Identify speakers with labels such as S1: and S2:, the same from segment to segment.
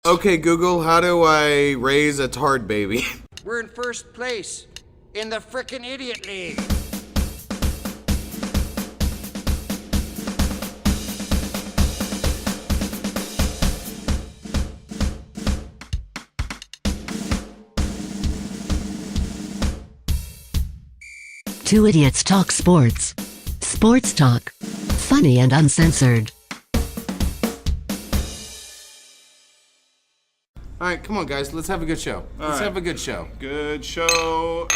S1: Okay, Google, how do I raise a tard baby?
S2: We're in first place in the frickin' Idiot League.
S3: Two idiots talk sports. Sports talk. Funny and uncensored.
S1: All right, come on, guys. Let's have a good show. Let's have a good show.
S4: Good show.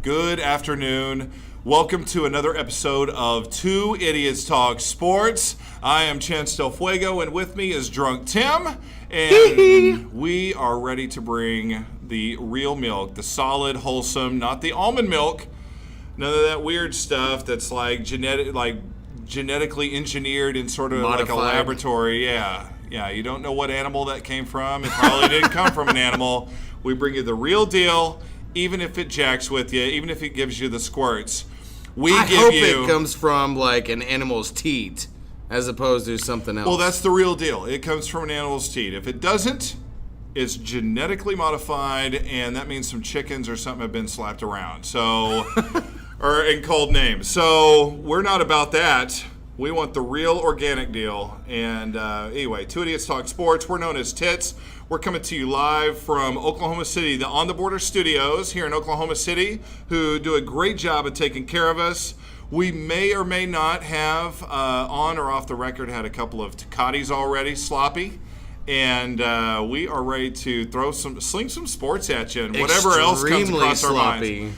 S4: Good afternoon. Welcome to another episode of Two Idiots Talk Sports. I am Chance Del Fuego, and with me is Drunk Tim. And we are ready to bring the real milk, the solid, wholesome, not the almond milk. None of that weird stuff that's like genetically engineered in sort of
S1: Modified.
S4: like a laboratory. Yeah, you don't know what animal that came from. It probably didn't come from an animal. We bring you the real deal, even if it jacks with you, even if it gives you the squirts.
S1: I hope it comes from like an animal's teat as opposed to something else.
S4: Well, that's the real deal. It comes from an animal's teat. If it doesn't, it's genetically modified, and that means some chickens or something have been slapped around. So, or in called names. So we're not about that. We want the real organic deal. And anyway, Two Idiots Talk Sports. We're known as Tits. We're coming to you live from Oklahoma City, the On the Border Studios here in Oklahoma City, who do a great job of taking care of us. We may or may not have, on or off the record, had a couple of Tecatis already, sloppy. And we are ready to sling some sports at you and whatever else comes across our minds.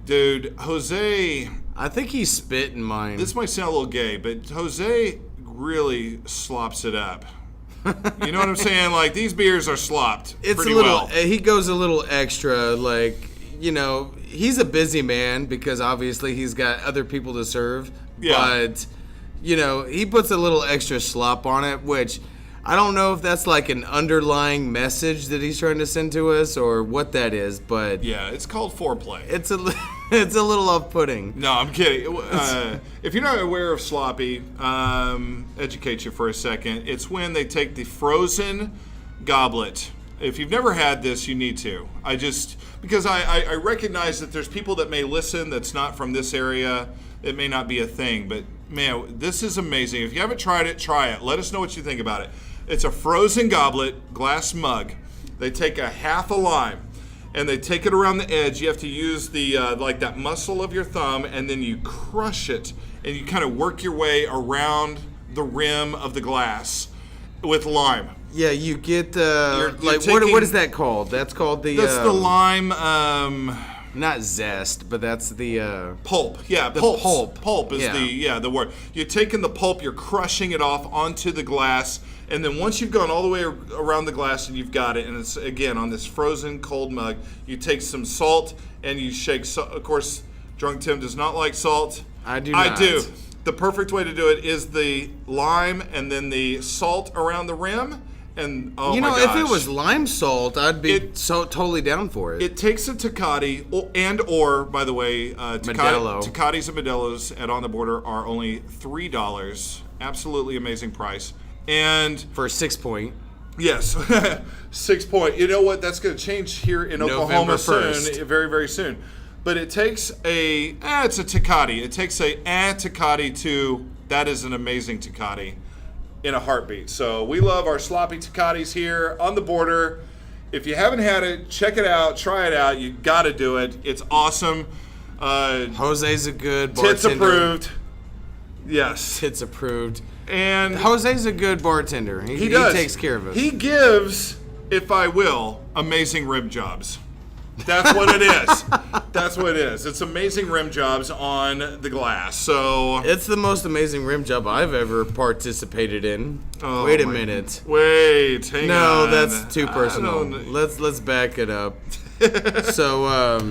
S4: Dude, Jose...
S1: I think he spit in mine.
S4: This might sound a little gay, but Jose really slops it up. You know what I'm saying? Like, these beers are slopped pretty well.
S1: He goes a little extra, like, you know, he's a busy man because obviously he's got other people to serve.
S4: Yeah.
S1: But, you know, he puts a little extra slop on it, which I don't know if that's like an underlying message that he's trying to send to us or what that is, but...
S4: Yeah, it's called foreplay.
S1: It's a little off-putting.
S4: No, I'm kidding. If you're not aware of sloppy, educate you for a second. It's when they take the frozen goblet. If you've never had this, you need to. Because I recognize that there's people that may listen that's not from this area. It may not be a thing, but man, this is amazing. If you haven't tried it, try it. Let us know what you think about it. It's a frozen goblet, glass mug. They take a half a lime, and they take it around the edge. You have to use the like that muscle of your thumb, and then you crush it, and you kind of work your way around the rim of the glass with lime.
S1: Yeah, you get
S4: You're
S1: what is that called? That's called the...
S4: That's the lime...
S1: not zest, but that's the...
S4: Pulp. Yeah,
S1: pulp.
S4: Pulp is the word. You're taking the pulp, you're crushing it off onto the glass, and then once you've gone all the way around the glass and you've got it, and it's, again, on this frozen cold mug, you take some salt and you shake... Of course, Drunk Tim does not like salt.
S1: I do not.
S4: I do. The perfect way to do it is the lime and then the salt around the rim. And oh my gosh.
S1: If it was lime salt, I'd be so totally down for it.
S4: It takes a Tecate, or by the way, Tecatis and Modelo's at On the Border are only $3. Absolutely amazing price. And
S1: for a 6-point.
S4: Yes, 6 point. You know what? That's going to change here in Oklahoma soon, very, very soon. But it takes it's a Tecate. It takes a Tecate to, that is an amazing Tecate. In a heartbeat. So we love our sloppy Tecatis here on the border. If you haven't had it, check it out, try it out. You got to do it. It's awesome.
S1: Jose's a good bartender.
S4: Tits approved. Yes.
S1: Tits approved.
S4: And
S1: Jose's a good bartender. He
S4: does.
S1: He takes care of us.
S4: He gives, if I will, amazing rim jobs. That's what it is. That's what it is. It's amazing rim jobs on the glass. So
S1: it's the most amazing rim job I've ever participated in.
S4: Oh,
S1: Wait a minute.
S4: Wait, hang on.
S1: No, that's too personal. Let's back it up. So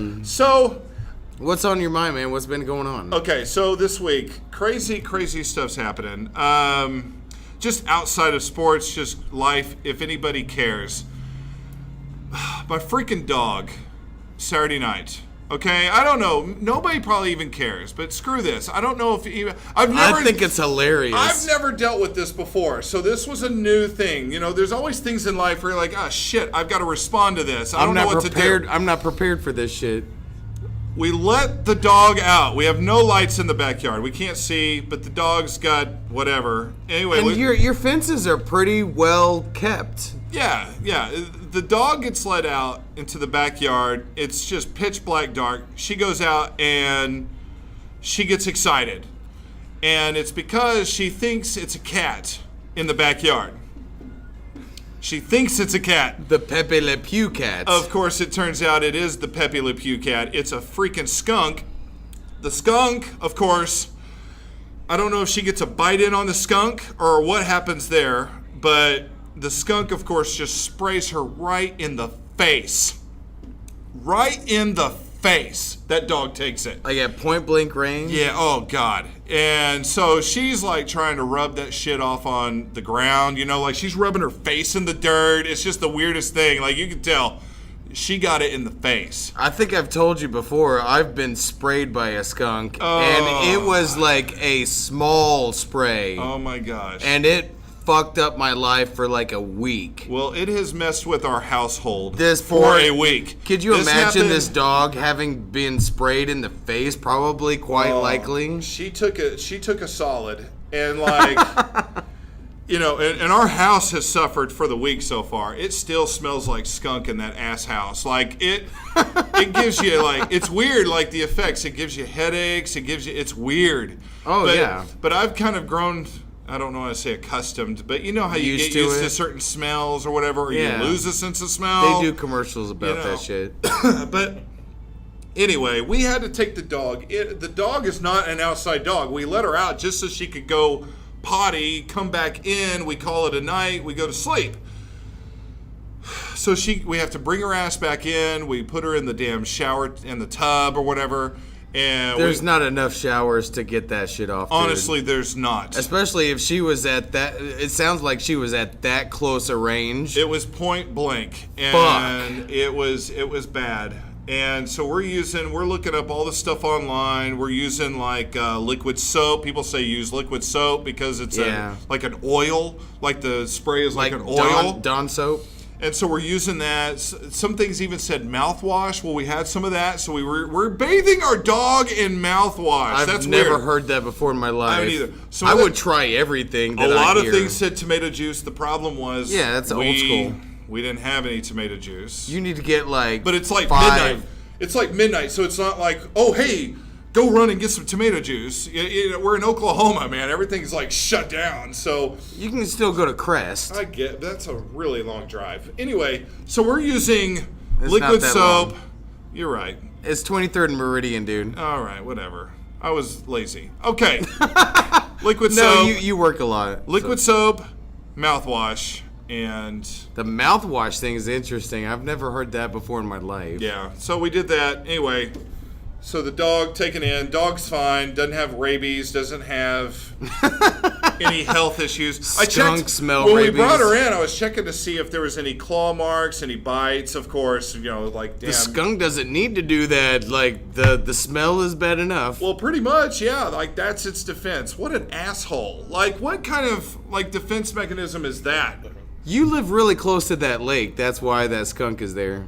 S1: what's on your mind, man? What's been going on?
S4: Okay, so this week, crazy stuff's happening. Just outside of sports, just life, if anybody cares. My freaking dog, Saturday night, Okay, I don't know. Nobody probably even cares, but screw this. I don't know if even I
S1: think it's hilarious.
S4: I've never dealt with this before, so this was a new thing. You know, there's always things in life where you're like, shit, I've got to respond to this. I don't know what to do.
S1: I'm not prepared for this shit.
S4: We let the dog out. We have no lights in the backyard. We can't see, but the dog's got whatever. Anyway,
S1: and your fences are pretty well kept.
S4: Yeah. The dog gets let out into the backyard. It's just pitch black dark. She goes out and she gets excited. And it's because she thinks it's a cat in the backyard. She thinks it's a cat.
S1: The Pepe Le Pew cat.
S4: Of course, it turns out it is the Pepe Le Pew cat. It's a freaking skunk. The skunk, of course, I don't know if she gets a bite in on the skunk or what happens there, but the skunk, of course, just sprays her right in the face. Right in the face. That dog takes it.
S1: Like at point blank range?
S4: Yeah, oh God. And so she's like trying to rub that shit off on the ground, you know, like she's rubbing her face in the dirt. It's just the weirdest thing. Like you can tell she got it in the face.
S1: I think I've told you before, I've been sprayed by a skunk, and it was like a small spray.
S4: Oh my gosh.
S1: And it fucked up my life for like a week.
S4: Well, it has messed with our household
S1: for
S4: a week.
S1: Could you imagine this dog having been sprayed in the face? Probably, quite likely.
S4: She took a solid, and like, you know, and our house has suffered for the week so far. It still smells like skunk in that ass house. Like it gives you like, it's weird. Like the effects, it gives you headaches. It's weird.
S1: Yeah.
S4: But I've kind of grown. I don't know how to say accustomed, but you know how you get used to certain smells or whatever, or you lose a sense of smell.
S1: They do commercials about that shit.
S4: But anyway, we had to take the dog. The dog is not an outside dog. We let her out just so she could go potty, come back in. We call it a night. We go to sleep. So we have to bring her ass back in. We put her in the damn shower in the tub or whatever. And
S1: there's not enough showers to get that shit off.
S4: Honestly, there's not.
S1: Especially if she was at that. It sounds like she was at that close a range.
S4: It was point blank, and it was bad. And so we're looking up all the stuff online. We're using like liquid soap. People say use liquid soap because it's like an oil. Like the spray is like an oil.
S1: Dawn soap.
S4: And so we're using that. Some things even said mouthwash. Well, we had some of that, so we're bathing our dog in mouthwash.
S1: I've never heard that before in my life.
S4: I haven't either. So
S1: I would try everything.
S4: A lot of things said tomato juice. The problem was
S1: that's old school.
S4: We didn't have any tomato juice.
S1: You need to get like.
S4: But it's like midnight. It's like midnight, so it's not like, oh hey, go run and get some tomato juice. We're in Oklahoma, man. Everything's like shut down. So
S1: you can still go to Crest.
S4: I get that's a really long drive. Anyway, so we're using liquid soap. Long. You're right.
S1: It's 23rd and Meridian, dude.
S4: All right, whatever. I was lazy. Okay. Liquid soap.
S1: No, you work a lot.
S4: Liquid soap, mouthwash, and
S1: the mouthwash thing is interesting. I've never heard that before in my life.
S4: Yeah. So we did that. Anyway. So the dog taken in, dog's fine, doesn't have rabies, doesn't have any health issues.
S1: Skunk smell
S4: when
S1: rabies.
S4: We brought her in, I was checking to see if there was any claw marks, any bites, of course, you know, like damn.
S1: The skunk doesn't need to do that, like the smell is bad enough.
S4: Well, pretty much, yeah, like that's its defense. What an asshole. Like what kind of like defense mechanism is that?
S1: You live really close to that lake, that's why that skunk is there.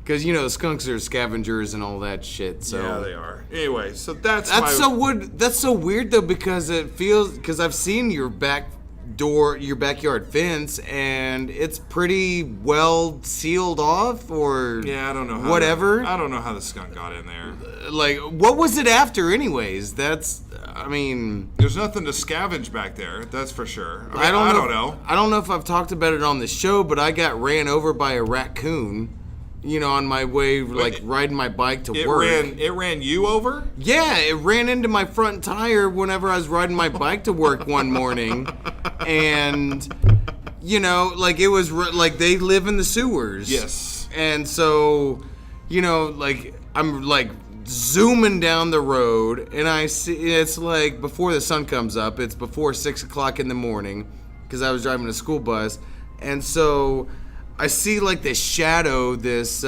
S1: Because, you know, skunks are scavengers and all that shit, so.
S4: Yeah, they are. Anyway, so that's
S1: so weird, though, because it feels, because I've seen your backyard fence, and it's pretty well sealed off, or
S4: yeah, I don't know. I don't know how the skunk got in there.
S1: Like, what was it after, anyways? I mean,
S4: there's nothing to scavenge back there. That's for sure. I don't know.
S1: I don't know if I've talked about it on the show, but I got ran over by a raccoon. You know, on my way, like riding my bike to work.
S4: It ran you over?
S1: Yeah, it ran into my front tire whenever I was riding my bike to work one morning, and you know, like it was like they live in the sewers.
S4: Yes.
S1: And so, you know, like I'm like zooming down the road, and I see it's like before the sun comes up. It's before 6 o'clock in the morning because I was driving a school bus, and so I see like this shadow, this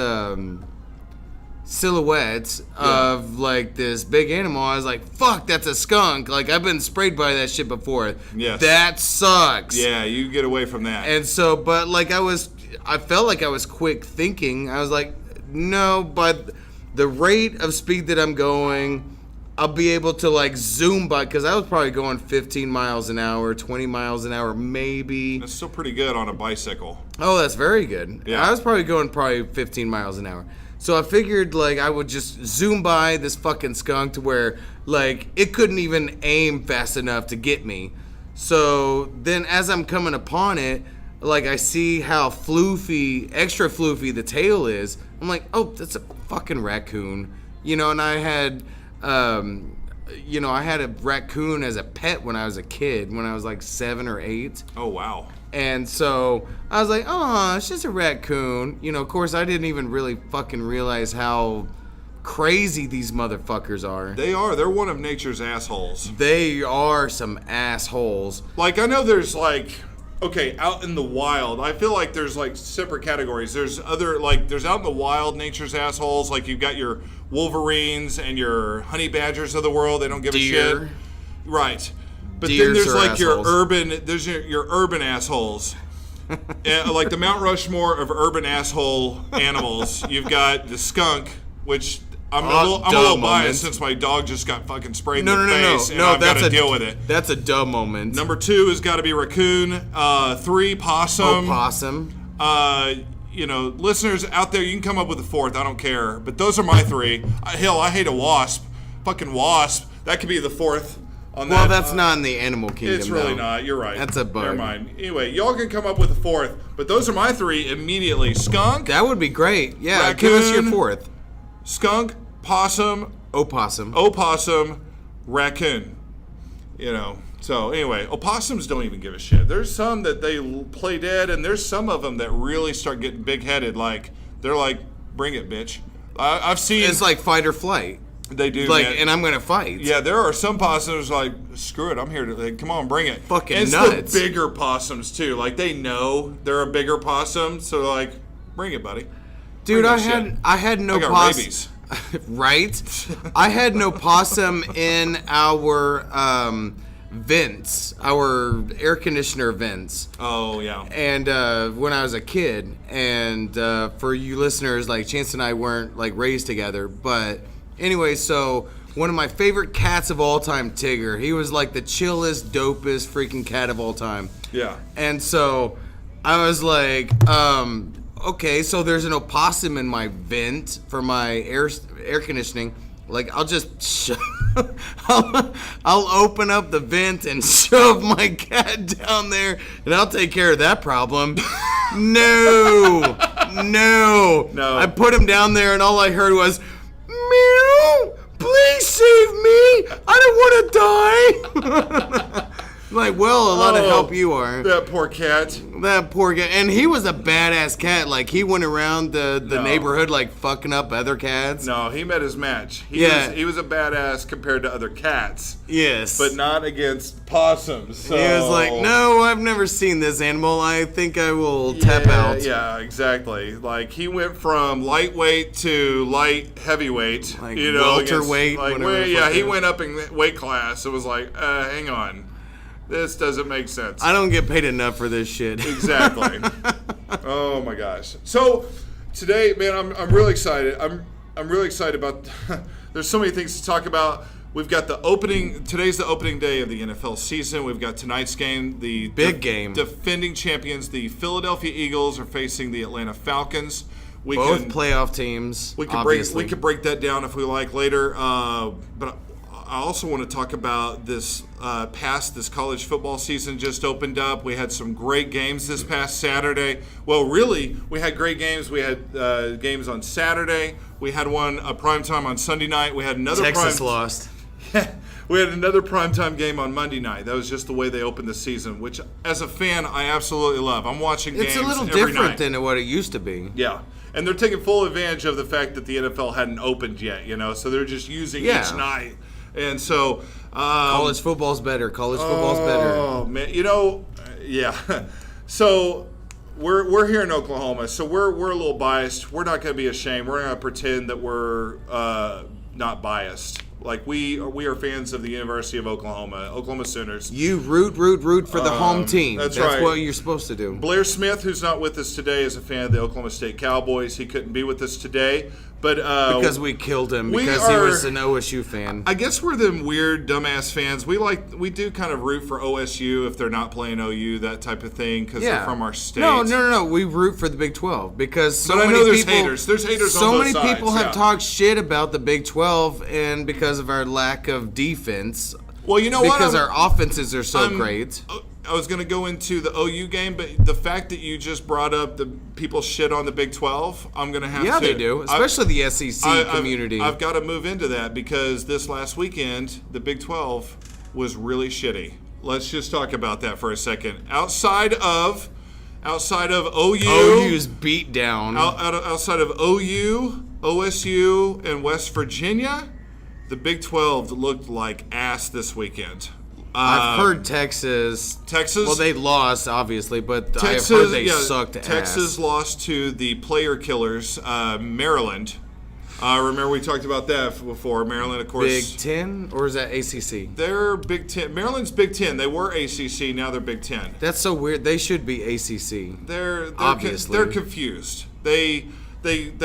S1: silhouettes of like this big animal. I was like, fuck, that's a skunk. Like, I've been sprayed by that shit before.
S4: Yes.
S1: That sucks.
S4: Yeah, you get away from that.
S1: And so, but like I felt like I was quick thinking. I was like, no, but the rate of speed that I'm going, I'll be able to like zoom by, because I was probably going 15 miles an hour, 20 miles an hour, maybe.
S4: That's still pretty good on a bicycle.
S1: Oh, that's very good.
S4: Yeah.
S1: I was probably going 15 miles an hour. So I figured like I would just zoom by this fucking skunk to where like it couldn't even aim fast enough to get me. So then as I'm coming upon it, like I see how extra floofy the tail is. I'm like, oh, that's a fucking raccoon. You know, and I had a raccoon as a pet when I was a kid, when I was like 7 or 8.
S4: Oh, wow.
S1: And so I was like, oh, it's just a raccoon. You know, of course, I didn't even really fucking realize how crazy these motherfuckers are.
S4: They are. They're one of nature's assholes.
S1: They are some assholes.
S4: Like, I know there's like, okay, out in the wild, I feel like there's like separate categories. There's other, like, there's out in the wild nature's assholes. Like, you've got your Wolverines and your honey badgers of the world. They don't give a shit. Right. But then there's like
S1: assholes.
S4: your urban assholes. And, like the Mount Rushmore of urban asshole animals. You've got the skunk, which I'm a little biased since my dog just got fucking sprayed in the face and I've got to deal with it.
S1: That's a dumb moment.
S4: Number 2 has got to be raccoon. 3, possum.
S1: Oh, possum.
S4: You know, listeners out there, you can come up with a 4th. I don't care. But those are my 3. Hell, I hate a wasp. Fucking wasp. That could be the 4th.
S1: Well, that's not in the animal kingdom.
S4: It's really not. You're right.
S1: That's a bug.
S4: Never mind. Anyway, y'all can come up with a 4th, but those are my 3 immediately. Skunk.
S1: That would be great. Yeah,
S4: raccoon,
S1: give us your 4th.
S4: Skunk, possum. Opossum, raccoon. You know. So anyway, opossums don't even give a shit. There's some that they play dead, and there's some of them that really start getting big-headed. Like they're like, "Bring it, bitch." I've seen.
S1: It's like fight or flight.
S4: They do,
S1: like,
S4: man.
S1: And I'm gonna fight.
S4: Yeah, there are some possums like, screw it, I'm here to, like, come on, bring it.
S1: Fucking
S4: and
S1: nuts.
S4: It's the bigger possums too. Like they know they're a bigger possum, so they're like, bring it, buddy.
S1: Dude, I had no possum.
S4: Rabies.
S1: Right? I had no possum in our vents, our air conditioner vents.
S4: Oh yeah.
S1: And when I was a kid, and for you listeners, like Chance and I weren't like raised together, but. Anyway, so one of my favorite cats of all time, Tigger, he was like the chillest, dopest freaking cat of all time.
S4: Yeah.
S1: And so I was like, okay, so there's an opossum in my vent for my air conditioning. Like, I'll just I'll open up the vent and shove my cat down there, and I'll take care of that problem. No. I put him down there, and all I heard was, meow, please save me. I don't want to die. Like, well, a lot of help you are.
S4: That poor cat.
S1: That poor guy. And he was a badass cat. Like, he went around the neighborhood, like, fucking up other cats.
S4: No, he met his match. He was a badass compared to other cats.
S1: Yes.
S4: But not against possums. So.
S1: He was like, no, I've never seen this animal. I think I will tap out.
S4: Yeah, exactly. Like, he went from lightweight to light heavyweight.
S1: Like, welterweight.
S4: Like, he went up in weight class. It was like, hang on. This doesn't make sense.
S1: I don't get paid enough for this shit.
S4: Exactly. Oh my gosh. So today, man, I'm really excited. I'm really excited about. There's so many things to talk about. We've got the opening. Today's the opening day of the NFL season. We've got tonight's game. The
S1: big game.
S4: Defending champions, the Philadelphia Eagles, are facing the Atlanta Falcons.
S1: Both playoff teams.
S4: We could break that down if we like later. But I also want to talk about this this college football season just opened up. We had some great games this past Saturday. Well, really, we had great games. We had games on Saturday. We had one primetime on Sunday night. We had another
S1: Texas lost.
S4: We had another primetime game on Monday night. That was just the way they opened the season, which, as a fan, I absolutely love. I'm watching games every night.
S1: It's a little different than what it used to be.
S4: Yeah. And they're taking full advantage of the fact that the NFL hadn't opened yet, so they're just using each night. And so
S1: college football's better. Oh,
S4: man, yeah. So we're here in Oklahoma, so we're a little biased. We're not going to be ashamed. We're not going to pretend that we're not biased. Like we are fans of the University of Oklahoma Sooners.
S1: You root for the home team.
S4: That's
S1: right.
S4: right.
S1: What you're supposed to do.
S4: Blair Smith, who's not with us today, is a fan of the Oklahoma State Cowboys. He couldn't be with us today, but
S1: because we killed him because he was an OSU fan.
S4: I guess we're them weird dumbass fans. We do kind of root for OSU if they're not playing OU, that type of thing, because they're from our state.
S1: No. We root for the Big 12 because
S4: but I know there's haters. There's haters on both sides.
S1: So many people have talked shit about the Big 12, and because of our lack of defense.
S4: Well, you know what?
S1: Because our offenses are so great.
S4: I was going to go into the OU game, but the fact that you just brought up the people shit on the Big 12, I'm going to have to.
S1: Yeah, they do, especially the SEC community.
S4: I've got to move into that because this last weekend, the Big 12 was really shitty. Let's just talk about that for a second. Outside of
S1: OU's beat down.
S4: Outside of OU, OSU, and West Virginia, the Big 12 looked like ass this weekend.
S1: I've heard Texas. Well, they lost, obviously, but I've heard they sucked ass.
S4: Texas lost to the player killers, Maryland. Remember we talked about that before. Maryland, of course.
S1: Big Ten, or is that ACC?
S4: They're Big Ten. Maryland's Big Ten. They were ACC. Now they're Big Ten.
S1: That's so weird. They should be ACC.
S4: They're
S1: obviously
S4: they're confused. They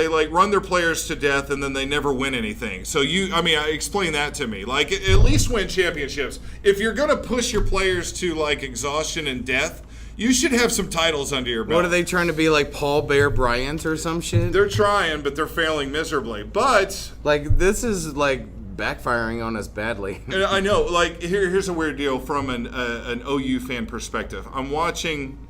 S4: like run their players to death and then they never win anything. So explain that to me. Like at least win championships. If you're gonna push your players to like exhaustion and death, you should have some titles under your belt.
S1: What are they trying to be, like Paul Bear Bryant or some shit?
S4: They're trying, but they're failing miserably. But
S1: like this is like backfiring on us badly.
S4: I know. Like here's a weird deal from an OU fan perspective. I'm watching.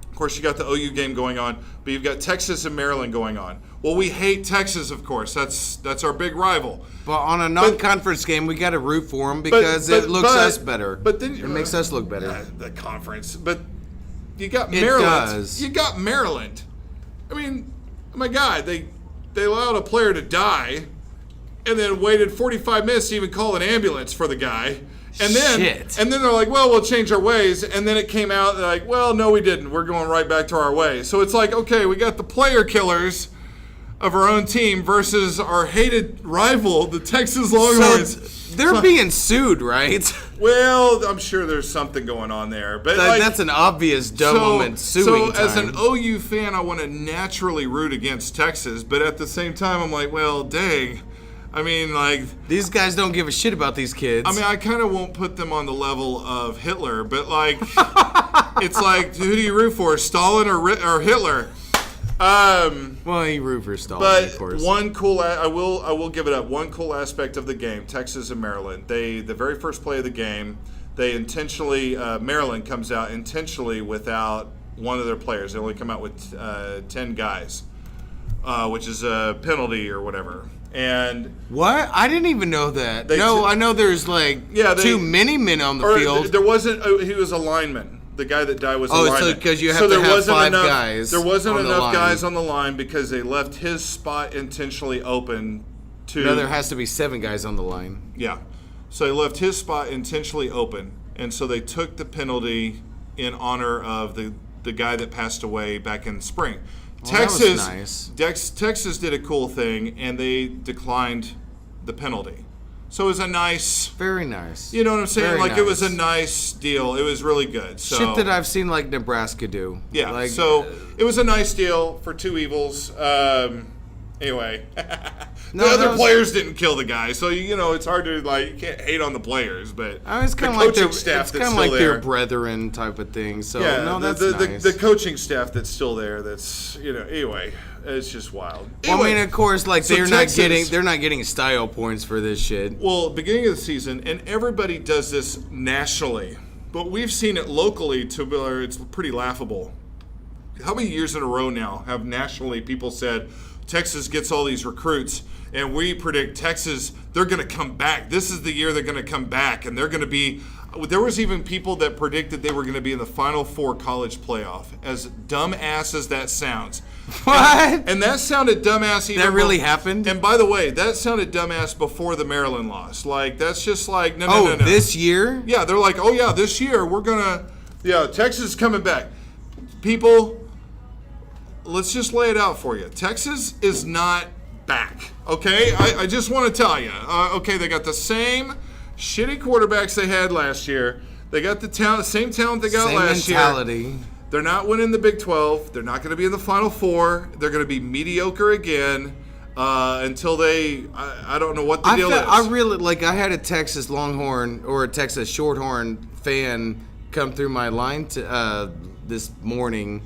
S4: Of course, you got the OU game going on, but you've got Texas and Maryland going on. Well, we hate Texas, of course. That's our big rival.
S1: But on a non-conference game, we got to root for them because it looks us better.
S4: But then
S1: it makes us look better.
S4: The conference, but you got Maryland.
S1: It does.
S4: You got Maryland. I mean, oh my God, they allowed a player to die, and then waited 45 minutes to even call an ambulance for the guy. And then they're like, well, we'll change our ways. And then it came out, they're like, well, no, we didn't. We're going right back to our way. So it's like, okay, we got the player killers of our own team versus our hated rival, the Texas Longhorns.
S1: So they're being sued, right?
S4: Well, I'm sure there's something going on there. But
S1: that's an obvious dumb moment suing time.
S4: As an OU fan, I want to naturally root against Texas. But at the same time, I'm like, well, dang. I mean, like...
S1: These guys don't give a shit about these kids.
S4: I mean, I kind of won't put them on the level of Hitler, but, like, it's like, who do you root for, Stalin or Hitler?
S1: Well, you root for Stalin, of course.
S4: But one cool... I will give it up. One cool aspect of the game, Texas and Maryland. The very first play of the game, they intentionally... Maryland comes out intentionally without one of their players. They only come out with 10 guys, which is a penalty or whatever. And
S1: what? I didn't even know that. I know there's too many men on the field.
S4: There wasn't. He was a lineman. The guy that died was a lineman.
S1: Oh, so because you have to have 5 guys.
S4: There wasn't enough guys on the line because they left his spot intentionally open.
S1: No, there has to be 7 guys on the line.
S4: Yeah, so they left his spot intentionally open, and so they took the penalty in honor of the guy that passed away back in spring. Texas,
S1: that was nice.
S4: Texas did a cool thing, and they declined the penalty. So it was a nice...
S1: Very nice.
S4: You know what I'm saying?
S1: Very nice.
S4: It was a nice deal. It was really good. So,
S1: shit that I've seen, Nebraska do.
S4: Yeah, so it was a nice deal for 2 evils. Anyway, the other players didn't kill the guy, so it's hard to you can't hate on the players, but
S1: it's kind of like their staff that's still there, their brethren type of thing. So
S4: yeah,
S1: that's nice.
S4: The coaching staff that's still there. That's anyway, it's just wild.
S1: Anyway, well, I mean, of course, they're not getting style points for this shit.
S4: Well, beginning of the season, and everybody does this nationally, but we've seen it locally to where it's pretty laughable. How many years in a row now have nationally people said Texas gets all these recruits, and we predict Texas, they're going to come back. This is the year they're going to come back, and they're going to be – there was even people that predicted they were going to be in the Final Four college playoff, as dumbass as that sounds.
S1: What?
S4: And that sounded dumbass even –
S1: That really happened?
S4: And by the way, that sounded dumbass before the Maryland loss. That's just no.
S1: This year?
S4: Yeah, they're like, oh, yeah, this year we're going to – Texas is coming back. People – let's just lay it out for you. Texas is not back, okay? I just want to tell you. Okay, they got the same shitty quarterbacks they had last year. They got the same talent they got last year. They're not winning the Big 12. They're not going to be in the Final Four. They're going to be mediocre again until they. I don't know what the deal is.
S1: I really I had a Texas Longhorn or a Texas Shorthorn fan come through my line this morning,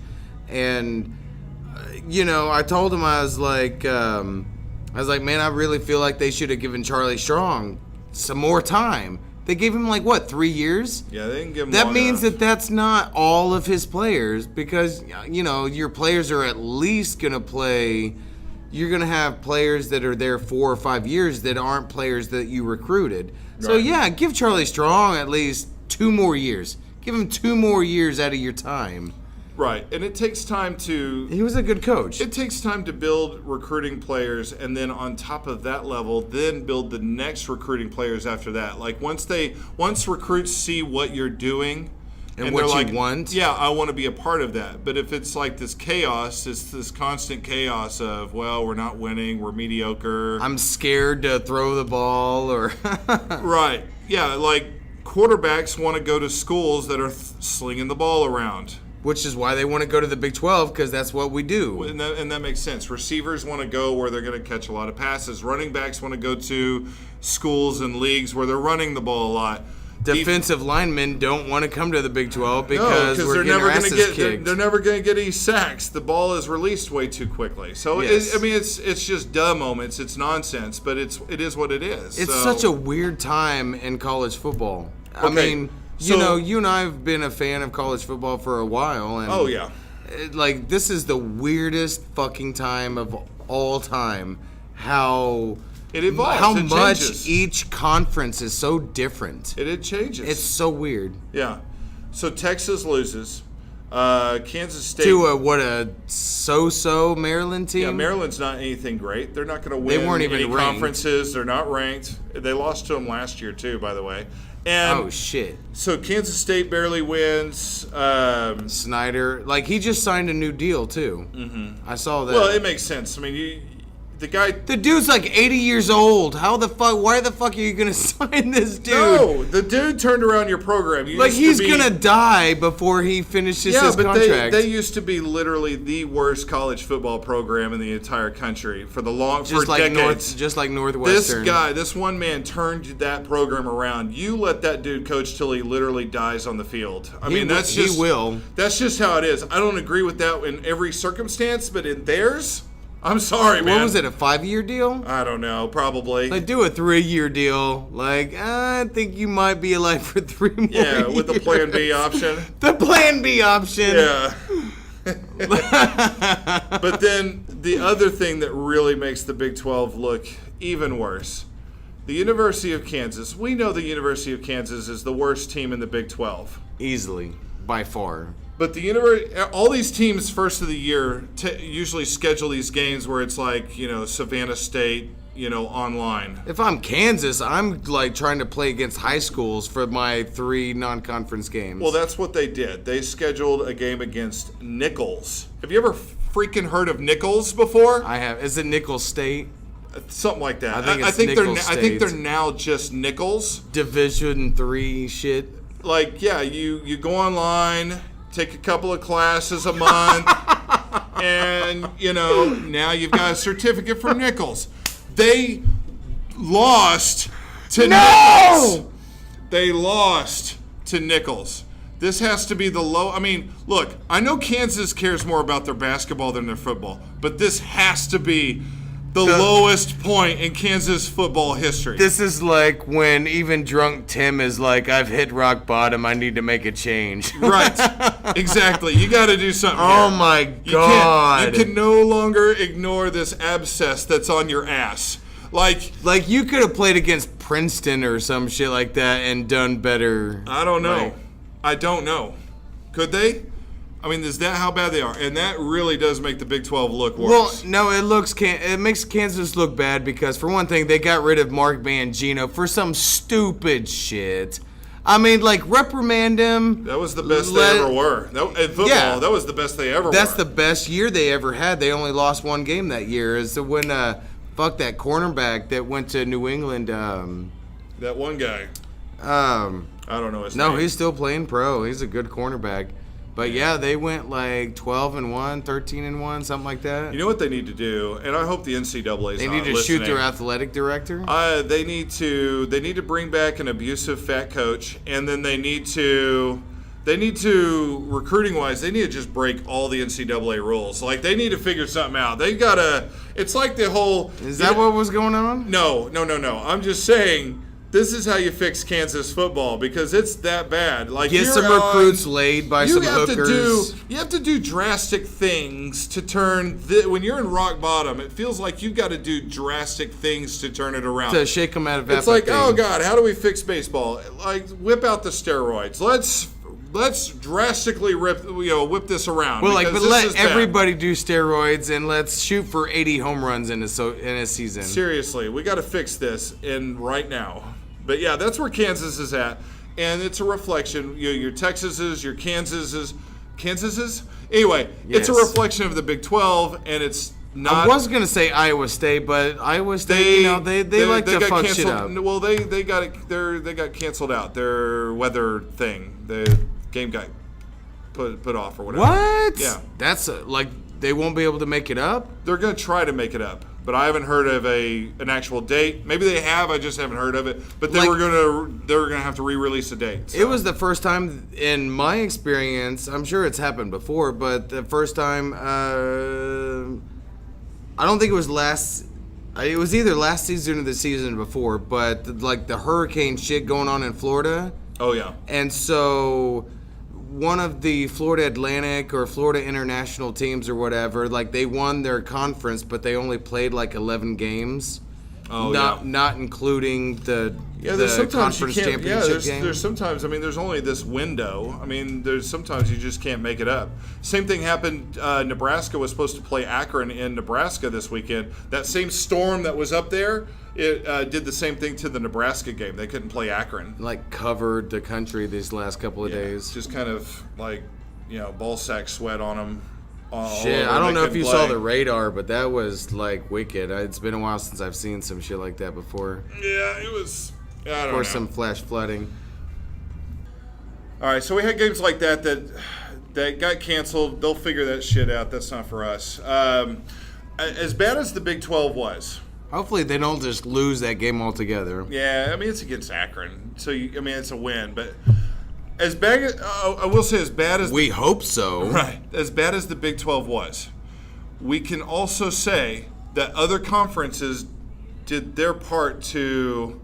S1: and I told him I was like, man, I really feel like they should have given Charlie Strong some more time. They gave him 3 years?
S4: Yeah, they didn't give him.
S1: That means that that's not all of his players, because your players are at least gonna play. You're gonna have players that are there 4 or 5 years that aren't players that you recruited. Right. So yeah, give Charlie Strong at least 2 more years. Give him 2 more years out of your time.
S4: Right, and it takes time to...
S1: He was a good coach.
S4: It takes time to build recruiting players, and then on top of that level, then build the next recruiting players after that. Once recruits see what you're doing...
S1: And what you want.
S4: Yeah, I want to be a part of that. But if it's like this chaos, it's this constant chaos of, we're not winning, we're mediocre.
S1: I'm scared to throw the ball, or...
S4: Right, yeah, quarterbacks want to go to schools that are slinging the ball around.
S1: Which is why they want to go to the Big 12, because that's what we do.
S4: And that makes sense. Receivers want to go where they're going to catch a lot of passes. Running backs want to go to schools and leagues where they're running the ball a lot.
S1: Defensive linemen don't want to come to the Big 12 because we're getting our asses kicked.
S4: They're never going to get any sacks. The ball is released way too quickly. So,
S1: yes.
S4: It's just duh moments. It's nonsense, but it is what it is.
S1: It's such a weird time in college football.
S4: Okay.
S1: I mean... you and I have been a fan of college football for a while. And
S4: oh, yeah.
S1: This is the weirdest fucking time of all time. How
S4: it evolves.
S1: How
S4: it
S1: much
S4: changes.
S1: Each conference is so different.
S4: It changes.
S1: It's so weird.
S4: Yeah. So Texas loses. Kansas State.
S1: To a so-so Maryland team?
S4: Yeah, Maryland's not anything great. They're not going to win
S1: They weren't even
S4: any
S1: ranked.
S4: conferences. They're not ranked. They lost to them last year, too, by the way. And
S1: oh, shit.
S4: So Kansas State barely wins.
S1: Snyder, he just signed a new deal, too. Mm-hmm. I saw that.
S4: Well, it makes sense. I mean, the
S1: dude's 80 years old. Why the fuck are you going to sign this dude?
S4: No, the dude turned around your program.
S1: He's going to die before he finishes his contract.
S4: They used to be literally the worst college football program in the entire country for decades.
S1: Just like Northwestern.
S4: This one man turned that program around. You let that dude coach till he literally dies on the field. He will. That's just how it is. I don't agree with that in every circumstance, but in theirs... I'm sorry, man.
S1: What was it, a 5-year deal?
S4: I don't know, probably.
S1: Do a 3-year deal. I think you might be alive for 3 more years.
S4: Yeah, with the Plan B option.
S1: The Plan B option.
S4: Yeah. But then the other thing that really makes the Big 12 look even worse, the University of Kansas. We know the University of Kansas is the worst team in the Big 12.
S1: Easily, by far.
S4: But all these teams first of the year usually schedule these games where it's Savannah State, online.
S1: If I'm Kansas, I'm trying to play against high schools for my 3 non-conference games.
S4: Well, that's what they did. They scheduled a game against Nichols. Have you ever freaking heard of Nichols before?
S1: I have. Is it Nichols State?
S4: Something like that.
S1: I think
S4: they're now just Nichols.
S1: Division 3 shit.
S4: You go online. Take a couple of classes a month, and, now you've got a certificate from Nichols. They lost to Nichols. They lost to Nichols. This has to be the low. I mean, look, I know Kansas cares more about their basketball than their football, but this has to be the lowest point in Kansas football history.
S1: This is like when even drunk Tim is like, I've hit rock bottom, I need to make a change.
S4: Right. Exactly. You got to do something
S1: Oh,
S4: here.
S1: my God.
S4: You can no longer ignore this abscess that's on your ass. Like
S1: you could have played against Princeton or some shit like that and done better.
S4: I don't know. I don't know. Could they? I mean, is that how bad they are? And that really does make the Big 12 look worse.
S1: Well, no, it makes Kansas look bad because, for one thing, they got rid of Mark Mangino for some stupid shit. I mean, like, reprimand him.
S4: That was the best they ever were. In football, that was the best they ever were.
S1: That's the best year they ever had. They only lost one game that year. Is when, fuck that cornerback that went to New England.
S4: That one guy. I don't know his name.
S1: No, he's still playing pro. He's a good cornerback. But yeah, they went like 12-1, 13-1, something like that.
S4: You know what they need to do, and I hope the NCAA is
S1: They need to shoot their athletic director.
S4: They need to bring back an abusive fat coach, and then they need to recruiting wise, they need to just break all the NCAA rules. Like they need to figure something out. They gotta. It's like the whole.
S1: Is that what was going on?
S4: No. I'm just saying. This is how you fix Kansas football because it's that bad. Like
S1: get some recruits laid by some hookers.
S4: You have to do drastic things to turn. When you're in rock bottom, it feels like you've got to do drastic things to turn it around.
S1: To shake them out of apathy.
S4: It's like, oh God, how do we fix baseball? Like whip out the steroids. Let's drastically whip this around.
S1: Well, but let everybody do steroids and let's shoot for 80 home runs in a season.
S4: Seriously, we got to fix this right now. But yeah, that's where Kansas is at, and it's a reflection. Your Texases, your Kansases. Anyway, It's a reflection of the Big 12, and it's not.
S1: I was gonna say Iowa State, but Iowa State, they like to fuck shit up.
S4: Well, they got canceled out. Their weather thing, the game got put off or whatever.
S1: What?
S4: Yeah,
S1: that's they won't be able to make it up.
S4: They're gonna try to make it up. But I haven't heard of an actual date. Maybe they have. I just haven't heard of it. But they were gonna have to re-release a date. So.
S1: It was the first time in my experience. I'm sure it's happened before, but the first time. I don't think it was last. It was either last season or the season before. But the hurricane shit going on in Florida.
S4: Oh yeah.
S1: And so. One of the Florida Atlantic or Florida International teams or whatever, they won their conference, but they only played 11 games.
S4: Oh,
S1: not including the conference championship game.
S4: There's sometimes, there's only this window. There's sometimes you just can't make it up. Same thing happened. Nebraska was supposed to play Akron in Nebraska this weekend. That same storm that was up there, it did the same thing to the Nebraska game. They couldn't play Akron.
S1: Covered the country these last couple of days.
S4: Just kind of ball sack sweat on them.
S1: Shit, I don't know if you saw the radar, but that was wicked. It's been a while since I've seen some shit like that before.
S4: Yeah, it was. I don't know.
S1: Or some flash flooding.
S4: All right, so we had games like that got canceled. They'll figure that shit out. That's not for us. As bad as the Big 12 was.
S1: Hopefully they don't just lose that game altogether.
S4: Yeah, it's against Akron, so it's a win, but. As bad, I will say, as bad as
S1: we hope so.
S4: Right, as bad as the Big 12 was, we can also say that other conferences did their part to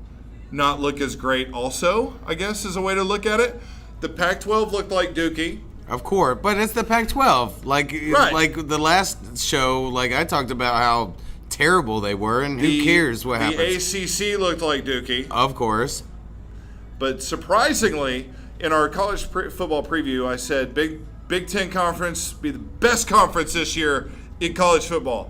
S4: not look as great. Also, I guess is a way to look at it. The Pac-12 looked like Dookie.
S1: Of course, but it's the Pac-12. Like the last show, I talked about how terrible they were, and who cares what happens.
S4: The ACC looked like Dookie.
S1: Of course,
S4: but surprisingly. In our college football preview, I said Big Ten Conference be the best conference this year in college football.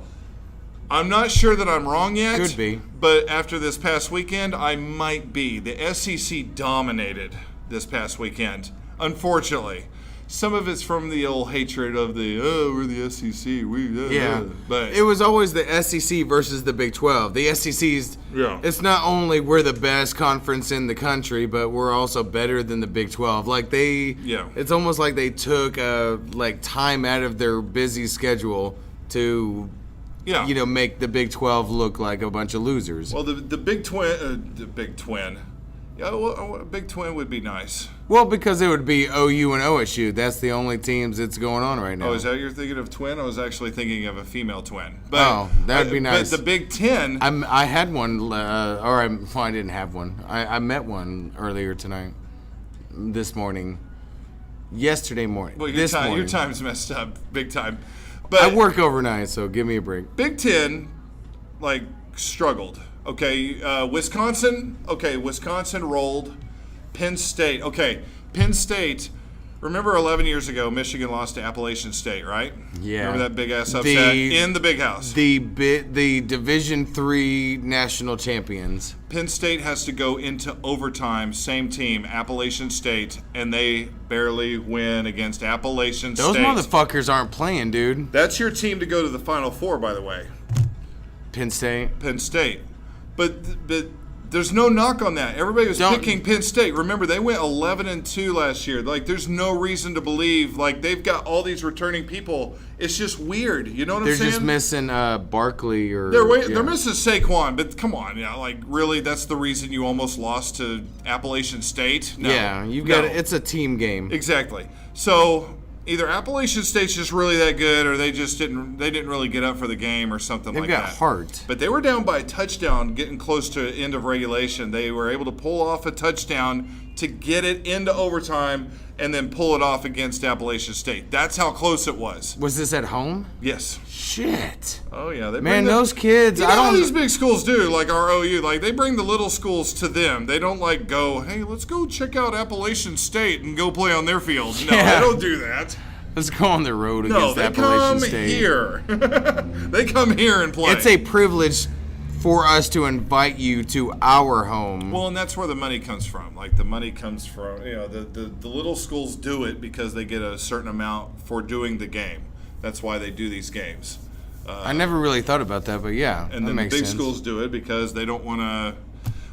S4: I'm not sure that I'm wrong yet.
S1: Could be.
S4: But after this past weekend, I might be. The SEC dominated this past weekend, unfortunately. Some of it's from the old hatred of we're the SEC. But
S1: it was always the SEC versus the Big 12. The SEC's, it's not only we're the best conference in the country, but we're also better than the Big 12. It's almost like they took time out of their busy schedule to, make the Big 12 look like a bunch of losers.
S4: Well, the Big Twin. Yeah, well, a Big Twin would be nice.
S1: Well, because it would be OU and OSU. That's the only teams that's going on right now.
S4: Oh, is that you're thinking of twin? I was actually thinking of a female twin. But,
S1: that'd be nice.
S4: But the Big Ten.
S1: I had one, I didn't have one. I met one earlier tonight, yesterday morning.
S4: Well, your time's messed up big time.
S1: But I work overnight, so give me a break.
S4: Big Ten, struggled. Okay, Wisconsin rolled. Penn State, Remember 11 years ago, Michigan lost to Appalachian State, right?
S1: Yeah.
S4: Remember that big-ass upset in the Big House?
S1: The Division III national champions.
S4: Penn State has to go into overtime, same team, Appalachian State, and they barely win against Appalachian State.
S1: Those motherfuckers aren't playing, dude.
S4: That's your team to go to the Final Four, by the way.
S1: Penn State.
S4: Penn State. But there's no knock on that. Everybody was picking Penn State. Remember, they went 11-2 last year. Like, there's no reason to believe. Like, they've got all these returning people. It's just weird. You know what I'm saying?
S1: They're just missing Barkley or.
S4: They're missing Saquon. But come on, like really, that's the reason you almost lost to Appalachian State? No.
S1: Yeah, you've got it's a team game.
S4: Exactly. So either Appalachian State's just really that good, or they didn't really get up for the game, or something like that.
S1: They've got heart.
S4: But they were down by a touchdown, getting close to the end of regulation. They were able to pull off a touchdown to get it into overtime, and then pull it off against Appalachian State. That's how close it was.
S1: Was this at home?
S4: Yes.
S1: Shit.
S4: Oh yeah,
S1: those kids.
S4: You know how these big schools do, like our OU, like they bring the little schools to them. They don't like go, hey, let's go check out Appalachian State and go play on their field. No,
S1: Yeah.
S4: they don't do that.
S1: Let's go on the road against Appalachian State.
S4: Here. They come here and play.
S1: It's a privilege for us to invite you to our home.
S4: Well, and that's where the money comes from. Like the money comes from, the little schools do it because they get a certain amount for doing the game. That's why they do these games.
S1: I never really thought about that, but yeah,
S4: and
S1: that
S4: then the
S1: makes
S4: big
S1: sense.
S4: schools do it because they don't want to.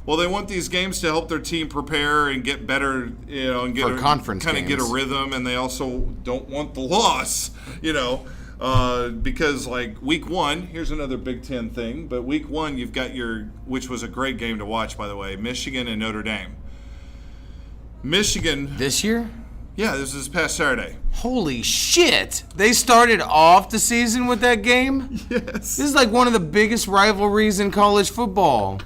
S4: Well, they want these games to help their team prepare and get better, and get
S1: For conference
S4: kind of get a
S1: games.
S4: rhythm, and they also don't want the loss, because like week one, here's another Big Ten thing, but week one you've got which was a great game to watch, by the way, Michigan and Notre Dame. Michigan
S1: This year?
S4: Yeah, this is past Saturday.
S1: Holy shit! They started off the season with that game?
S4: Yes.
S1: This is like one of the biggest rivalries in college football.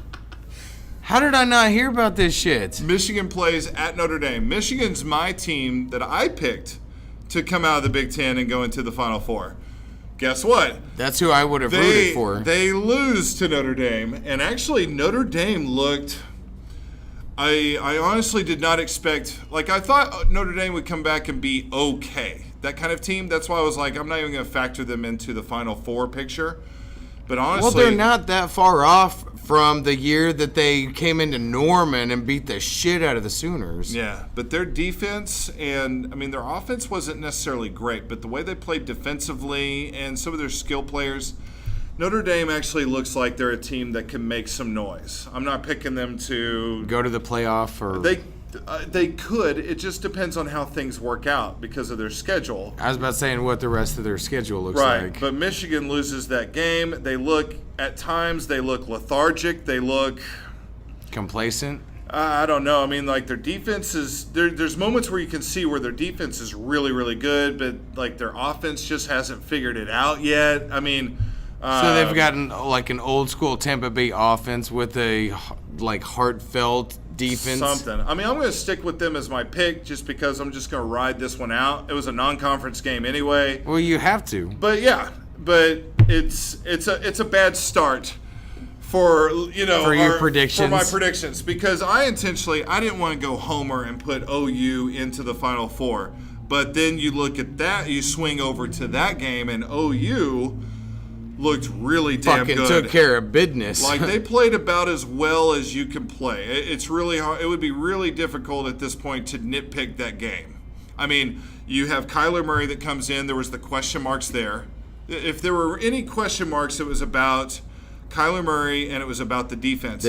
S1: How did I not hear about this shit?
S4: Michigan plays at Notre Dame. Michigan's my team that I picked to come out of the Big Ten and go into the Final Four. Guess what?
S1: That's who I would have rooted for.
S4: They lose to Notre Dame, and actually Notre Dame looked. I honestly did not expect. Like I thought Notre Dame would come back and be okay. That kind of team. That's why I was like, I'm not even going to factor them into the Final Four picture. But honestly,
S1: well, they're not that far off from the year that they came into Norman and beat the shit out of the Sooners.
S4: Yeah, but their defense and, their offense wasn't necessarily great, but the way they played defensively and some of their skill players, Notre Dame actually looks like they're a team that can make some noise. I'm not picking them to
S1: go to the playoff or
S4: they could. It just depends on how things work out because of their schedule.
S1: I was about saying what the rest of their schedule looks
S4: right,
S1: like.
S4: But Michigan loses that game. They look, at times, they look lethargic. They look
S1: complacent.
S4: I don't know. Like their defense is there's moments where you can see where their defense is really, really good, but like their offense just hasn't figured it out yet.
S1: So they've gotten like an old school Tampa Bay offense with a like heartfelt defense.
S4: Something. I'm going to stick with them as my pick just because I'm just going to ride this one out. It was a non-conference game anyway.
S1: Well, you have to.
S4: But yeah, it's a bad start for
S1: your predictions.
S4: For my predictions because I didn't want to go homer and put OU into the Final Four. But then you look at that, you swing over to that game, and OU looked really damn
S1: fucking
S4: good.
S1: Took care of business.
S4: Like they played about as well as you can play. It's really hard. It would be really difficult at this point to nitpick that game. You have Kyler Murray that comes in. There was the question marks there. If there were any question marks, it was about Kyler Murray and it was about the defense.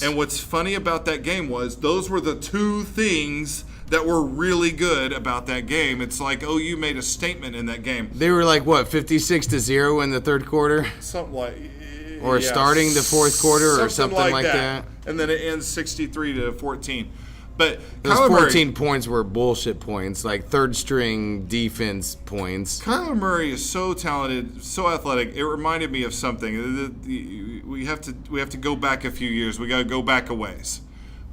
S4: And what's funny about that game was those were the two things that were really good about that game. It's like OU made a statement in that game.
S1: They were like, what, 56-0 in the third quarter?
S4: Something like...
S1: Or starting the fourth quarter or something like that.
S4: And then it ends 63-14. But
S1: those
S4: Kyler
S1: 14
S4: Murray,
S1: points were bullshit points, like third-string defense points.
S4: Kyler Murray is so talented, so athletic. It reminded me of something. We have to go back a few years. We got to go back a ways.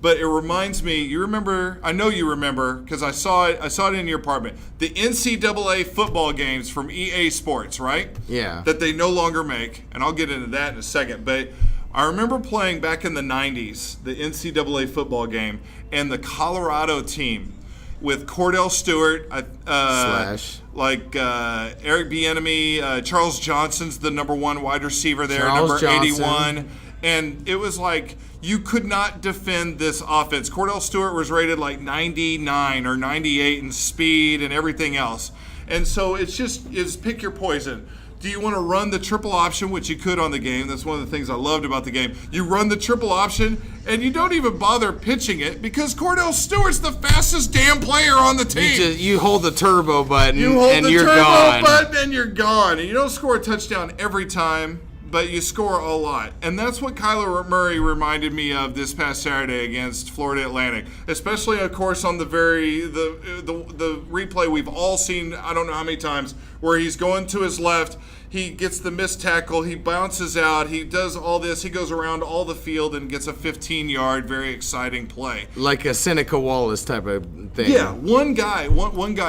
S4: But it reminds me, you remember, I know you remember, because I saw it in your apartment, the NCAA football games from EA Sports, right?
S1: Yeah.
S4: That they no longer make, and I'll get into that in a second. But I remember playing back in the 90s, the NCAA football game, and the Colorado team with Cordell Stewart,
S1: Slash.
S4: like Eric Bieniemy, Charles Johnson's the number 1 wide receiver there,
S1: Charles
S4: number
S1: Johnson.
S4: 81. And it was like you could not defend this offense. Cordell Stewart was rated like 99 or 98 in speed and everything else. And so it's pick your poison. Do you want to run the triple option, which you could on the game? That's one of the things I loved about the game. You run the triple option, and you don't even bother pitching it because Cordell Stewart's the fastest damn player on the team.
S1: You hold the turbo button,
S4: You hold
S1: and
S4: the
S1: you're
S4: turbo
S1: gone.
S4: button, and you're gone. And you don't score a touchdown every time, but you score a lot. And that's what Kyler Murray reminded me of this past Saturday against Florida Atlantic, especially, of course, on the replay we've all seen, I don't know how many times, where he's going to his left, he gets the missed tackle, he bounces out, he does all this, he goes around all the field and gets a 15-yard, very exciting play.
S1: Like a Seneca Wallace type of thing.
S4: Yeah, one guy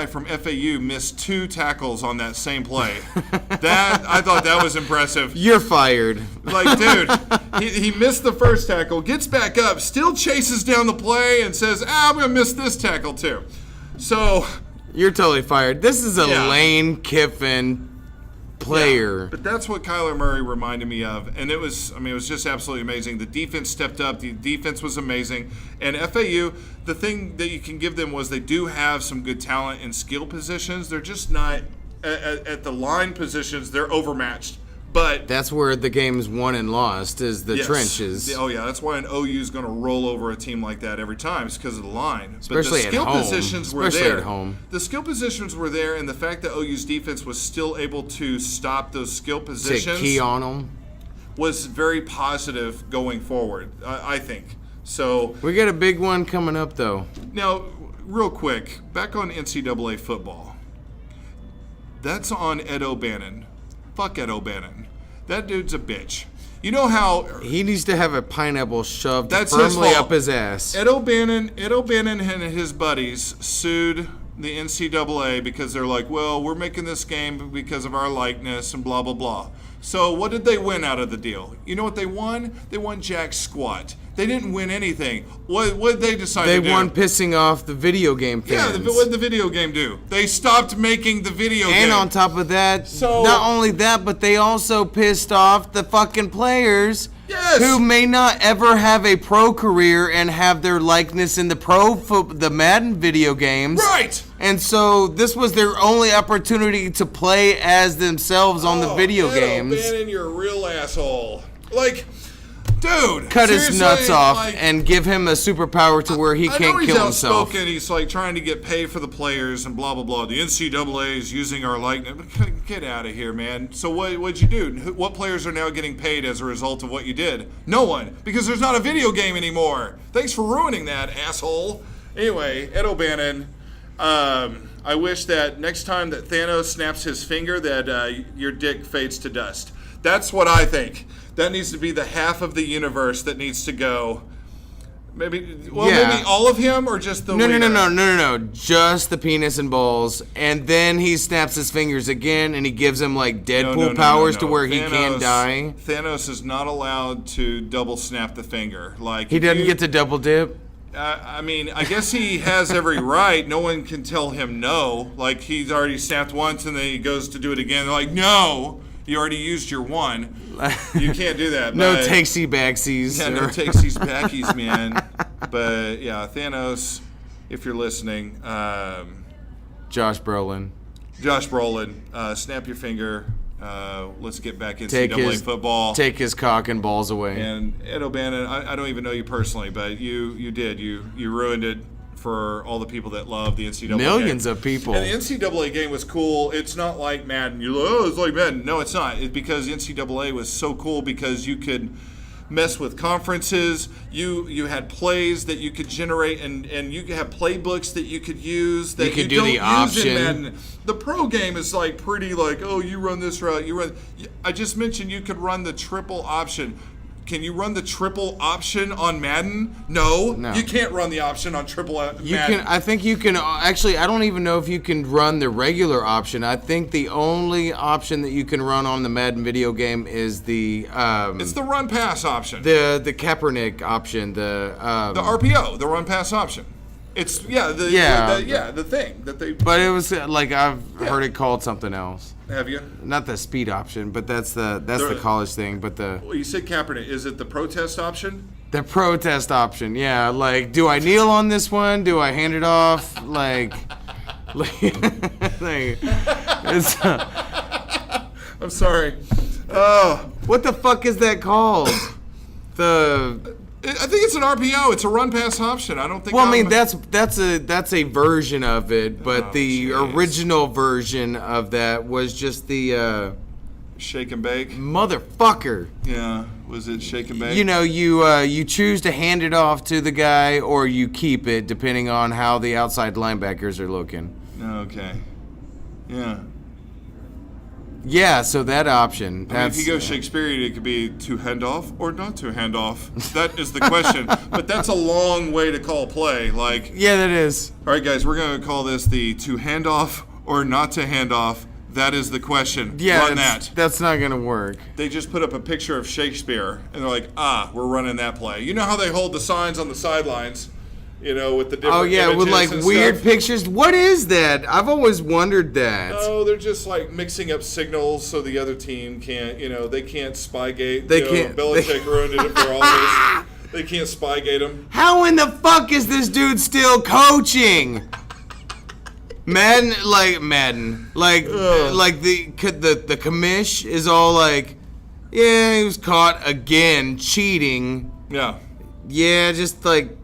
S4: from FAU missed 2 tackles on that same play. I thought that was impressive.
S1: You're fired.
S4: Like, dude, he missed the first tackle, gets back up, still chases down the play, and says, I'm going to miss this tackle too. So...
S1: You're totally fired. This is a
S4: Yeah.
S1: Lane Kiffin player.
S4: Yeah, but that's what Kyler Murray reminded me of. And it was just absolutely amazing. The defense stepped up. The defense was amazing. And FAU, the thing that you can give them was they do have some good talent in skill positions. They're just not, at the line positions, they're overmatched. But
S1: That's where the game's won and lost, is the
S4: yes.
S1: trenches.
S4: Oh, yeah. That's why an OU is going to roll over a team like that every time. It's because of the line.
S1: Especially
S4: but the
S1: at
S4: skill
S1: home.
S4: positions were
S1: Especially
S4: there.
S1: at home.
S4: The skill positions were there, and the fact that OU's defense was still able to stop those skill positions
S1: Take key on them.
S4: was very positive going forward, I think. So
S1: We got a big one coming up, though.
S4: now, real quick, back on NCAA football. That's on Ed O'Bannon. Fuck Ed O'Bannon. That dude's a bitch. You know how
S1: He needs to have a pineapple shoved
S4: That's his
S1: firmly
S4: fault.
S1: up his ass.
S4: Ed O'Bannon and his buddies sued the NCAA because they're like, well, we're making this game because of our likeness and blah, blah, blah. So what did they win out of the deal? You know what they won? They won jack squat. They didn't win anything. What did they decide
S1: They
S4: to do?
S1: won pissing off the video game fans.
S4: Yeah, what did the video game do? They stopped making the video game.
S1: And on top of that,
S4: So-
S1: not only that, but they also pissed off the fucking players
S4: Yes.
S1: who may not ever have a pro career and have their likeness in the Madden video games.
S4: Right.
S1: And so this was their only opportunity to play as themselves on the video
S4: Ed
S1: games.
S4: O'Bannon, you're a real asshole. Like, dude.
S1: Cut his
S4: seriously,
S1: nuts off
S4: like,
S1: and give him a superpower to where he
S4: I know
S1: can't
S4: he's
S1: kill himself.
S4: outspoken. He's like trying to get paid for the players and blah blah blah. The NCAA is using our likeness. Get out of here, man. So what'd you do? What players are now getting paid as a result of what you did? No one, because there's not a video game anymore. Thanks for ruining that, asshole. Anyway, Ed O'Bannon. I wish that next time that Thanos snaps his finger, that your dick fades to dust. That's what I think. That needs to be the half of the universe that needs to go. Maybe all of him, or just the wiener?
S1: No. Just the penis and balls. And then he snaps his fingers again and he gives him like Deadpool powers to where he can't die.
S4: Thanos is not allowed to double snap the finger. Like
S1: He doesn't get to double dip.
S4: I mean, I guess he has every right. No one can tell him no. Like, he's already snapped once and then he goes to do it again. They're like, no, you already used your one. You can't do that.
S1: No
S4: but-
S1: takesy backsies.
S4: Yeah, no takesies backies, man. But yeah, Thanos, if you're listening,
S1: Josh Brolin.
S4: Snap your finger. Let's get back into
S1: Take
S4: NCAA
S1: his
S4: football.
S1: Take his cock and balls away.
S4: And Ed O'Bannon, I don't even know you personally, but you did. You ruined it for all the people that love the NCAA
S1: Millions
S4: game.
S1: of people.
S4: And the NCAA game was cool. It's not like Madden. You're like, oh, it's like Madden. No, it's not. It's because the NCAA was so cool because you could mess with conferences. You had plays that you could generate, and you could have playbooks that you could use that
S1: You could do
S4: don't
S1: the
S4: use
S1: option.
S4: in Madden. The pro game is like pretty like, oh, you run this route, you run. I just mentioned you could run the triple option. Can you run the triple option on Madden? No. You can't run the option on triple Madden.
S1: You can. I think you can. Actually, I don't even know if you can run the regular option. I think the only option that you can run on the Madden video game is the.
S4: It's the run pass option.
S1: The Kaepernick option. The
S4: RPO, the run pass option. It's the thing that they.
S1: But it was like I've heard it called something else.
S4: Have you?
S1: Not the speed option, but that's the college thing. But
S4: Well, you said Kaepernick. Is it the protest option?
S1: The protest option, yeah. Like, do I kneel on this one? Do I hand it off? Like it's.
S4: I'm sorry. Oh,
S1: what the fuck is that called?
S4: I think it's an RPO. It's a run pass option. I don't think.
S1: Well, I mean that's a version of it, but the original version of that was just the
S4: shake and bake.
S1: Motherfucker.
S4: Yeah, was it shake and bake?
S1: You know, you choose to hand it off to the guy or you keep it, depending on how the outside linebackers are looking.
S4: Okay. Yeah.
S1: Yeah, so that option.
S4: I mean, if you go Shakespearean, it could be to hand off or not to hand off. That is the question. But that's a long way to call play. Like.
S1: Yeah, that is.
S4: All right, guys, we're going to call this the to hand off or not to hand off. That is the question.
S1: Yeah,
S4: run that.
S1: That's not going to work.
S4: They just put up a picture of Shakespeare, and they're like, we're running that play. You know how they hold the signs on the sidelines, with the different images
S1: with like
S4: and
S1: weird
S4: stuff?
S1: pictures. What is that? I've always wondered that.
S4: Oh, they're just like mixing up signals so the other team can't, they can't Spygate.
S1: They can't.
S4: Belichick ruined it for all this. They can't Spygate them.
S1: How in the fuck is this dude still coaching? Madden, like the commish is all like, yeah, he was caught again cheating.
S4: Yeah.
S1: Yeah, just like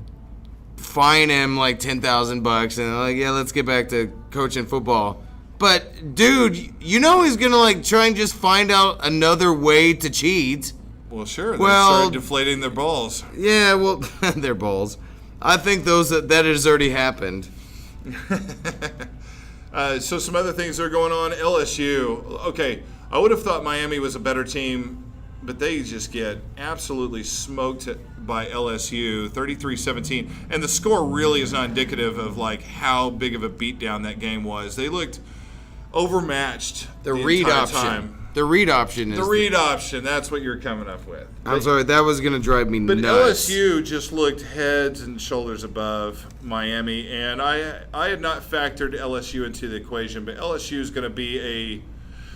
S1: fine him like $10,000 and like, yeah, let's get back to coaching football. But dude, he's gonna like try and just find out another way to cheat.
S4: Well, sure. They started deflating their balls.
S1: Yeah, well, their balls. I think that has already happened.
S4: So some other things that are going on. LSU. Okay, I would have thought Miami was a better team, but they just get absolutely smoked by LSU, 33-17. And the score really is not indicative of like how big of a beatdown that game was. They looked overmatched the
S1: read
S4: entire
S1: option.
S4: time.
S1: The read option is
S4: the read option. That's what you're coming up with.
S1: I'm sorry, that was gonna drive me nuts.
S4: But LSU just looked heads and shoulders above Miami, and I had not factored LSU into the equation, but LSU is going to be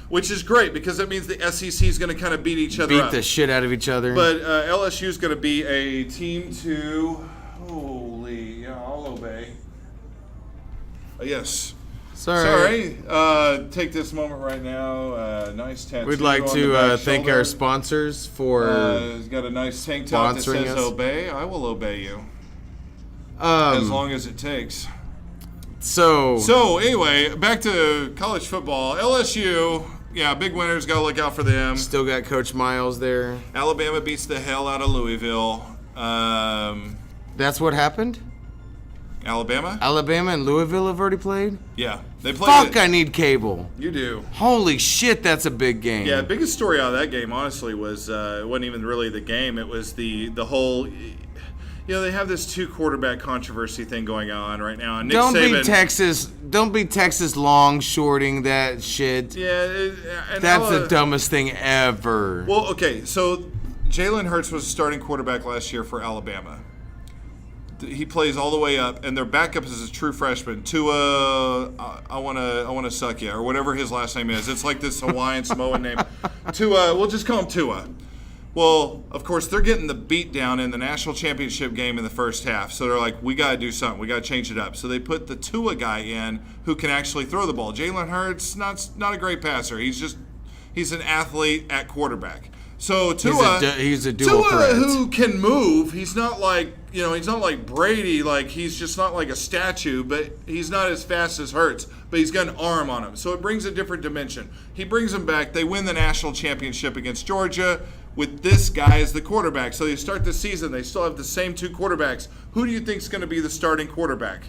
S4: which is great because that means the SEC is going to kind of beat each other up.
S1: Beat the shit out of each other.
S4: But LSU is going to be a team to. Holy, yeah, I'll obey. Yes. Sorry. Take this moment right now. Nice tattoo.
S1: We'd like to thank our sponsors for.
S4: He's got a nice tank top that says "Obey." I will obey you. As long as it takes. So anyway, back to college football. LSU, big winners. Got to look out for them.
S1: Still got Coach Miles there.
S4: Alabama beats the hell out of Louisville.
S1: That's what happened?
S4: Alabama
S1: and Louisville have already played?
S4: Yeah. They played.
S1: Fuck, I need cable.
S4: You do.
S1: Holy shit, that's a big game.
S4: Yeah, the biggest story out of that game, honestly, was it wasn't even really the game. It was the whole... they have this 2 quarterback controversy thing going on right now. And Nick Saban,
S1: don't be Texas long shorting that shit.
S4: Yeah.
S1: That's the dumbest thing ever.
S4: Well, okay, so Jalen Hurts was a starting quarterback last year for Alabama. He plays all the way up, and their backup is a true freshman. Tua, I wanna suck ya, or whatever his last name is. It's like this Hawaiian Samoan name. Tua, we'll just call him Tua. Well, of course, they're getting the beat down in the national championship game in the first half. So they're like, we got to do something. We got to change it up. So they put the Tua guy in who can actually throw the ball. Jalen Hurts, not a great passer. He's an athlete at quarterback. So Tua,
S1: he's a dual threat.
S4: Who can move. He's not like, he's not like Brady. Like, he's just not like a statue, but he's not as fast as Hurts. But he's got an arm on him. So it brings a different dimension. He brings him back. They win the national championship against Georgia with this guy as the quarterback. So they start the season. They still have the same 2 quarterbacks. Who do you think is going to be the starting quarterback?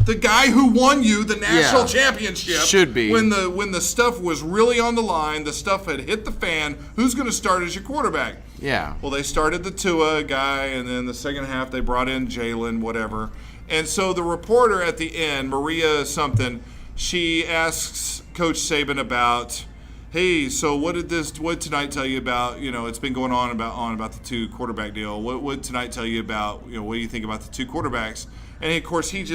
S4: The guy who won you the national championship.
S1: Should be.
S4: When the stuff was really on the line, the stuff had hit the fan, who's going to start as your quarterback?
S1: Yeah.
S4: Well, they started the Tua guy, and then the second half they brought in Jalen, whatever. And so the reporter at the end, Maria something, she asks Coach Saban about, hey, so what did tonight tell you about, it's been going on about the two quarterback deal. What would tonight tell you about, what do you think about the two quarterbacks? And of course, he's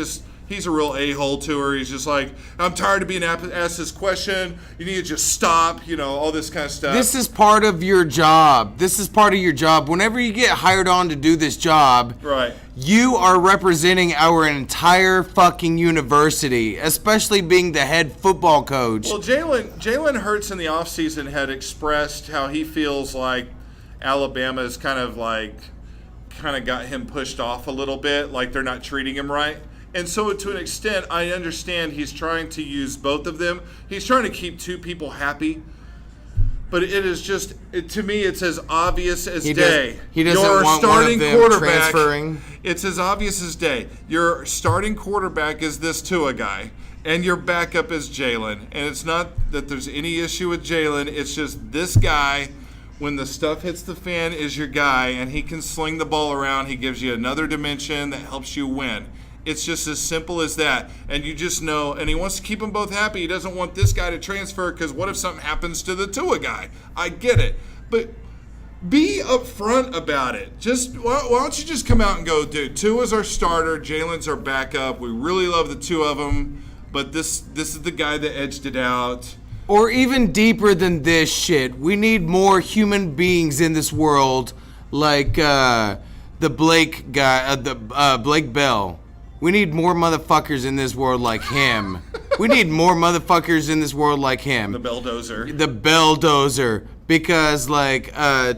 S4: a real a-hole to her. He's just like, I'm tired of being asked this question. You need to just stop, all this kind of stuff.
S1: This is part of your job. Whenever you get hired on to do this job,
S4: right,
S1: you are representing our entire fucking university, especially being the head football coach.
S4: Well, Jalen Hurts in the offseason had expressed how he feels like Alabama is kind of got him pushed off a little bit, like they're not treating him right. And so to an extent, I understand he's trying to use both of them. He's trying to keep two people happy. But it is just, to me, it's as obvious as day.
S1: He doesn't
S4: Your
S1: want
S4: starting
S1: one of them
S4: quarterback,
S1: transferring.
S4: It's as obvious as day. Your starting quarterback is this Tua guy, and your backup is Jalen. And it's not that there's any issue with Jalen. It's just this guy, when the stuff hits the fan, is your guy, and he can sling the ball around. He gives you another dimension that helps you win. It's just as simple as that. And you just know, and he wants to keep them both happy. He doesn't want this guy to transfer because what if something happens to the Tua guy? I get it. But be upfront about it. Why don't you just come out and go, dude, Tua's our starter, Jalen's our backup. We really love the two of them, but this is the guy that edged it out.
S1: Or even deeper than this shit, we need more human beings in this world like the Blake guy, Blake Bell. We need more motherfuckers in this world like him. We need more motherfuckers in this world like him.
S4: The Belldozer.
S1: The Belldozer. Because,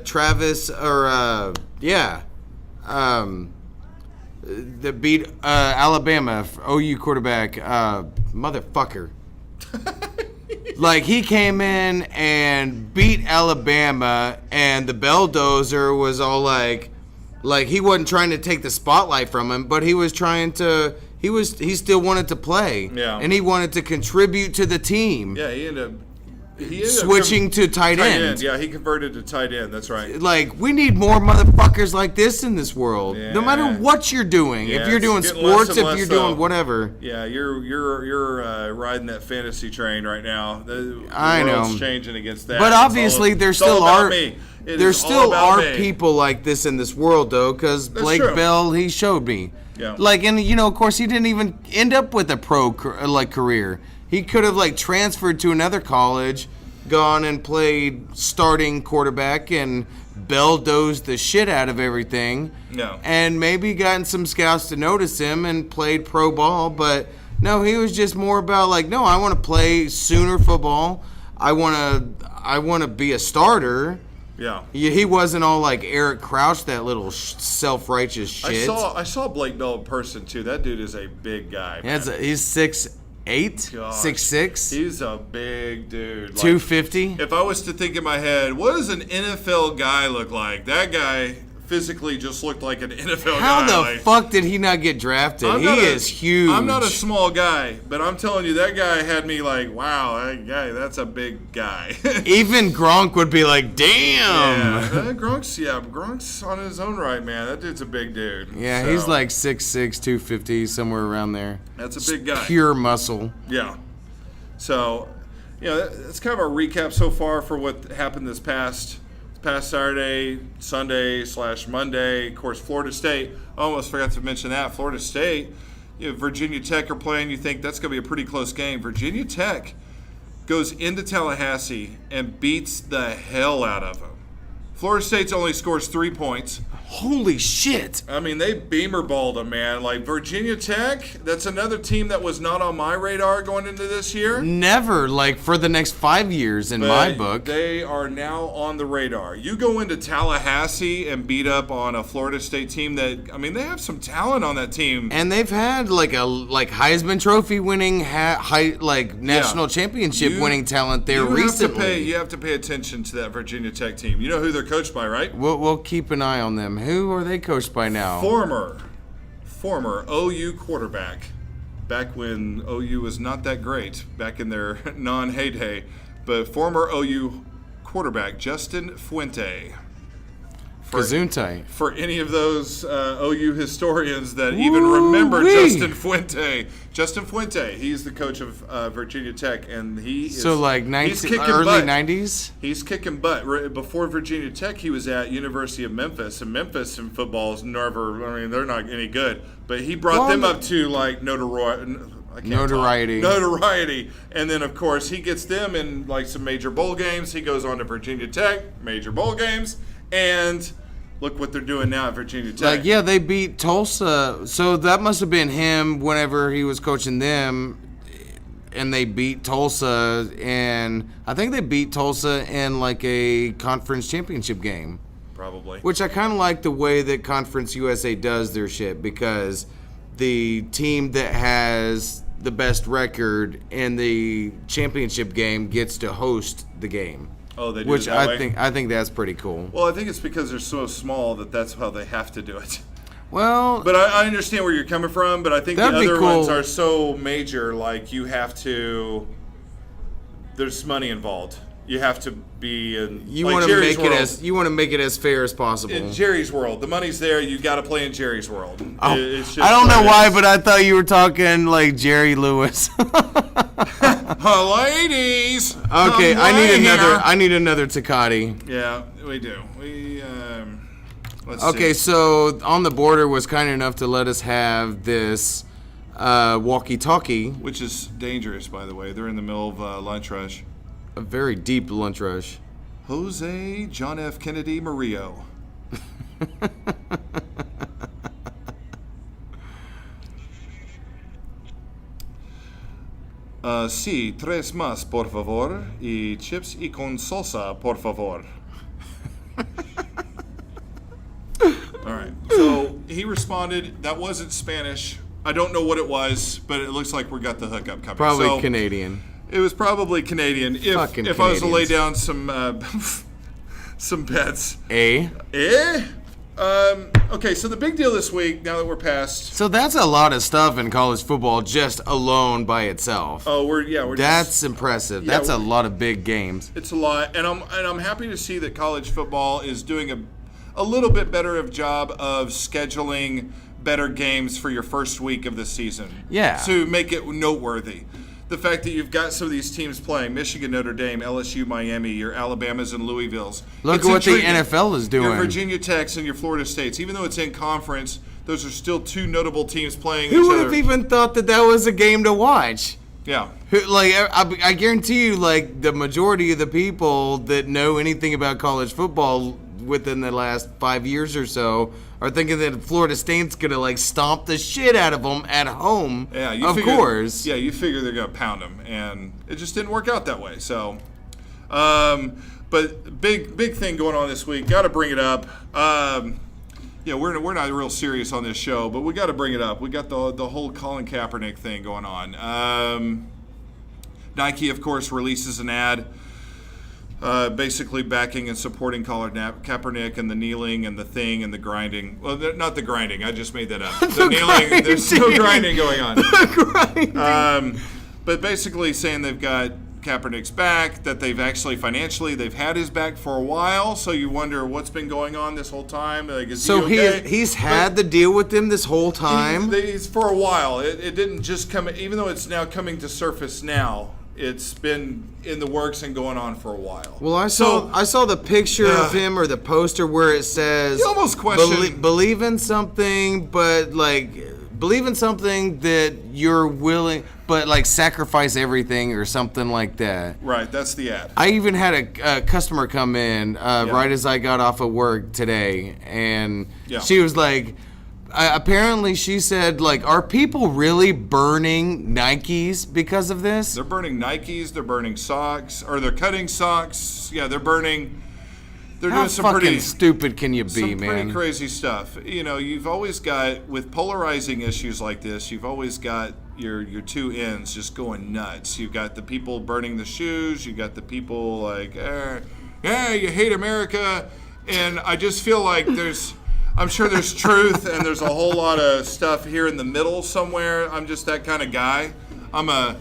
S1: Travis, that beat Alabama, OU quarterback, motherfucker. He came in and beat Alabama, and the Belldozer was all like he wasn't trying to take the spotlight from him, but he was trying to. He still wanted to play.
S4: Yeah.
S1: And he wanted to contribute to the team.
S4: Yeah, he ended up
S1: switching to tight end.
S4: Yeah, he converted to tight end. That's right.
S1: We need more motherfuckers like this in this world.
S4: Yeah.
S1: No matter what you're doing.
S4: Yeah,
S1: if you're doing sports, if you're doing whatever.
S4: Yeah, you're riding that fantasy train right now. The
S1: world's
S4: know. Changing against that.
S1: But obviously, there still are. There still are
S4: me.
S1: people like this in this world, though, because Blake Bell, he showed me.
S4: Yeah.
S1: Of course, he didn't even end up with a pro career. He could have transferred to another college, gone and played starting quarterback, and Bell-dozed the shit out of everything.
S4: No.
S1: And maybe gotten some scouts to notice him and played pro ball, but no, he was just more about no, I want to play Sooner football. I want to be a starter.
S4: Yeah.
S1: He wasn't all like Eric Crouch, that little self-righteous shit.
S4: I saw Blake Bell in person too. That dude is a big guy.
S1: Yeah, he's 6'8", 6'6".
S4: He's a big dude.
S1: 250.
S4: If I was to think in my head, what does an NFL guy look like? That guy physically just looked like an NFL guy.
S1: How the fuck did he not get drafted? He is huge.
S4: I'm not a small guy, but I'm telling you, that guy had me wow, that guy, that's a big guy.
S1: Even Gronk would be like, damn.
S4: Yeah, Gronk's on his own right, man. That dude's a big dude.
S1: Yeah, so. He's 6'6", 250, somewhere around there.
S4: That's a big guy.
S1: Pure muscle.
S4: Yeah. So, that's kind of a recap so far for what happened this past Saturday, Sunday / Monday. Of course, Florida State. I almost forgot to mention that. Florida State, Virginia Tech are playing. You think that's going to be a pretty close game. Virginia Tech goes into Tallahassee and beats the hell out of them. Florida State only scores 3 points.
S1: Holy shit.
S4: I mean, they beamer balled them, man. Virginia Tech, that's another team that was not on my radar going into this year.
S1: Never, for the next 5 years in my book.
S4: They are now on the radar. You go into Tallahassee and beat up on a Florida State team that, they have some talent on that team.
S1: And they've had, a Heisman Trophy winning, national championship winning talent there recently.
S4: You have to pay attention to that Virginia Tech team. You know who they're coached by, right?
S1: We'll keep an eye on them. Who are they coached by now?
S4: Former OU quarterback, back when OU was not that great, back in their non-heyday, but former OU quarterback Justin Fuente.
S1: Gesundheit.
S4: For any of those OU historians that even remember Justin Fuente. Justin Fuente, he's the coach of Virginia Tech, and he's
S1: early
S4: butt.
S1: 90s?
S4: He's kicking butt. Before Virginia Tech, he was at University of Memphis, and Memphis in football is never, they're not any good. But he brought them up to, like, notoriety. And then, of course, he gets them in, like, some major bowl games. He goes on to Virginia Tech, major bowl games, and look what they're doing now at Virginia Tech.
S1: They beat Tulsa. So that must have been him whenever he was coaching them, and they beat Tulsa. And I think they beat Tulsa in like a conference championship game.
S4: Probably.
S1: Which I kind of like the way that Conference USA does their shit, because the team that has the best record in the championship game gets to host the game.
S4: Oh, they do.
S1: Which
S4: it that way?
S1: I think that's pretty cool.
S4: Well, I think it's because they're so small that's how they have to do it.
S1: Well,
S4: but I understand where you're coming from. But I think the other
S1: cool.
S4: ones are so major, like you have to. There's money involved. You have to be in.
S1: You
S4: like
S1: want to
S4: Jerry's
S1: make
S4: world.
S1: you want to make it as fair as possible.
S4: In Jerry's world, the money's there. You got to play in Jerry's world.
S1: Oh,
S4: It's just
S1: I don't know why, but I thought you were talking like Jerry Lewis.
S4: Ladies.
S1: Okay, I need another Tecate.
S4: Yeah, we do. Let's
S1: Okay,
S4: see.
S1: so On the Border was kind enough to let us have this walkie-talkie.
S4: Which is dangerous, by the way. They're in the middle of lunch rush.
S1: A very deep lunch rush.
S4: Jose John F. Kennedy Murillo. Sí, tres más, por favor. Y chips y con salsa, por favor. All right. So he responded. That wasn't Spanish. I don't know what it was, but it looks like we got the hookup coming.
S1: Probably Canadian.
S4: It was probably Canadian. If I was to lay down some bets. Okay, so the big deal this week, now that we're past.
S1: So that's a lot of stuff in college football just alone by itself.
S4: Oh, we're
S1: that's impressive.
S4: Yeah,
S1: that's a lot of big games.
S4: It's a lot, and I'm happy to see that college football is doing a little bit better of job of scheduling better games for your first week of the season.
S1: Yeah.
S4: To make it noteworthy. The fact that you've got some of these teams playing, Michigan, Notre Dame, LSU, Miami, your Alabamas and Louisvilles.
S1: Look at what the NFL is doing.
S4: Your Virginia Techs and your Florida States. Even though it's in conference, those are still two notable teams playing
S1: Who
S4: each
S1: would
S4: other.
S1: have even thought that was a game to watch?
S4: Yeah.
S1: Like, I guarantee you, like, the majority of the people that know anything about college football within the last 5 years or so are thinking that Florida State's going to, like, stomp the shit out of them at home.
S4: Yeah,
S1: of course.
S4: Yeah, you figure they're going to pound them, and it just didn't work out that way. So, but big thing going on this week. Got to bring it up. We're not real serious on this show, but we got to bring it up. We got the whole Colin Kaepernick thing going on. Nike, of course, releases an ad. Basically backing and supporting Colin Kaepernick and the kneeling and the thing and the grinding. Well, not the grinding. I just made that up. The kneeling. There's no grinding going on. The grinding. But basically saying they've got Kaepernick's back, that they've actually financially they've had his back for a while. So you wonder what's been going on this whole time. Like, is he okay?
S1: He's had the deal with them this whole time.
S4: He's for a while. It didn't just come. Even though it's now coming to surface now. It's been in the works and going on for a while.
S1: Well, I saw the picture of him or the poster where it says
S4: you almost question
S1: believe in something, but like believe in something that you're willing, but like sacrifice everything or something like that.
S4: Right, that's the ad.
S1: I even had a customer come in right as I got off of work today, and she was like. Apparently, she said, like, are people really burning Nikes because of this?
S4: They're burning Nikes. They're burning socks, or they're cutting socks. Yeah, they're burning. They're doing some pretty
S1: stupid can you be,
S4: some
S1: man?
S4: Pretty crazy stuff. You know, you've always got with polarizing issues like this. You've always got your two ends just going nuts. You've got the people burning the shoes. You've got the people like, yeah, you hate America, and I just feel like I'm sure there's truth and there's a whole lot of stuff here in the middle somewhere. I'm just that kind of guy. I'm a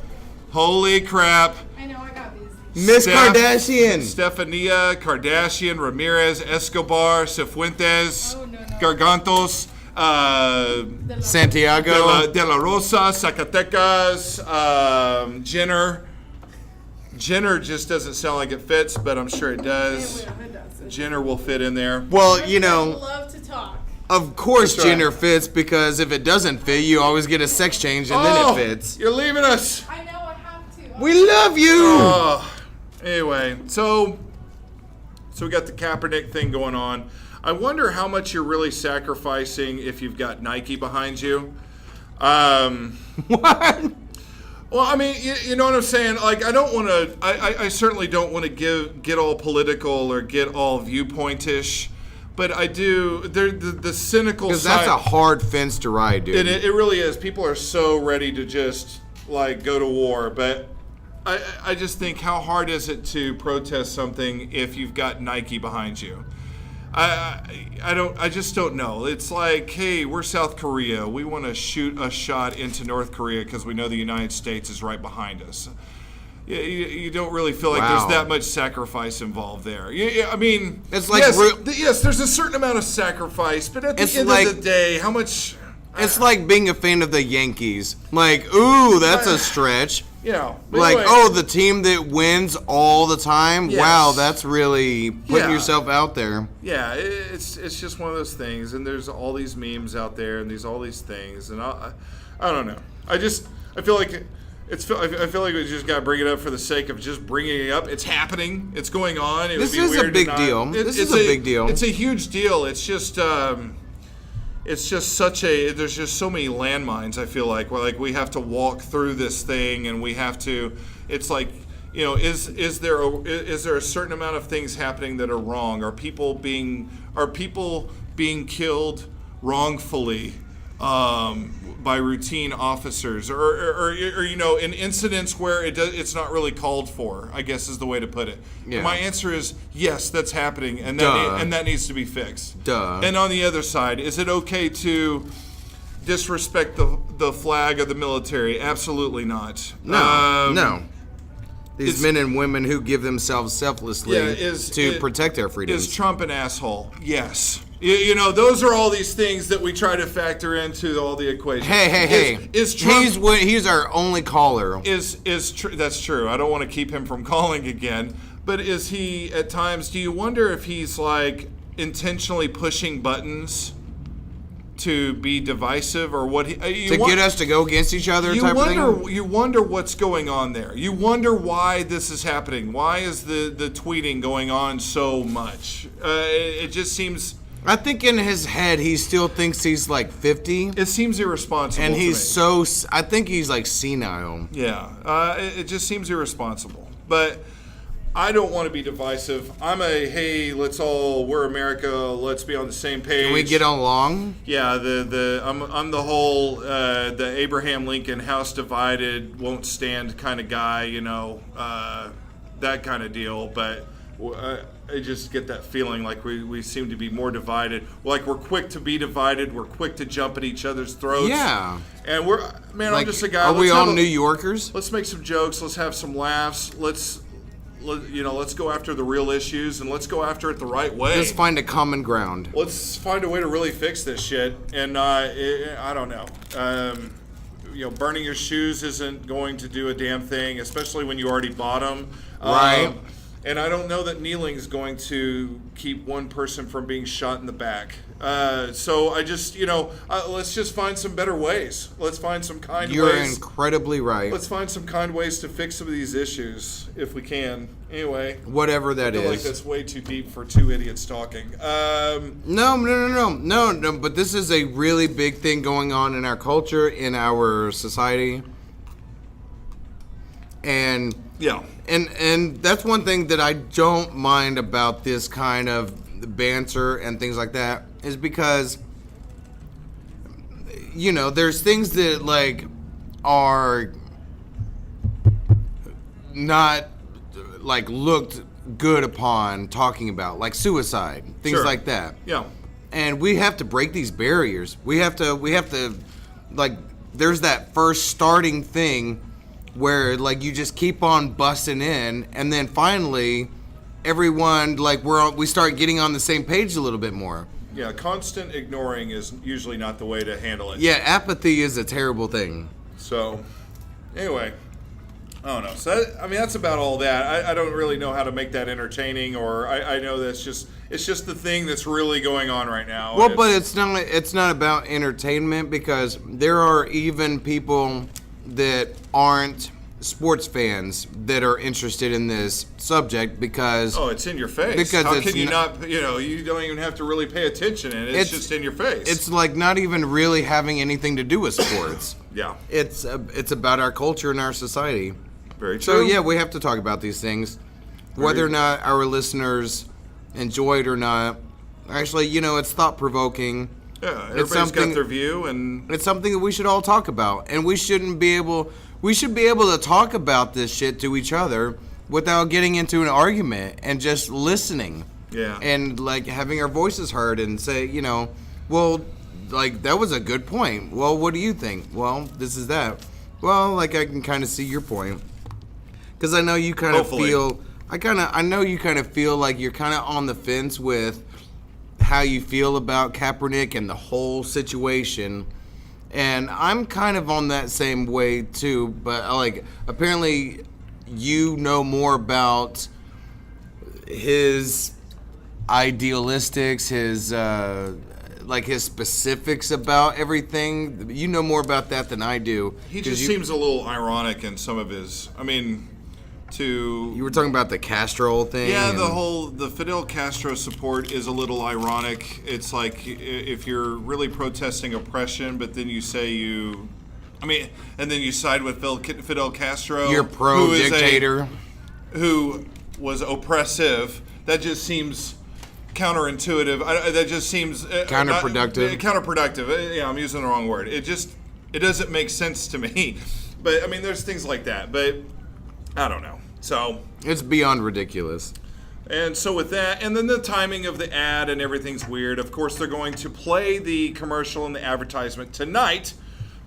S4: holy crap.
S5: I know, I got these.
S1: Miss Kardashian.
S4: Stefania, Kardashian, Ramirez, Escobar, Cifuentes, Gargantos,
S1: Santiago.
S4: De La Rosa, Zacatecas, Jenner. Jenner just doesn't sound like it fits, but I'm sure it does.
S5: It does.
S4: Jenner will fit in there.
S1: Well,
S5: I love to talk.
S1: Of course
S4: That's right.
S1: Jenner fits, because if it doesn't fit, you always get a sex change and then it fits.
S4: You're leaving us.
S5: I know I have to.
S1: We love you.
S4: Oh, anyway, so we got the Kaepernick thing going on. I wonder how much you're really sacrificing if you've got Nike behind you.
S1: What?
S4: Well, I mean, you know what I'm saying? Like, I don't want to. I certainly don't want to get all political or get all viewpointish, but I do. The cynical side.
S1: Because that's a hard fence to ride, dude.
S4: It really is. People are so ready to just like go to war, but I just think, how hard is it to protest something if you've got Nike behind you? I just don't know. It's like, hey, we're South Korea. We want to shoot a shot into North Korea because we know the United States is right behind us. You don't really feel like there's that much sacrifice involved there. I mean,
S1: it's like
S4: yes, there's a certain amount of sacrifice, but at the end of the day, how much?
S1: It's like being a fan of the Yankees. Like, ooh, that's a stretch.
S4: Yeah.
S1: Like,
S4: anyway,
S1: the team that wins all the time.
S4: Yes.
S1: Wow, that's really putting yourself out there.
S4: Yeah, it's just one of those things, and there's all these memes out there, and all these things, and I don't know. I feel like I feel like we just got to bring it up for the sake of just bringing it up. It's happening. It's going on.
S1: This is a big deal. This is a big deal.
S4: It's a huge deal. It's just such a. There's just so many landmines. I feel like we have to walk through this thing, and we have to. It's like, is there a certain amount of things happening that are wrong? Are people being killed wrongfully by routine officers, or in incidents where it's not really called for, I guess is the way to put it.
S1: Yeah.
S4: My answer is yes, that's happening, and that needs to be fixed.
S1: Duh.
S4: And on the other side, is it okay to disrespect the flag of the military? Absolutely not.
S1: No. These men and women who give themselves selflessly to protect our freedoms.
S4: Is Trump an asshole? Yes. Those are all these things that we try to factor into all the equations.
S1: Hey.
S4: Is Trump?
S1: He's our only caller.
S4: That's true. I don't want to keep him from calling again. But is he, at times, do you wonder if he's like intentionally pushing buttons to be divisive, or what
S1: get us to go against each other?
S4: You wonder what's going on there. You wonder why this is happening. Why is the tweeting going on so much? It just seems.
S1: I think in his head he still thinks he's like 50.
S4: It seems irresponsible.
S1: And he's
S4: to me.
S1: I think he's like senile.
S4: Yeah, it just seems irresponsible. But I don't want to be divisive. Hey, we're America, let's be on the same page.
S1: Can we get along?
S4: Yeah, I'm the whole the Abraham Lincoln house divided won't stand kind of guy, that kind of deal. But I just get that feeling like we seem to be more divided. Like we're quick to be divided. We're quick to jump at each other's throats.
S1: Yeah.
S4: And I'm just a guy.
S1: Are we all New Yorkers?
S4: Let's make some jokes. Let's have some laughs. Let's go after the real issues, and let's go after it the right way.
S1: Let's find a common ground.
S4: Let's find a way to really fix this shit. And I don't know. Burning your shoes isn't going to do a damn thing, especially when you already bought them.
S1: Right.
S4: And I don't know that kneeling is going to keep one person from being shot in the back. So I just, let's just find some better ways. Let's find some kind ways.
S1: You're incredibly right.
S4: Let's find some kind ways to fix some of these issues if we can. Anyway.
S1: Whatever that
S4: I feel
S1: is.
S4: like that's way too deep for two idiots talking.
S1: No. But this is a really big thing going on in our culture, in our society. And
S4: yeah.
S1: And that's one thing that I don't mind about this kind of banter and things like that, is because, there's things that are not looked good upon talking about, like suicide, things like that.
S4: Yeah.
S1: And we have to break these barriers. We have to there's that first starting thing where like you just keep on busting in, and then finally everyone like we start getting on the same page a little bit more.
S4: Yeah, constant ignoring is usually not the way to handle it.
S1: Yeah, apathy is a terrible thing.
S4: So, anyway, I don't know. So, that's about all that. I don't really know how to make that entertaining, or I know it's just the thing that's really going on right now.
S1: Well, but it's not about entertainment, because there are even people that aren't sports fans that are interested in this subject because
S4: it's in your face.
S1: Because
S4: how can you not? You don't even have to really pay attention, and it's just in your face.
S1: It's like not even really having anything to do with sports.
S4: Yeah,
S1: it's about our culture and our society.
S4: Very true.
S1: So yeah, we have to talk about these things, whether or not our listeners enjoy it or not. Actually, it's thought provoking.
S4: Yeah, everybody's got their view, and
S1: it's something that we should all talk about, and we should be able to talk about this shit to each other without getting into an argument, and just listening.
S4: Yeah.
S1: And like having our voices heard and say, well, like that was a good point. Well, what do you think? Well, this is that. Well, like I can kind of see your point. Because I know you kind of feel, I know you kind of feel like you're kind of on the fence with how you feel about Kaepernick and the whole situation. And I'm kind of on that same way too, but like apparently you know more about his idealistics, his his specifics about everything. You know more about that than I do.
S4: He just seems a little ironic in some of his. You
S1: were talking about the Castro thing.
S4: Yeah, the Fidel Castro support is a little ironic. It's like if you're really protesting oppression, but then you say and then you side with Fidel Castro.
S1: You're pro-dictator.
S4: Who was oppressive. That just seems counterintuitive. That just seems
S1: counterproductive.
S4: Counterproductive. Yeah, I'm using the wrong word. It doesn't make sense to me. But there's things like that. But I don't know. So
S1: it's beyond ridiculous.
S4: And so with that, and then the timing of the ad and everything's weird. Of course, they're going to play the commercial and the advertisement tonight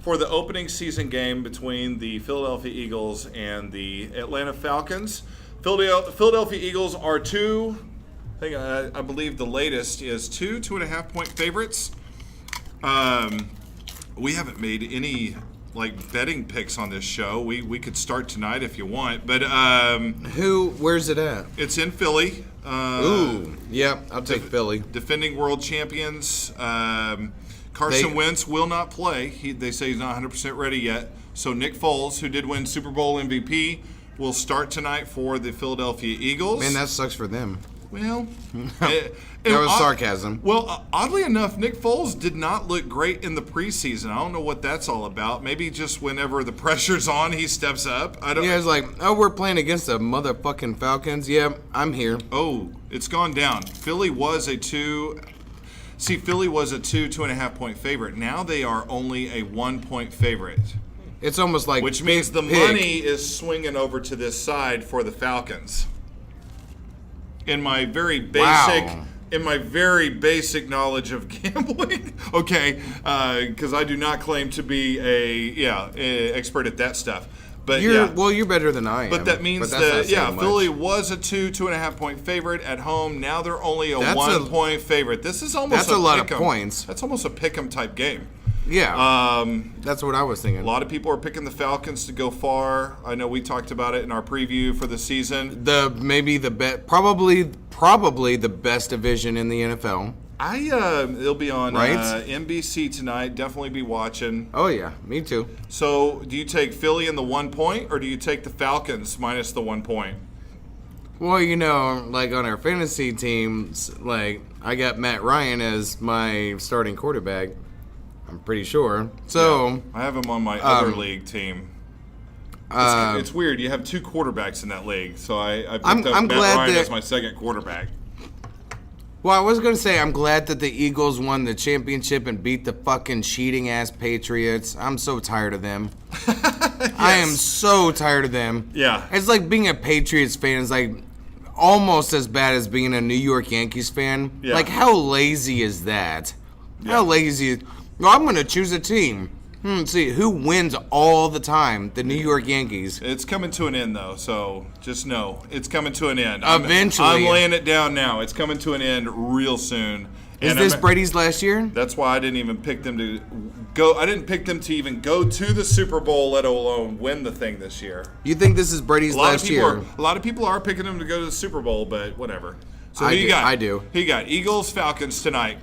S4: for the opening season game between the Philadelphia Eagles and the Atlanta Falcons. Philadelphia Eagles are I believe the latest is 2.5 point favorites. We haven't made any betting picks on this show. We could start tonight if you want, but
S1: where's it at?
S4: It's in Philly.
S1: Ooh, yeah, I'll take Philly.
S4: Defending world champions. Carson Wentz will not play. They say he's not 100% ready yet. So Nick Foles, who did win Super Bowl MVP, will start tonight for the Philadelphia Eagles.
S1: Man, that sucks for them.
S4: Well,
S1: that was sarcasm.
S4: Well, oddly enough, Nick Foles did not look great in the preseason. I don't know what that's all about. Maybe just whenever the pressure's on, he steps up.
S1: Yeah, it's like, we're playing against the motherfucking Falcons. Yeah, I'm here.
S4: Oh, it's gone down. Philly was a 2.5 point favorite. Now they are only a 1 point favorite.
S1: It's almost like
S4: which means the money is swinging over to this side for the Falcons. In my very basic knowledge of gambling, okay, because I do not claim to be a expert at that stuff. But
S1: you're better than I am.
S4: But that means Philly was a 2.5 point favorite at home. Now they're only a 1 point favorite. This is almost
S1: a lot of points.
S4: That's almost a pick'em type game.
S1: Yeah, that's what I was thinking.
S4: A lot of people are picking the Falcons to go far. I know we talked about it in our preview for the season.
S1: Probably the best division in the NFL.
S4: It'll be on NBC tonight. Definitely be watching.
S1: Oh yeah, me too.
S4: So, do you take Philly in the 1 point, or do you take the Falcons minus the 1 point?
S1: Well, on our fantasy teams, I got Matt Ryan as my starting quarterback. I'm pretty sure. So
S4: yeah, I have him on my other league team. It's weird. You have two quarterbacks in that league, so I picked up Matt Ryan as my second quarterback.
S1: Well, I was going to say I'm glad that the Eagles won the championship and beat the fucking cheating ass Patriots. I'm so tired of them. Yes. I am so tired of them.
S4: Yeah.
S1: It's like being a Patriots fan is almost as bad as being a New York Yankees fan.
S4: Yeah.
S1: How lazy is that? Yeah. How lazy is... Well, I'm going to choose a team. See, who wins all the time? The New York Yankees.
S4: It's coming to an end, though, so just know it's coming to an end.
S1: Eventually.
S4: I'm laying it down now. It's coming to an end real soon.
S1: Is this Brady's last year?
S4: That's why I didn't even pick them to go. I didn't pick them to even go to the Super Bowl, let alone win the thing this year.
S1: You think this is Brady's last year?
S4: A lot of people are picking them to go to the Super Bowl, but whatever. So
S1: I
S4: who you got?
S1: I do.
S4: Who you got? Eagles, Falcons tonight.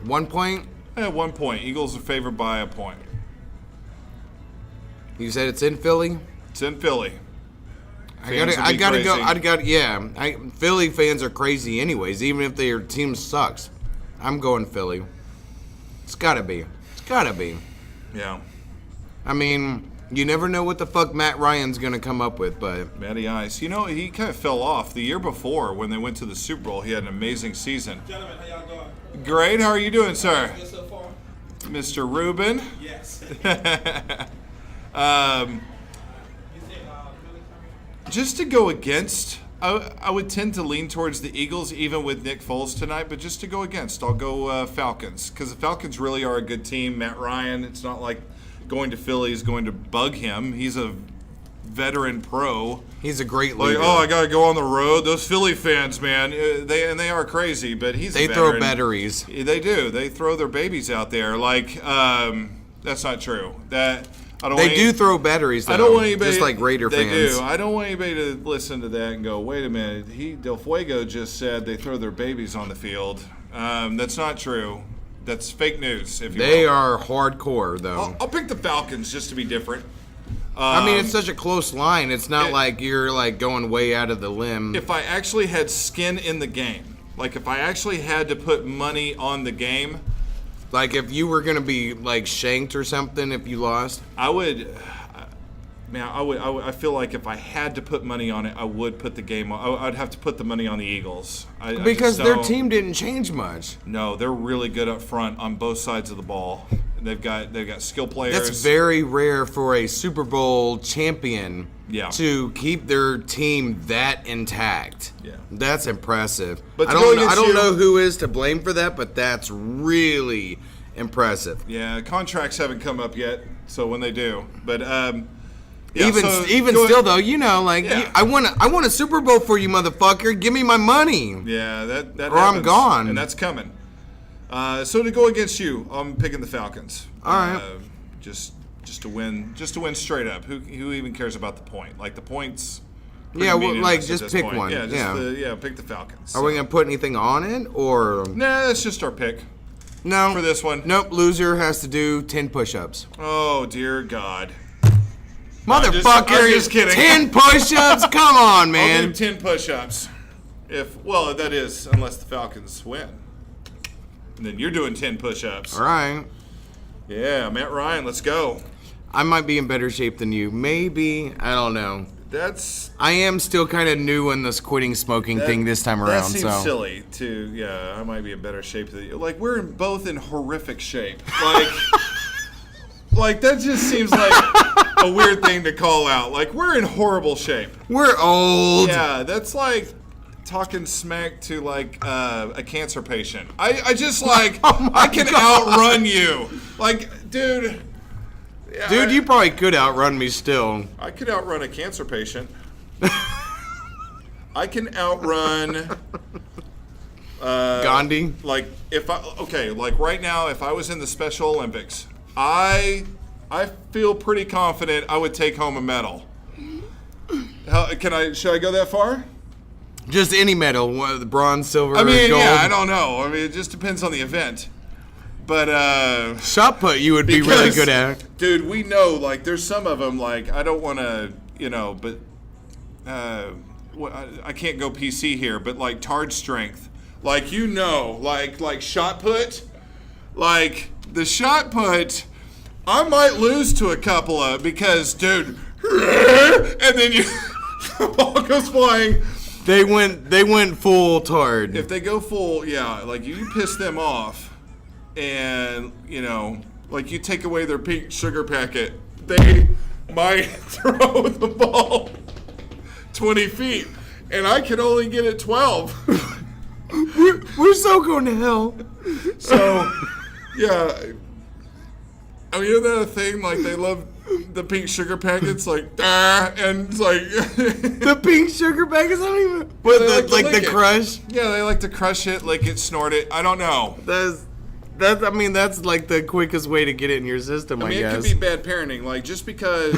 S1: 1 point?
S4: At 1 point. Eagles are favored by a point.
S1: You said it's in Philly?
S4: It's in Philly.
S1: I gotta go. Philly fans are crazy anyways, even if their team sucks. I'm going Philly. It's gotta be.
S4: Yeah.
S1: I mean, you never know what the fuck Matt Ryan's gonna come up with, but
S4: Matty Ice. You know, he kind of fell off the year before when they went to the Super Bowl. He had an amazing season.
S6: Gentlemen, how y'all doing?
S4: Great. How are you doing, sir?
S6: Good so far?
S4: Mr. Rubin.
S6: Yes.
S4: Just to go against, I would tend to lean towards the Eagles, even with Nick Foles tonight. But just to go against, I'll go Falcons, because the Falcons really are a good team. Matt Ryan, it's not like going to Philly is going to bug him. He's a veteran pro.
S1: he's a great
S4: Like,
S1: leader.
S4: oh, I gotta go on the road. Those Philly fans, man, they are crazy. But he's
S1: They
S4: a
S1: throw
S4: veteran.
S1: batteries.
S4: They do. They throw their babies out there. Like, that's not true.
S1: They do throw batteries, though.
S4: I don't want anybody.
S1: Just like Raider
S4: they
S1: fans.
S4: do. I don't want anybody to listen to that and go, "Wait a minute." Del Fuego just said they throw their babies on the field. That's not true. That's fake news. If you
S1: They
S4: will.
S1: are hardcore, though.
S4: I'll pick the Falcons just to be different.
S1: I mean, it's such a close line. It's not
S4: it-
S1: like you're like going way out of the limb.
S4: If I actually had skin in the game, like if I actually had to put money on the game,
S1: Like if you were gonna be like shanked or something if you lost.
S4: I would. Man, I feel like if I had to put money on it, I would put the game on. I'd have to put the money on the Eagles. I
S1: Because
S4: just
S1: their
S4: don't-
S1: team didn't change much.
S4: No, they're really good up front on both sides of the ball. They've got skill players.
S1: That's very rare for a Super Bowl champion
S4: Yeah.
S1: to keep their team that intact.
S4: Yeah.
S1: That's impressive.
S4: But
S1: I
S4: to go
S1: don't know, I
S4: against
S1: don't
S4: you-
S1: know who is to blame for that, but that's really impressive.
S4: Yeah, contracts haven't come up yet, so when they do, but yeah,
S1: even
S4: so
S1: even
S4: go-
S1: still though, you know, like
S4: Yeah.
S1: I want a Super Bowl for you, motherfucker. Give me my money.
S4: Yeah, that
S1: Or I'm
S4: happens,
S1: gone.
S4: and that's coming. So to go against you, I'm picking the Falcons.
S1: All right.
S4: Just to win straight up. Who even cares about the point? Like the points. pretty
S1: Yeah, well,
S4: meaningless
S1: like,
S4: at
S1: just
S4: this
S1: pick
S4: point.
S1: one.
S4: Yeah,
S1: Yeah.
S4: pick the Falcons.
S1: Are we gonna put anything on it or
S4: Nah, that's just our pick
S1: no?
S4: for this one.
S1: Nope. Loser has to do 10 push-ups.
S4: Oh dear God.
S1: Motherfucker,
S4: I'm just kidding.
S1: 10 push-ups? Come on,
S4: I'll do
S1: man.
S4: 10 push-ups. That is unless the Falcons win. And then you're doing 10 push-ups.
S1: All right.
S4: Yeah, Matt Ryan, let's go.
S1: I might be in better shape than you. Maybe. I don't know. I am still kind of new in this quitting smoking thing this time around.
S4: That seems
S1: so
S4: silly to, yeah, I might be in better shape than you. Like, we're both in horrific shape. Like that just seems like a weird thing to call out. Like, we're in horrible shape.
S1: we're old.
S4: Yeah, that's like talking smack to like a cancer patient. I just like I can outrun you. Like, dude. Yeah,
S1: Dude, you probably could outrun me still.
S4: I could outrun a cancer patient. I can outrun
S1: Gandhi.
S4: like like right now, if I was in the Special Olympics, I feel pretty confident I would take home a medal. Should I go that far?
S1: Just any medal, the bronze, silver,
S4: I mean,
S1: gold.
S4: yeah, I don't know. I mean, it just depends on the event. But
S1: Shot put you would be really good at.
S4: Dude, we know, like, there's some of them, like, I don't want to, but I can't go PC here, but, like, targe strength. Like, like shot put, like, the shot put, I might lose to a couple of, because, dude, and then the ball goes flying.
S1: They went full tard.
S4: If they go full, yeah, like, you piss them off. And, like you take away their pink sugar packet, they might throw the ball 20 feet. And I can only get it 12.
S1: We're so going to hell.
S4: So, yeah. I mean, isn't that a thing? Like, they love the pink sugar packets, like, and it's like...
S1: The pink sugar packets, I don't even...
S4: But
S1: But
S4: they
S1: like
S4: to
S1: the
S4: lick it.
S1: crush?
S4: Yeah, they like to crush it, lick it, snort it. I don't know.
S1: I mean, that's like the quickest way to get it in your system, I
S4: I mean,
S1: guess.
S4: it could be bad parenting. Like, just because...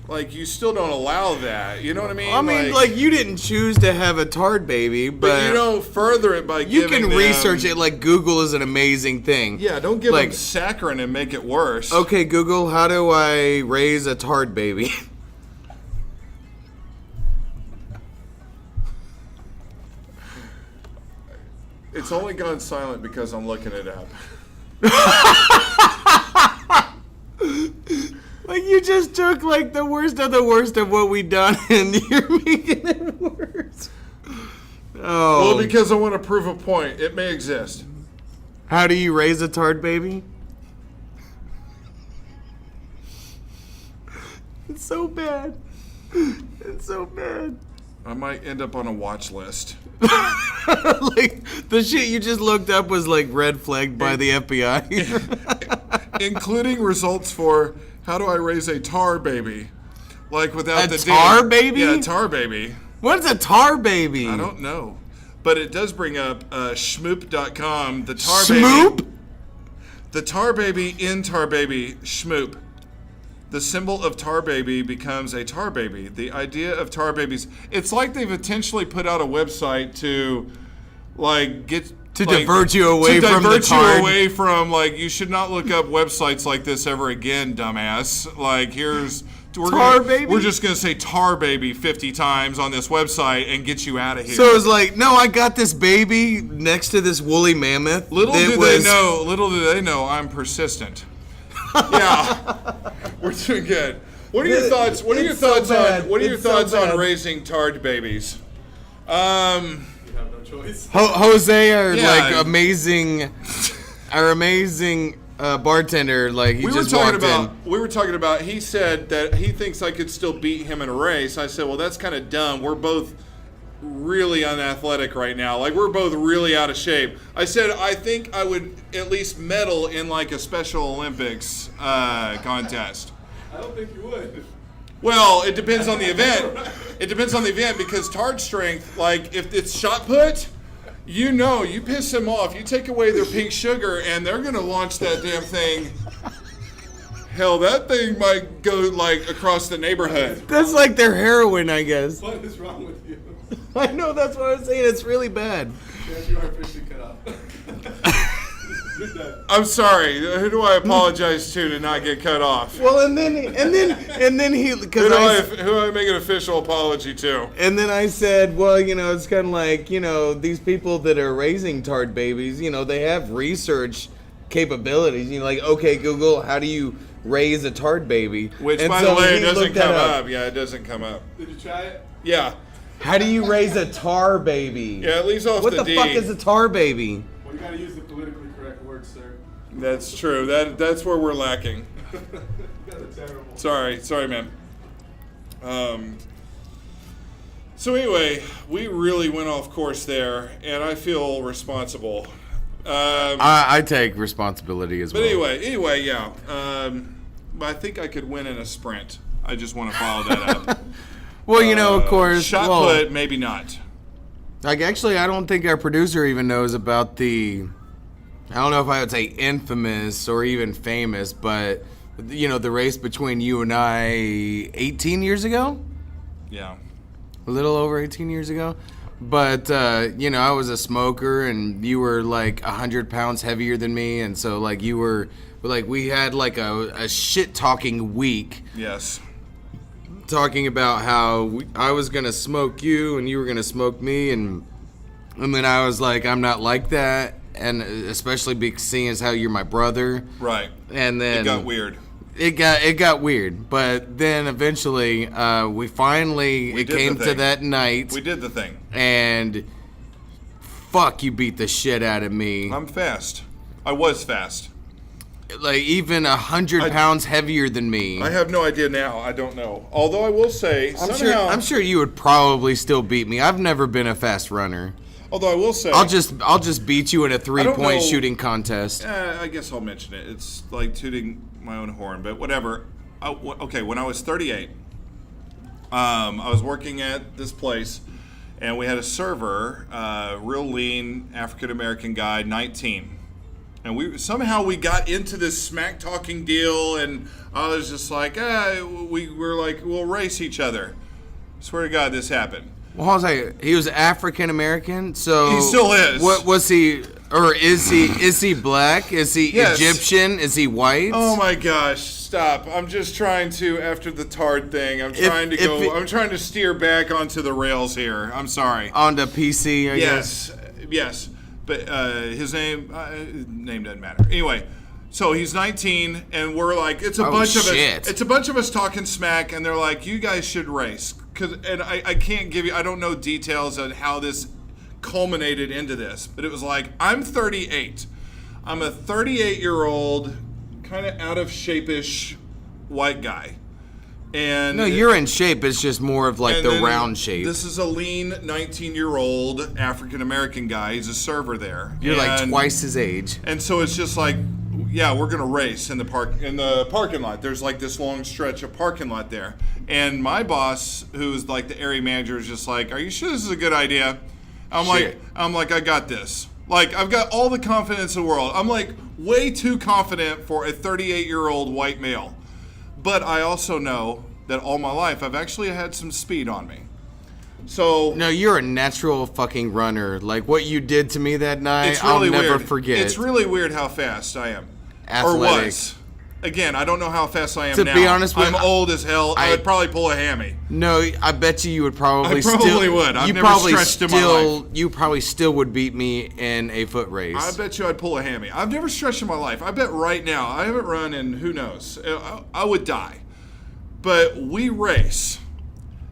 S4: like, you still don't allow that. You know what I mean?
S1: I mean, like you didn't choose to have a tard baby,
S4: But you don't further it by
S1: you
S4: giving
S1: can
S4: them-
S1: research it. Like Google is an amazing thing.
S4: Yeah, don't give
S1: like,
S4: them saccharin and make it worse.
S1: Okay, Google, how do I raise a tard baby?
S4: It's only gone silent because I'm looking it up.
S1: Like you just took like the worst of what we done, and you're making it worse. Oh.
S4: Well, because I want to prove a point. It may exist.
S1: How do you raise a tard baby? It's so bad. It's so bad.
S4: I might end up on a watch list.
S1: Like the shit you just looked up was like red flagged by the FBI.
S4: Including results for how do I raise a tar baby? Like without
S1: A
S4: the
S1: tar
S4: D.
S1: baby?
S4: Yeah, a tar baby.
S1: What's a tar baby?
S4: I don't know. But it does bring up schmoop.com, the tar
S1: Schmoop?
S4: baby. The tar baby in tar baby, schmoop. The symbol of tar baby becomes a tar baby. The idea of tar babies, it's like they've intentionally put out a website to like get
S1: To
S4: like,
S1: divert you away
S4: to
S1: from the
S4: divert
S1: tard.
S4: you away from like you should not look up websites like this ever again, dumbass. Like here's
S1: Tar baby?
S4: We're just gonna say tar baby 50 times on this website and get you out of here.
S1: So it's like, no, I got this baby next to this woolly mammoth.
S4: Little
S1: that
S4: do they know I'm persistent. Yeah. We're doing good. What are your thoughts? What are your
S1: It's so
S4: thoughts
S1: bad.
S4: on what are your
S1: It's so
S4: thoughts on
S1: bad.
S4: raising tard babies?
S1: Jose, our
S4: Yeah.
S1: like amazing bartender, like he just walked in.
S4: We were talking about he said that he thinks I could still beat him in a race. I said, well, that's kind of dumb. We're both really unathletic right now. Like we're both really out of shape. I said I think I would at least medal in like a Special Olympics contest.
S6: I don't think you would.
S4: Well, it depends on the event. It depends on the event because tard strength, like if it's shot put, you know, you piss them off. You take away their pink sugar and they're going to launch that damn thing. Hell, that thing might go like across the neighborhood.
S1: That's like their heroin, I guess.
S6: What is wrong with you?
S1: I know, that's what I'm saying. It's really bad.
S6: Yes, you are officially cut off.
S4: I'm sorry. Who do I apologize to not get cut off?
S1: Well, and then he,
S4: Who
S1: because
S4: do I make an official apology to?
S1: and then I said, well, you know, it's kind of like, you know, these people that are raising tard babies, you know, they have research capabilities. You know, like, okay, Google, how do you raise a tard baby?
S4: Which,
S1: And
S4: by
S1: so
S4: the way,
S1: he
S4: doesn't
S1: looked that
S4: come up. Yeah, it doesn't come up.
S6: Did you try it?
S4: Yeah.
S1: How do you raise a tar baby?
S4: Yeah, it leaves off
S1: What
S4: the
S1: the
S4: D.
S1: fuck is a tar baby?
S6: Well, you gotta use the politically correct word, sir.
S4: That's true. That's where we're lacking.
S6: You guys are terrible.
S4: Sorry, man. So anyway, we really went off course there, and I feel responsible.
S1: I take responsibility as
S4: But
S1: well.
S4: anyway, yeah. I think I could win in a sprint. I just want to follow that up.
S1: Well, you know, of course.
S4: Shot
S1: well,
S4: put, maybe not.
S1: Like, actually, I don't think our producer even knows about the. I don't know if I would say infamous or even famous, but you know, the race between you and I 18 years ago,
S4: Yeah.
S1: a little over 18 years ago. But you know, I was a smoker, and you were like 100 pounds heavier than me, and so like you were like we had like a shit talking week.
S4: Yes.
S1: Talking about how I was gonna smoke you and you were gonna smoke me, and then I was like, I'm not like that, and especially seeing as how you're my brother.
S4: Right.
S1: And then
S4: It got weird.
S1: It got weird, but then eventually we finally
S4: We
S1: it
S4: did the
S1: came to
S4: thing.
S1: that night,
S4: We did the thing.
S1: and fuck, you beat the shit out of me.
S4: I'm fast. I was fast.
S1: like even 100 pounds heavier than me.
S4: I have no idea now. I don't know. Although I will say,
S1: I'm sure you would probably still beat me. I've never been a fast runner.
S4: Although I will say,
S1: I'll just beat you in a
S4: know.
S1: 3-point shooting contest.
S4: I guess I'll mention it. It's like tooting my own horn, but whatever. Okay, when I was 38, I was working at this place, and we had a server, real lean African American guy, 19. And we got into this smack talking deal, and I was just like, we were like, we'll race each other. Swear to God, this happened.
S1: Well, hold on a second. He was African American, so
S4: He still is.
S1: What was he? Or is he? Is he black? Is he
S4: Yes.
S1: Egyptian? Is he white?
S4: Oh my gosh! Stop! I'm just trying to, after the tard thing, I'm trying to steer back onto the rails here. I'm sorry.
S1: On the PC, I guess.
S4: Yes. But his name doesn't matter. Anyway, so he's 19, and we're like, it's a bunch of us. It's a bunch of us talking smack, and they're like, you guys should race. And I can't give you, I don't know details on how this culminated into this, but it was like, I'm 38. I'm a 38-year-old, kind of out of shape-ish white guy. And
S1: No, you're in shape. It's just more of like
S4: and
S1: the
S4: then
S1: round shape.
S4: This is a lean 19-year-old African-American guy. He's a server there.
S1: You're like twice his age.
S4: And so it's just like, yeah, we're gonna race in the parking lot. There's like this long stretch of parking lot there. And my boss, who's like the area manager, is just like, are you sure this is a good idea? I'm like, I got this. Like, I've got all the confidence in the world. I'm like way too confident for a 38-year-old white male. But I also know that all my life I've actually had some speed on me. So
S1: No, you're a natural fucking runner. Like what you did to me that night,
S4: it's really
S1: I'll never
S4: weird.
S1: forget.
S4: It's really weird how fast I am.
S1: Athletic.
S4: Or was. Again, I don't know how fast I am
S1: To
S4: now.
S1: be honest with
S4: I'm
S1: you,
S4: old as hell. I would probably pull a hammy.
S1: No, I bet you would probably
S4: I probably would. I've never stretched in my life.
S1: You probably still would beat me in a foot race.
S4: I bet you I'd pull a hammy. I've never stretched in my life. I bet right now, I haven't run in who knows. I would die. But we race.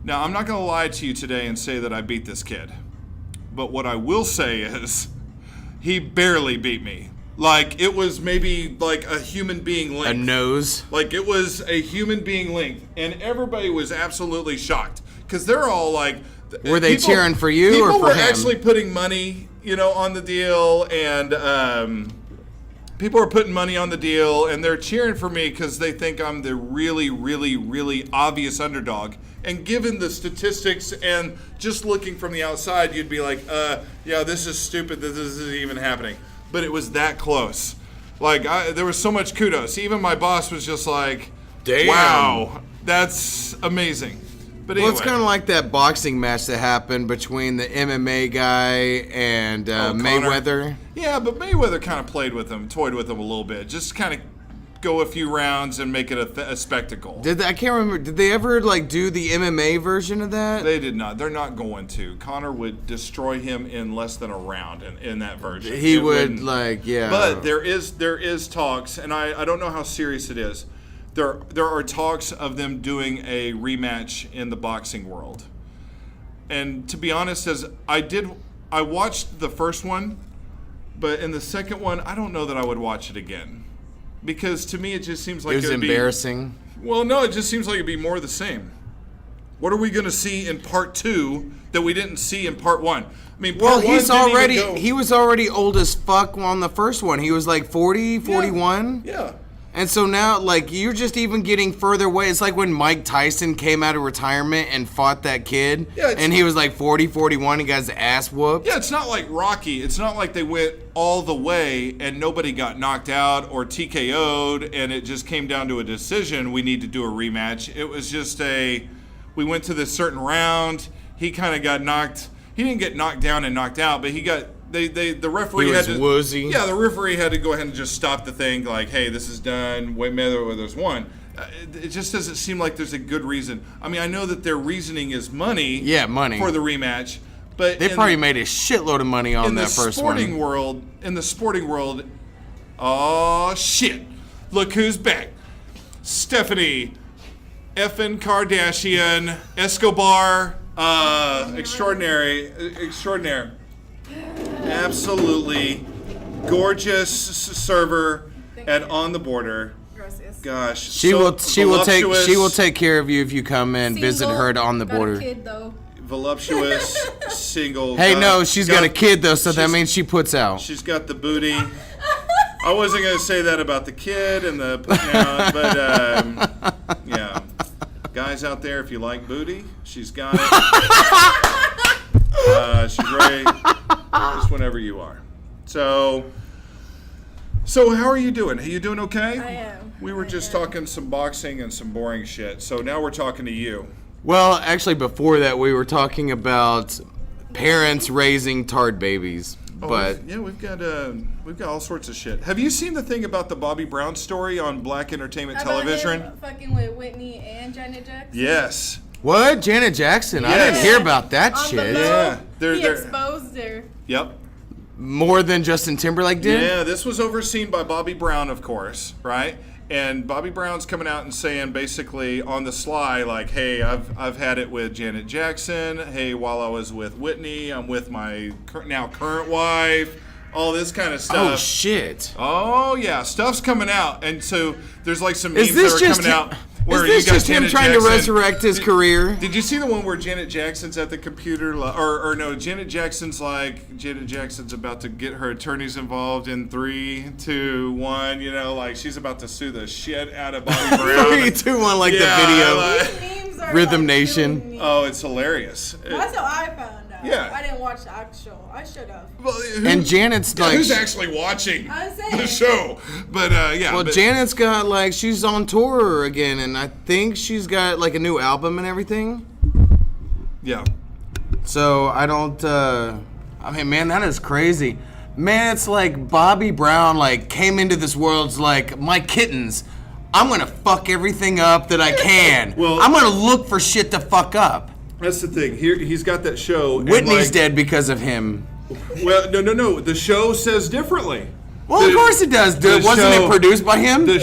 S4: Now, I'm not going to lie to you today and say that I beat this kid. But what I will say is, he barely beat me. Like, it was maybe like a human being length.
S1: A nose.
S4: Like, it was a human being length. And everybody was absolutely shocked. Because they're all like...
S1: Were they cheering for you or for him?
S4: People were actually putting money, on the deal. And people are putting money on the deal. And they're cheering for me because they think I'm the really, really, really obvious underdog. And given the statistics and just looking from the outside, you'd be like, yeah, this is stupid that this isn't even happening. But it was that close. Like, there was so much kudos. Even my boss was just like,
S1: damn.
S4: Wow, that's amazing. But anyway.
S1: Well, it's kind of like that boxing match that happened between the MMA guy and Mayweather.
S4: Yeah, but Mayweather kind of toyed with him a little bit. Just kind of go a few rounds and make it a spectacle.
S1: I can't remember. Did they ever do the MMA version of that?
S4: They did not. They're not going to. Conor would destroy him in less than a round in that version.
S1: He would yeah.
S4: But there is talks, and I don't know how serious it is. There are talks of them doing a rematch in the boxing world. And to be honest, I watched the first one, but in the second one, I don't know that I would watch it again. Because to me, it just seems like
S1: it was embarrassing.
S4: Well, no, it just seems like it'd be more of the same. What are we going to see in part 2 that we didn't see in part 1? I mean, part one
S1: he was already old as fuck on the first one. He was like 40, 41.
S4: Yeah.
S1: And so now, you're just even getting further away. It's like when Mike Tyson came out of retirement and fought that kid.
S4: Yeah,
S1: and he was like 40, 41. He got his ass whooped.
S4: Yeah, it's not like Rocky. It's not like they went all the way and nobody got knocked out or TKO'd and it just came down to a decision. We need to do a rematch. It was just we went to this certain round. He kind of got knocked. He didn't get knocked down and knocked out, but he got... The referee had to...
S1: woozy.
S4: Yeah, the referee had to go ahead and just stop the thing, like, hey, this is done. Mayweather's won. It just doesn't seem like there's a good reason. I mean, I know that their reasoning is money.
S1: Yeah, money.
S4: For the rematch. But
S1: they probably made a shitload of money on that first one.
S4: In the sporting world, oh, shit. Look who's back. Stephanie effing Kardashian Escobar. Extraordinary. Absolutely gorgeous server. at On the Border.
S5: Gracias.
S4: Gosh,
S1: She will take care of you if you come and visit
S5: Single,
S1: her on the
S5: got a
S1: border.
S5: kid, though.
S4: voluptuous, single.
S1: Hey, no, she's got a kid though, so that
S4: she's-
S1: means she puts out.
S4: She's got the booty. I wasn't gonna say that about the kid and the putting out, but yeah, guys out there, if you like booty, she's got it. She's ready just whenever you are. So how are you doing? Are you doing okay?
S5: I am.
S4: We were just talking some boxing and some boring shit. So now we're talking to you.
S1: Well, actually, before that, we were talking about parents raising tard babies. But
S4: yeah, we've got all sorts of shit. Have you seen the thing about the Bobby Brown story on Black Entertainment Television?
S5: About him fucking with Whitney and Janet Jackson.
S4: Yes.
S1: what? Janet Jackson? I
S4: Yes.
S1: didn't hear about that
S5: On the
S1: shit.
S5: low,
S4: Yeah,
S5: he
S4: they're-
S5: exposed her.
S4: Yep.
S1: More than Justin Timberlake did?
S4: Yeah, this was overseen by Bobby Brown, of course, right? And Bobby Brown's coming out and saying basically on the sly, like, hey, I've had it with Janet Jackson. Hey, while I was with Whitney, I'm with my now current wife. All this kind of stuff.
S1: Oh, shit.
S4: Oh, yeah, stuff's coming out. And so there's like some memes
S1: Is this
S4: that are
S1: just
S4: coming
S1: him,
S4: out.
S1: is this just him
S4: Janet
S1: trying
S4: Jackson-
S1: to resurrect his career?
S4: Did you see the one where Janet Jackson's at the computer, or no? Janet Jackson's about to get her attorneys involved in 3, 2, 1. You know, like she's about to sue the shit out of Bobby Brown.
S1: 3, 2, 1, like
S4: Yeah,
S1: the video.
S4: like-
S5: These memes are
S1: Rhythm
S5: like
S1: Nation.
S5: killing me.
S4: Oh, it's hilarious.
S5: That's how I found out.
S4: Yeah.
S5: I didn't watch the actual. I should have.
S4: Well,
S1: And Janet's like,
S4: who's actually watching
S5: I'm saying.
S4: the show? But yeah.
S1: well,
S4: but,
S1: Janet's got like, she's on tour again, and I think she's got like a new album and everything.
S4: yeah.
S1: So I don't, I mean, man, that is crazy. Man, it's like Bobby Brown like came into this world's like, my kittens, I'm gonna fuck everything up that I can.
S4: Well-
S1: I'm gonna look for shit to fuck up.
S4: That's the thing. Here, he's got that show. and,
S1: Whitney's
S4: like,
S1: dead because of him.
S4: Well, no. The show says differently.
S1: Well, of course it does.
S4: the
S1: Wasn't
S4: show-
S1: it produced by him?
S4: The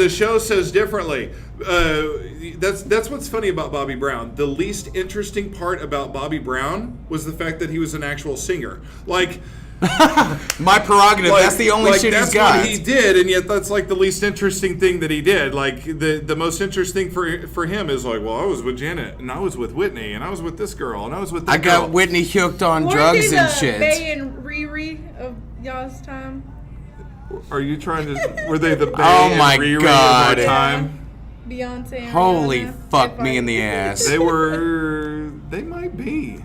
S4: show says differently. That's what's funny about Bobby Brown. The least interesting part about Bobby Brown was the fact that he was an actual singer. Like,
S1: My prerogative. That's the only shit
S4: that's
S1: he's got.
S4: what he did, and yet that's like the least interesting thing that he did. Like the most interesting for him is like, well, I was with Janet, and I was with Whitney, and I was with this girl, and I was with that
S1: I got
S4: girl.
S1: Whitney hooked on
S5: Weren't
S1: drugs
S5: they
S1: and
S5: the
S1: shit.
S5: Bay and Riri of y'all's time?
S4: Are you trying to? Were they the Bay
S1: Oh
S4: and
S1: my
S4: Riri
S1: God.
S4: of our time?
S5: Beyonce and
S1: Holy
S5: Rihanna.
S1: fuck
S5: If
S1: me
S5: I-
S1: in the ass.
S4: They were. They might be.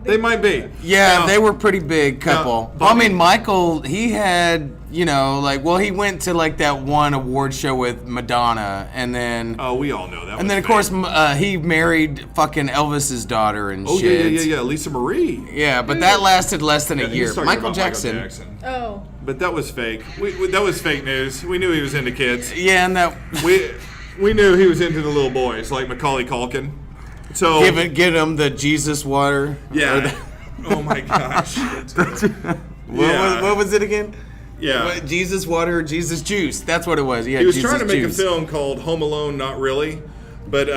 S4: They might be.
S1: Yeah,
S4: Now-
S1: they were pretty big couple.
S4: Now,
S1: I mean, Michael, he had, you know, like, well, he went to like that one award show with Madonna, and then,
S4: Oh, we all know that.
S1: and then of course, he married fucking Elvis's daughter and
S4: Oh
S1: shit.
S4: yeah, Lisa Marie.
S1: Yeah, but that lasted less than a
S4: He's
S1: year.
S4: talking
S1: Michael
S4: about
S1: Jackson.
S5: Oh.
S4: But that was fake. That was fake news. We knew he was into kids.
S1: Yeah, and that
S4: We knew he was into the little boys, like Macaulay Culkin. So
S1: give him the Jesus water.
S4: yeah. Oh my gosh.
S1: What was it again?
S4: Yeah.
S1: What, Jesus water or Jesus juice? That's what it was. Yeah,
S4: He was
S1: Jesus
S4: trying to make
S1: juice.
S4: a film called Home Alone, Not Really, but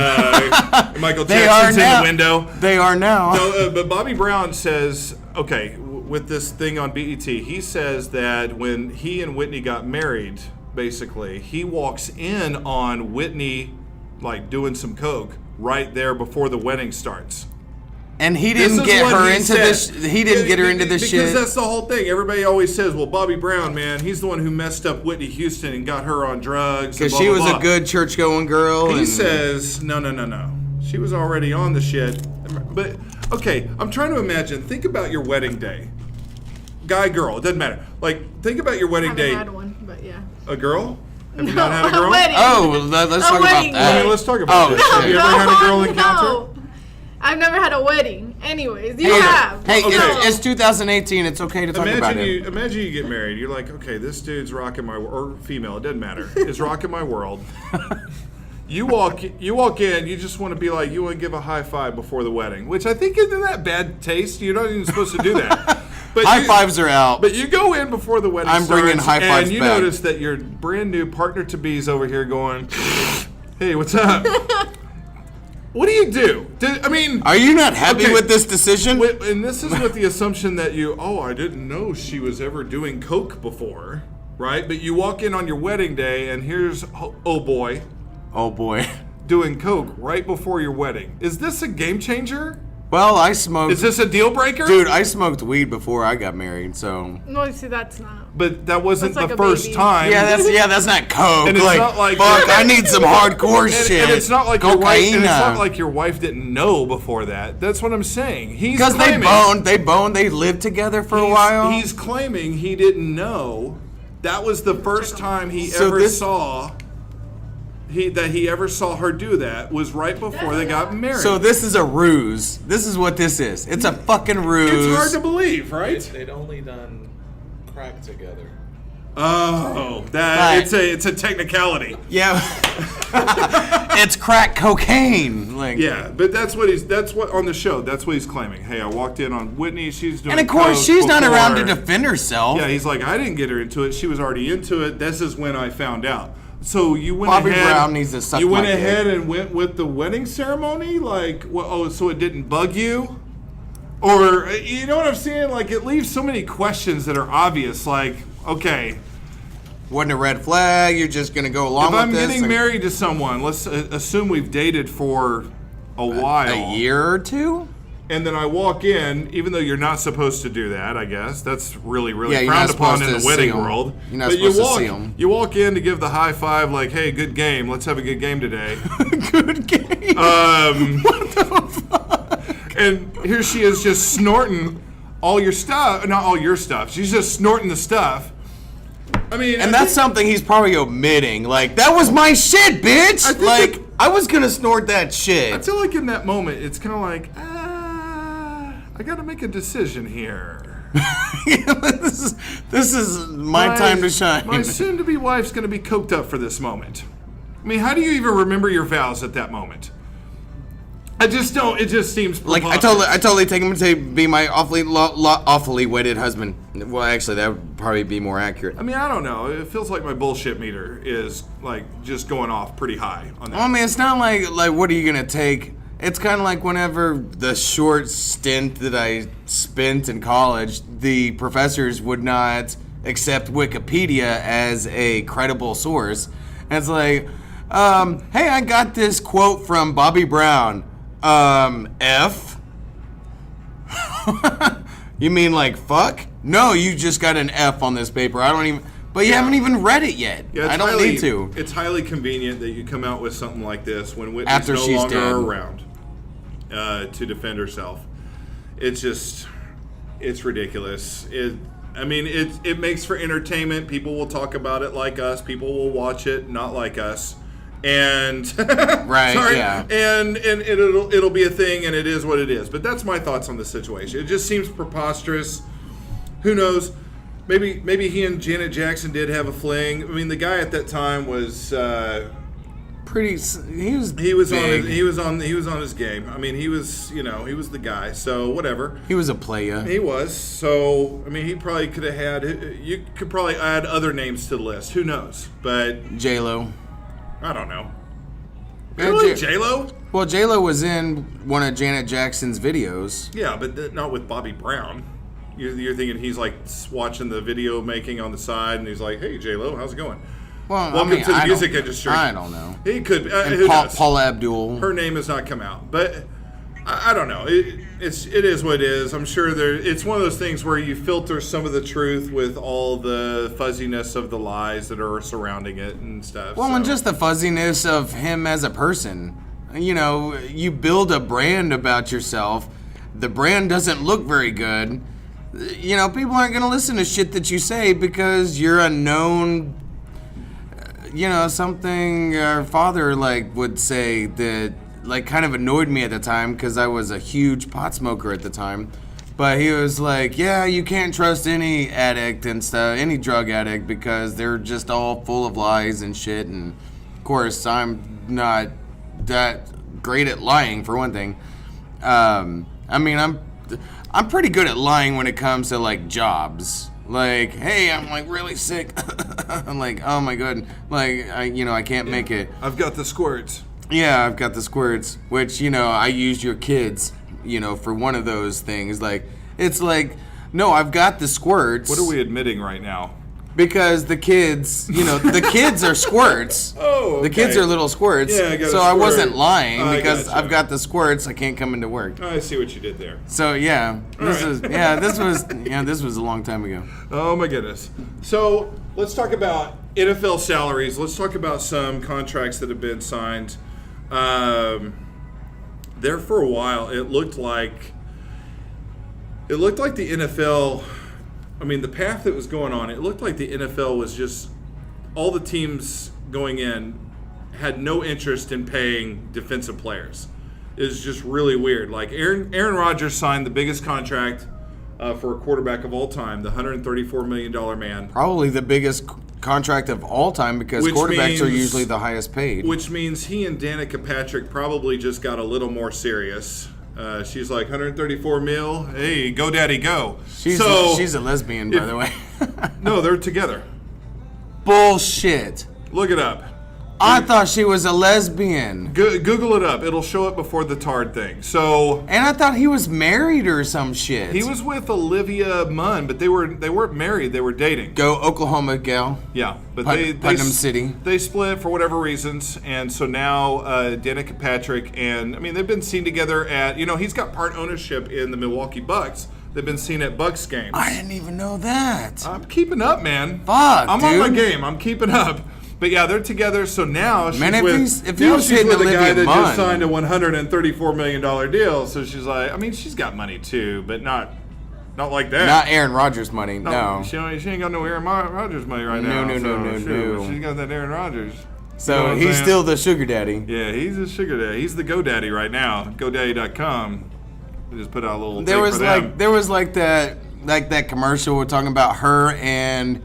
S4: Michael
S1: They are
S4: Jackson's in
S1: now.
S4: the window.
S1: They are now.
S4: No, but Bobby Brown says, okay, with this thing on BET, he says that when he and Whitney got married, basically, he walks in on Whitney, like, doing some coke right there before the wedding starts.
S1: And he
S4: This
S1: didn't
S4: is
S1: get
S4: what
S1: her
S4: he
S1: into
S4: said.
S1: this. He didn't get her into this
S4: because
S1: shit.
S4: that's the whole thing. Everybody always says, well, Bobby Brown, man, he's the one who messed up Whitney Houston and got her on drugs.
S1: Because she was a good church-going girl.
S4: He
S1: and
S4: says, no. She was already on the shit. But, okay, I'm trying to imagine. Think about your wedding day. Guy, girl, it doesn't matter. Like, think about your
S5: I
S4: wedding
S5: haven't
S4: day.
S5: had one, but yeah.
S4: A girl? Have you not had a girl?
S5: A wedding.
S1: Oh, let's talk about
S5: wedding
S1: that.
S4: I mean, let's talk about
S1: Oh,
S4: this. Have you
S1: shit.
S4: ever had a girl encounter?
S5: No. I've never had a wedding. Anyways, you
S1: Hey,
S5: have.
S1: hey,
S4: Okay.
S1: it's 2018. It's okay to talk about it.
S4: Imagine you get married. You're like, okay, this dude's rocking my or female, it doesn't matter. Is rocking my world. You walk in. You just want to be like, you want to give a high five before the wedding, which I think isn't that bad taste. You're not even supposed to do that. But
S1: High fives are out.
S4: But you go in before the wedding
S1: I'm bringing
S4: starts,
S1: high fives
S4: and you
S1: back.
S4: notice that your brand new partner to be's over here going, "Hey, what's up? What do you do? I mean,
S1: Are you not happy
S4: Okay.
S1: with this decision?
S4: and this is with the assumption that I didn't know she was ever doing coke before, right? But you walk in on your wedding day, and here's oh boy doing coke right before your wedding. Is this a game changer?
S1: Well, I smoked.
S4: Is this a deal breaker?
S1: Dude, I smoked weed before I got married, so.
S5: No, see, that's not.
S4: But that wasn't
S5: That's like
S4: the
S5: a
S4: first
S5: baby.
S4: time.
S1: That's not coke.
S4: And it's not like-
S1: fuck, I need some hardcore
S4: And,
S1: shit.
S4: and it's not like your wife.
S1: Cocaine.
S4: And it's not like your wife didn't know before that. That's what I'm saying. He's
S1: Because
S4: claiming,
S1: they boned, they lived together for a while.
S4: He's claiming he didn't know. That was the first time he
S1: So
S4: ever
S1: this-
S4: saw. He ever saw her do that was right before they got married.
S1: So this is a ruse. This is what this is. It's a fucking ruse.
S4: it's hard to believe, right?
S6: They'd only done crack together.
S4: Oh, that
S1: Right.
S4: it's a technicality.
S1: Yeah. It's crack cocaine. Like.
S4: Yeah, but that's what on the show. That's what he's claiming. Hey, I walked in on Whitney. She's doing.
S1: And of course,
S4: coke
S1: she's not around to
S4: before-
S1: defend herself.
S4: Yeah, he's like, I didn't get her into it. She was already into it. This is when I found out. So you went
S1: Bobby
S4: ahead.
S1: Brown needs to suck
S4: You went
S1: my dick.
S4: ahead and went with the wedding ceremony, like, so it didn't bug you, or you know what I'm saying? Like, it leaves so many questions that are obvious. Like, okay,
S1: Wasn't a red flag. You're just gonna go along
S4: if
S1: with
S4: I'm
S1: this.
S4: getting
S1: and-
S4: married to someone, let's assume we've dated for a while,
S1: a year or two.
S4: and then I walk in, even though you're not supposed to do that, I guess that's really
S1: Yeah, you're
S4: frowned
S1: not
S4: upon
S1: supposed
S4: in the
S1: to
S4: wedding
S1: see 'em.
S4: world.
S1: You're not
S4: But
S1: supposed to see 'em.
S4: You walk in to give the high five, like, "Hey, good game. Let's have a good game today."
S1: Good game.
S4: And here she is, just snorting all your stuff. Not all your stuff. She's just snorting the stuff. I mean,
S1: And that's something he's probably omitting. Like, that was my shit, bitch.
S4: I think
S1: Like,
S4: it-
S1: I was gonna snort that
S4: I
S1: shit.
S4: feel like in that moment, it's kind of like, I got to make a decision here.
S1: this is my time to shine.
S4: My soon-to-be wife's going to be coked up for this moment. I mean, how do you even remember your vows at that moment? I just don't. It just seems
S1: Like, I totally take him to be my awfully wedded husband. Well, actually, that would probably be more accurate.
S4: I mean, I don't know. It feels like my bullshit meter is like just going off pretty high on that.
S1: Well, I mean, it's not like what are you gonna take? It's kind of like whenever the short stint that I spent in college, the professors would not accept Wikipedia as a credible source. And it's like, hey, I got this quote from Bobby Brown. F? You mean like fuck? No, you just got an F on this paper. I don't even. But you haven't even read it yet.
S4: Yeah,
S1: I don't need to.
S4: It's highly convenient that you come out with something like this when Whitney's
S1: After
S4: no
S1: she's
S4: longer
S1: dead.
S4: around to defend herself. It's just, it's ridiculous. It makes for entertainment. People will talk about it like us. People will watch it not like us. And
S1: Right,
S4: sorry,
S1: yeah.
S4: and it'll be a thing, and it is what it is. But that's my thoughts on the situation. It just seems preposterous. Who knows? Maybe he and Janet Jackson did have a fling. I mean, the guy at that time was
S1: Pretty. He was.
S4: he was
S1: big.
S4: on his game. I mean, he was the guy. So whatever.
S1: He was a playa.
S4: He was. So I mean, he probably could have had. You could probably add other names to the list. Who knows? But
S1: J Lo.
S4: I don't know.
S1: Yeah,
S4: Really,
S1: J-
S4: J Lo?
S1: Well, J Lo was in one of Janet Jackson's videos.
S4: Yeah, but not with Bobby Brown. You're thinking he's like watching the video making on the side, and he's like, "Hey, J Lo, how's it going?"
S1: Well,
S4: Welcome
S1: I mean,
S4: to the
S1: I
S4: music
S1: don't-
S4: industry.
S1: I don't know.
S4: He could.
S1: And
S4: Who knows?
S1: Paula Abdul.
S4: Her name has not come out, but I don't know. It is what it is. I'm sure it's one of those things where you filter some of the truth with all the fuzziness of the lies that are surrounding it and stuff.
S1: Well,
S4: so.
S1: and just the fuzziness of him as a person. You know, you build a brand about yourself. The brand doesn't look very good. You know, people aren't going to listen to shit that you say because you're a known, you know, something our father, like, would say that, like, kind of annoyed me at the time because I was a huge pot smoker at the time. But he was like, yeah, you can't trust any addict and stuff, any drug addict, because they're just all full of lies and shit. And, of course, I'm not that great at lying, for one thing. I mean, I'm pretty good at lying when it comes to, like, jobs. Like, hey, I'm, like, really sick. I'm like, oh, my God. Like, I can't make it.
S4: I've got the squirts.
S1: Yeah, I've got the squirts, which, you know, I used your kids, you know, for one of those things. Like, it's like, no, I've got the squirts.
S4: What are we admitting right now?
S1: Because the kids, the kids are squirts.
S4: Oh, okay.
S1: The kids are little squirts.
S4: Yeah, I got a
S1: so I
S4: squirt.
S1: wasn't lying
S4: I
S1: because
S4: gotcha.
S1: I've got the squirts. I can't come into work.
S4: I see what you did there.
S1: So yeah, this
S4: right.
S1: was a long time ago.
S4: Oh my goodness. So let's talk about NFL salaries. Let's talk about some contracts that have been signed. There for a while, it looked like the NFL. I mean, the path that was going on, it looked like the NFL was just all the teams going in had no interest in paying defensive players. It was just really weird. Like Aaron Rodgers signed the biggest contract for a quarterback of all time, the $134 million man.
S1: Probably the biggest contract of all time because
S4: Which
S1: quarterbacks are
S4: means-
S1: usually the highest paid.
S4: Which means he and Danica Patrick probably just got a little more serious. She's like, 134 mil. Hey, go daddy, go.
S1: She's a lesbian, by the way.
S4: No, they're together.
S1: Bullshit.
S4: Look it up.
S1: I thought she was a lesbian.
S4: Google it up. It'll show up before the Tard thing. So
S1: And I thought he was married or some shit.
S4: he was with Olivia Munn, but they weren't married. They were dating.
S1: Go Oklahoma gal.
S4: Yeah, but
S1: Putnam City.
S4: They split for whatever reasons, and so now Danica Patrick and they've been seen together at he's got part ownership in the Milwaukee Bucks. They've been seen at Bucks games.
S1: I didn't even know that.
S4: I'm keeping up, man.
S1: Fuck,
S4: I'm on my
S1: dude.
S4: game. I'm keeping up. But yeah, they're together. So now she's
S1: Man, if
S4: with
S1: he was hitting
S4: with a guy
S1: Olivia
S4: that
S1: Munn.
S4: just signed a $134 million deal. So she's like, she's got money too, but not like that.
S1: Not Aaron Rodgers money, no.
S4: She ain't got no Aaron Rodgers money right now.
S1: No.
S4: She's got that Aaron Rodgers.
S1: So
S4: You know what I'm
S1: he's
S4: saying?
S1: still the sugar daddy.
S4: Yeah, he's a sugar daddy. He's the GoDaddy right now. GoDaddy.com. We just put out a little
S1: There
S4: thing
S1: was
S4: for them.
S1: there was that commercial we're talking about her and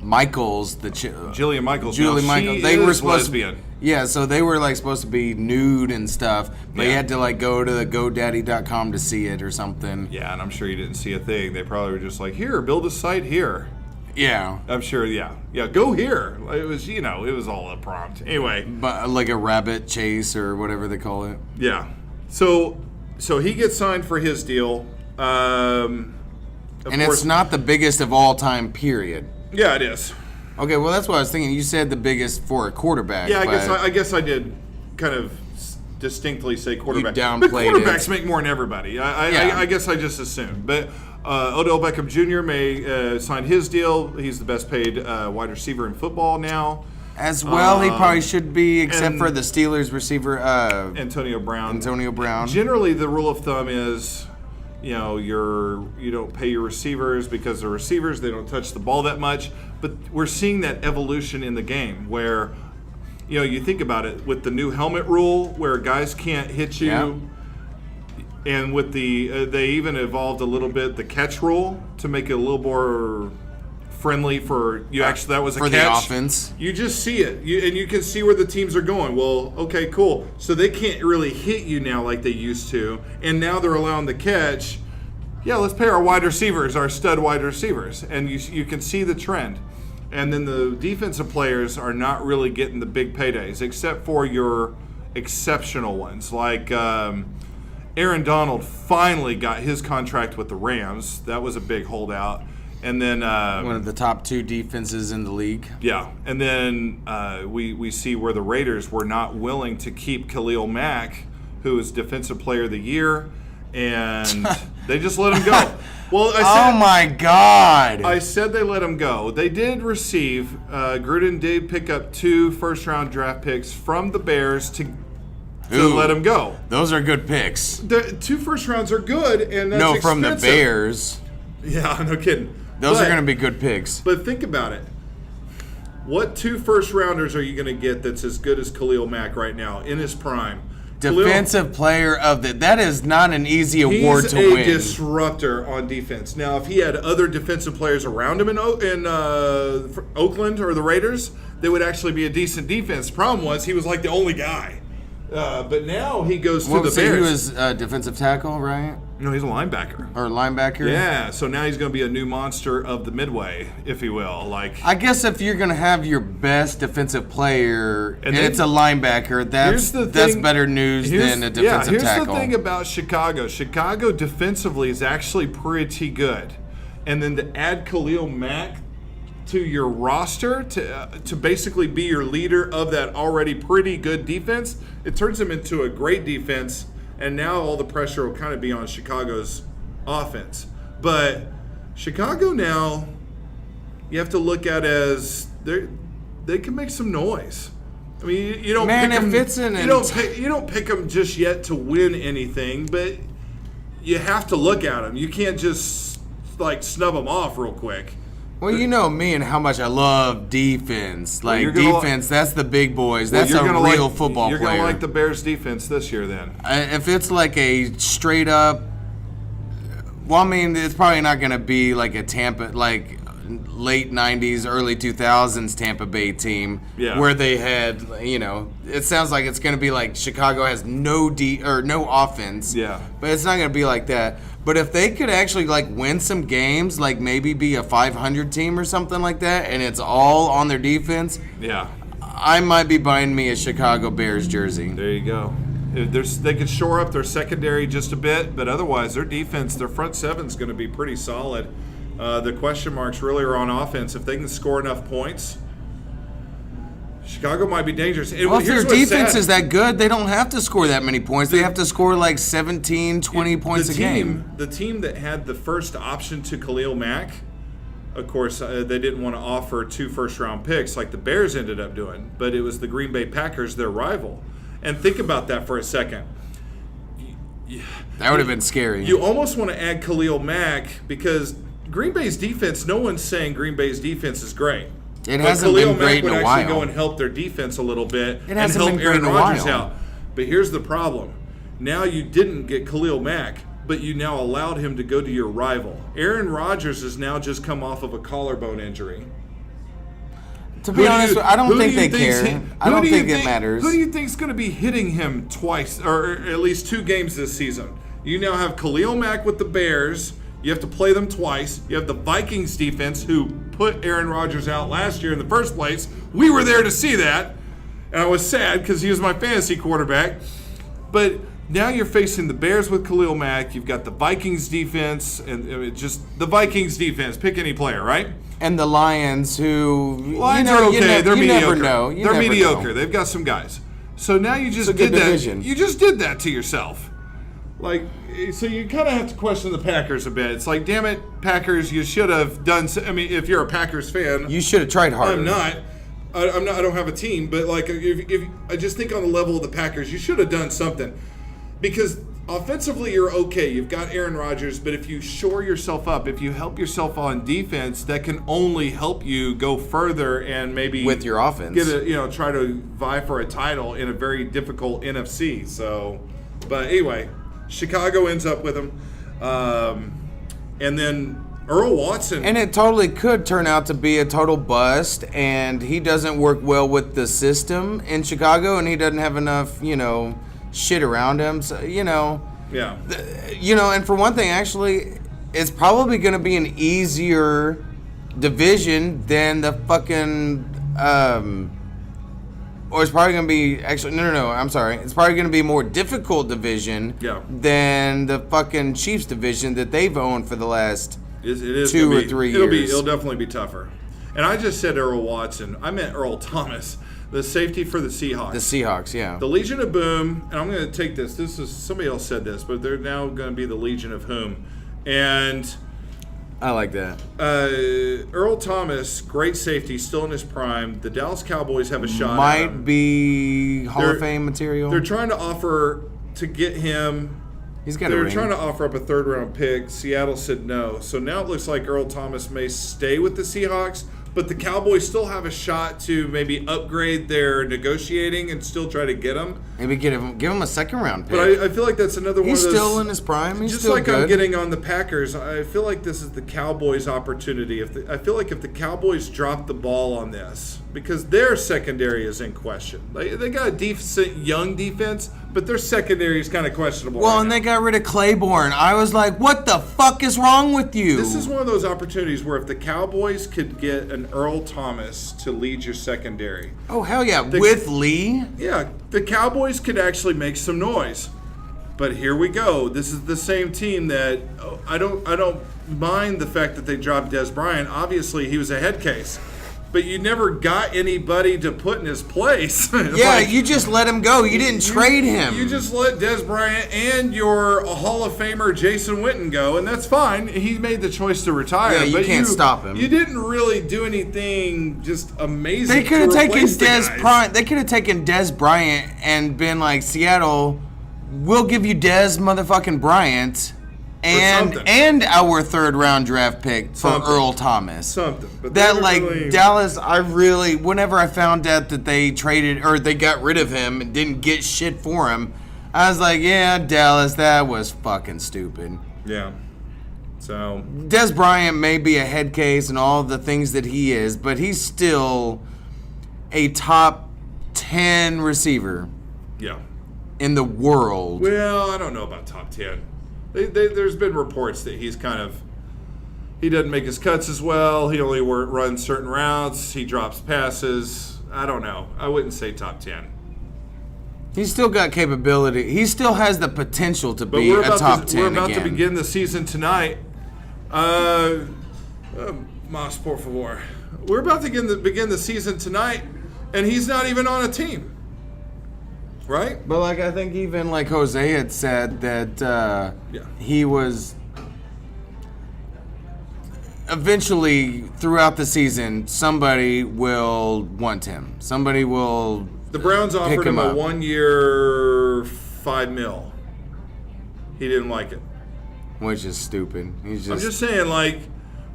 S1: Michaels,
S4: Jillian Michaels.
S1: Julie
S4: now,
S1: Michaels.
S4: She
S1: They
S4: is
S1: were supposed
S4: lesbian.
S1: Yeah, so they were supposed to be nude and stuff, but you
S4: Yeah.
S1: had to go to the GoDaddy.com to see it or something.
S4: Yeah, and I'm sure you didn't see a thing. They probably were just like, here, build a site here.
S1: Yeah,
S4: I'm sure, yeah, go here. It was, it was all a prompt. Anyway,
S1: but like a rabbit chase or whatever they call it.
S4: yeah. So he gets signed for his deal. Of
S1: And
S4: course,
S1: it's not the biggest of all time, period.
S4: Yeah, it is.
S1: Okay, well that's what I was thinking. You said the biggest for a quarterback.
S4: Yeah,
S1: but
S4: I guess I did kind of distinctly say quarterback.
S1: downplayed
S4: but quarterbacks
S1: it.
S4: make more than everybody.
S1: Yeah.
S4: I guess I just assumed. But Odell Beckham Jr. may sign his deal. He's the best paid wide receiver in football now.
S1: As well, he probably should be, except
S4: and-
S1: for the Steelers receiver,
S4: Antonio Brown.
S1: Antonio Brown.
S4: Generally, the rule of thumb is, you don't pay your receivers because they're receivers. They don't touch the ball that much. But we're seeing that evolution in the game where, you think about it with the new helmet rule where guys can't hit you.
S1: Yeah.
S4: And with they even evolved a little bit the catch rule to make it a little more friendly for you. Actually, that was a
S1: for
S4: catch.
S1: the offense.
S4: You just see it, and you can see where the teams are going. Well, okay, cool. So they can't really hit you now like they used to, and now they're allowing the catch. Yeah, let's pay our wide receivers, our stud wide receivers, and you can see the trend. And then the defensive players are not really getting the big paydays, except for your exceptional ones, like Aaron Donald finally got his contract with the Rams. That was a big holdout. And then
S1: One of the top two defenses in the league.
S4: yeah, and then we see where the Raiders were not willing to keep Khalil Mack, who was Defensive Player of the Year, and they just let him go. Well,
S1: Oh my God!
S4: I said they let him go. They did receive, Gruden did pick up 2 first-round draft picks from the Bears to
S1: Ooh.
S4: let him go.
S1: Those are good picks.
S4: The 2 first rounds are good, and that's
S1: No, from the
S4: expensive.
S1: Bears.
S4: Yeah, no kidding.
S1: Those are
S4: But-
S1: going to be good picks.
S4: But think about it. What 2 first-rounders are you going to get that's as good as Khalil Mack right now in his prime?
S1: Defensive player of the... That is not an easy award
S4: He's
S1: to
S4: a
S1: win.
S4: disruptor on defense. Now, if he had other defensive players around him in Oakland or the Raiders, they would actually be a decent defense. Problem was, he was like the only guy. But now he goes to
S1: What
S4: the
S1: was it?
S4: Bears.
S1: He was defensive tackle, right?
S4: No, he's a linebacker.
S1: Or linebacker?
S4: Yeah, so now he's going to be a new monster of the Midway, if you will. Like,
S1: I guess if you're going to have your best defensive player and
S4: then-
S1: it's a linebacker, that's better news than a defensive
S4: here's
S1: tackle.
S4: the thing about Chicago. Chicago defensively is actually pretty good. And then to add Khalil Mack to your roster to basically be your leader of that already pretty good defense, it turns them into a great defense, and now all the pressure will kind of be on Chicago's offense. But Chicago now, you have to look at as they can make some noise. I mean, you don't
S1: Man,
S4: pick
S1: if
S4: them,
S1: it's an
S4: you don't pick them just yet to win anything, but you have to look at them. You can't just like snub them off real quick.
S1: Well, you know me and how much I love defense. Like,
S4: you're gonna
S1: defense, that's the big boys.
S4: Well,
S1: That's a real football
S4: You're
S1: player.
S4: gonna like the Bears defense this year, then.
S1: If it's like a straight up, well, I mean, it's probably not going to be like a Tampa, like late 90s, early 2000s Tampa Bay team where they had, it sounds like it's going to be like Chicago has no offense.
S4: Yeah.
S1: But it's not going to be like that. But if they could actually like win some games, like maybe be a 500 team or something like that, and it's all on their defense,
S4: Yeah.
S1: I might be buying me a Chicago Bears jersey.
S4: There you go. They could shore up their secondary just a bit, but otherwise their defense, their front seven is going to be pretty solid. The question marks really are on offense. If they can score enough points, Chicago might be dangerous.
S1: Well, if their defense is that good, they don't have to score that many points. They have to score like 17, 20 points a game.
S4: The team that had the first option to Khalil Mack, of course, they didn't want to offer 2 first-round picks like the Bears ended up doing, but it was the Green Bay Packers, their rival. And think about that for a second.
S1: That would have been scary.
S4: You almost want to add Khalil Mack because Green Bay's defense, no one's saying Green Bay's defense is great.
S1: It hasn't been great in a while.
S4: Khalil Mack would actually go and help their defense a little bit and help Aaron Rodgers out. But here's the problem. Now you didn't get Khalil Mack, but you now allowed him to go to your rival. Aaron Rodgers has now just come off of a collarbone injury.
S1: To be honest, I don't think they care. I don't think it matters.
S4: Who do you think is going to be hitting him twice, or at least 2 games this season? You now have Khalil Mack with the Bears. You have to play them twice. You have the Vikings defense, who put Aaron Rodgers out last year in the first place. We were there to see that, and I was sad because he was my fantasy quarterback. But now you're facing the Bears with Khalil Mack. You've got the Vikings defense, and just the Vikings defense. Pick any player, right?
S1: And the Lions, who
S4: Lions are okay. They're mediocre.
S1: Never know.
S4: They're mediocre. They've got some guys. So now you just did that. You just did that to yourself. Like, so you kind of have to question the Packers a bit. It's like, damn it, Packers, you should have done. I mean, if you're a Packers fan,
S1: you should have tried harder.
S4: I'm not. I'm not. I don't have a team. But like, if I just think on the level of the Packers, you should have done something. Because offensively, you're okay. You've got Aaron Rodgers, but if you shore yourself up, if you help yourself on defense, that can only help you go further and maybe
S1: with your offense,
S4: try to vie for a title in a very difficult NFC. So, but anyway, Chicago ends up with him, and then Earl Watson,
S1: and it totally could turn out to be a total bust, and he doesn't work well with the system in Chicago, and he doesn't have enough, shit around him, so
S4: yeah,
S1: and for one thing, actually, it's probably going to be an easier division than the fucking or it's probably going to be I'm sorry, it's probably going to be a more difficult division than the fucking Chiefs division that they've owned for the last 2 or 3 years.
S4: It'll definitely be tougher. And I just said Earl Watson, I meant Earl Thomas, the safety for the Seahawks.
S1: The Seahawks, yeah.
S4: The Legion of Boom, and I'm going to take this. This is somebody else said this, but they're now going to be the Legion of Whom. And
S1: I like that.
S4: Earl Thomas, great safety, still in his prime. The Dallas Cowboys have a shot
S1: Might
S4: at him.
S1: Be Hall of Fame material.
S4: They're trying to offer to get him.
S1: He's got a ring.
S4: They're trying to offer up a 3rd-round pick. Seattle said no. So now it looks like Earl Thomas may stay with the Seahawks, but the Cowboys still have a shot to maybe upgrade their negotiating and still try to get him.
S1: Maybe give him a 2nd-round pick.
S4: But I feel like that's another one of those.
S1: He's still in his prime. He's
S4: just
S1: still
S4: like
S1: good.
S4: I'm getting on the Packers. I feel like this is the Cowboys' opportunity. I feel like if the Cowboys drop the ball on this, because their secondary is in question. They got a decent young defense, but their secondary is kind of questionable.
S1: Well, and they got rid of Claiborne. I was like, what the fuck is wrong with you?
S4: This is one of those opportunities where if the Cowboys could get an Earl Thomas to lead your secondary.
S1: Oh, hell yeah. With Lee?
S4: Yeah, the Cowboys could actually make some noise. But here we go. This is the same team that I don't mind the fact that they dropped Des Bryant. Obviously, he was a head case. But you never got anybody to put in his place.
S1: Yeah, you just let him go. You didn't trade him.
S4: You just let Des Bryant and your Hall of Famer Jason Witten go, and that's fine. He made the choice to retire.
S1: Yeah, you
S4: but
S1: can't stop him.
S4: You didn't really do anything just amazing.
S1: They could have taken
S4: Des
S1: Bryant. They could have taken Des Bryant and been like, Seattle, we'll give you Des motherfucking Bryant and our 3rd round draft pick for Earl Thomas.
S4: Something. But
S1: that really... Dallas, whenever I found out that they traded or they got rid of him and didn't get shit for him, I was like, yeah, Dallas, that was fucking stupid.
S4: Yeah. So
S1: Des Bryant may be a head case and all the things that he is, but he's still a top 10 receiver.
S4: Yeah.
S1: In the world.
S4: Well, I don't know about top 10. There's been reports that he doesn't make his cuts as well. He only runs certain routes. He drops passes. I don't know. I wouldn't say top 10.
S1: He's still got capability. He still has the potential to be a top 10
S4: We're about
S1: again.
S4: to begin the season tonight. Mas, por favor. We're about to begin the season tonight, and he's not even on a team. Right?
S1: But I think even Jose had said that he was eventually throughout the season somebody will want him. Somebody will.
S4: The Browns offered him a 1-year $5 million. He didn't like it.
S1: Which is stupid.
S4: I'm just saying,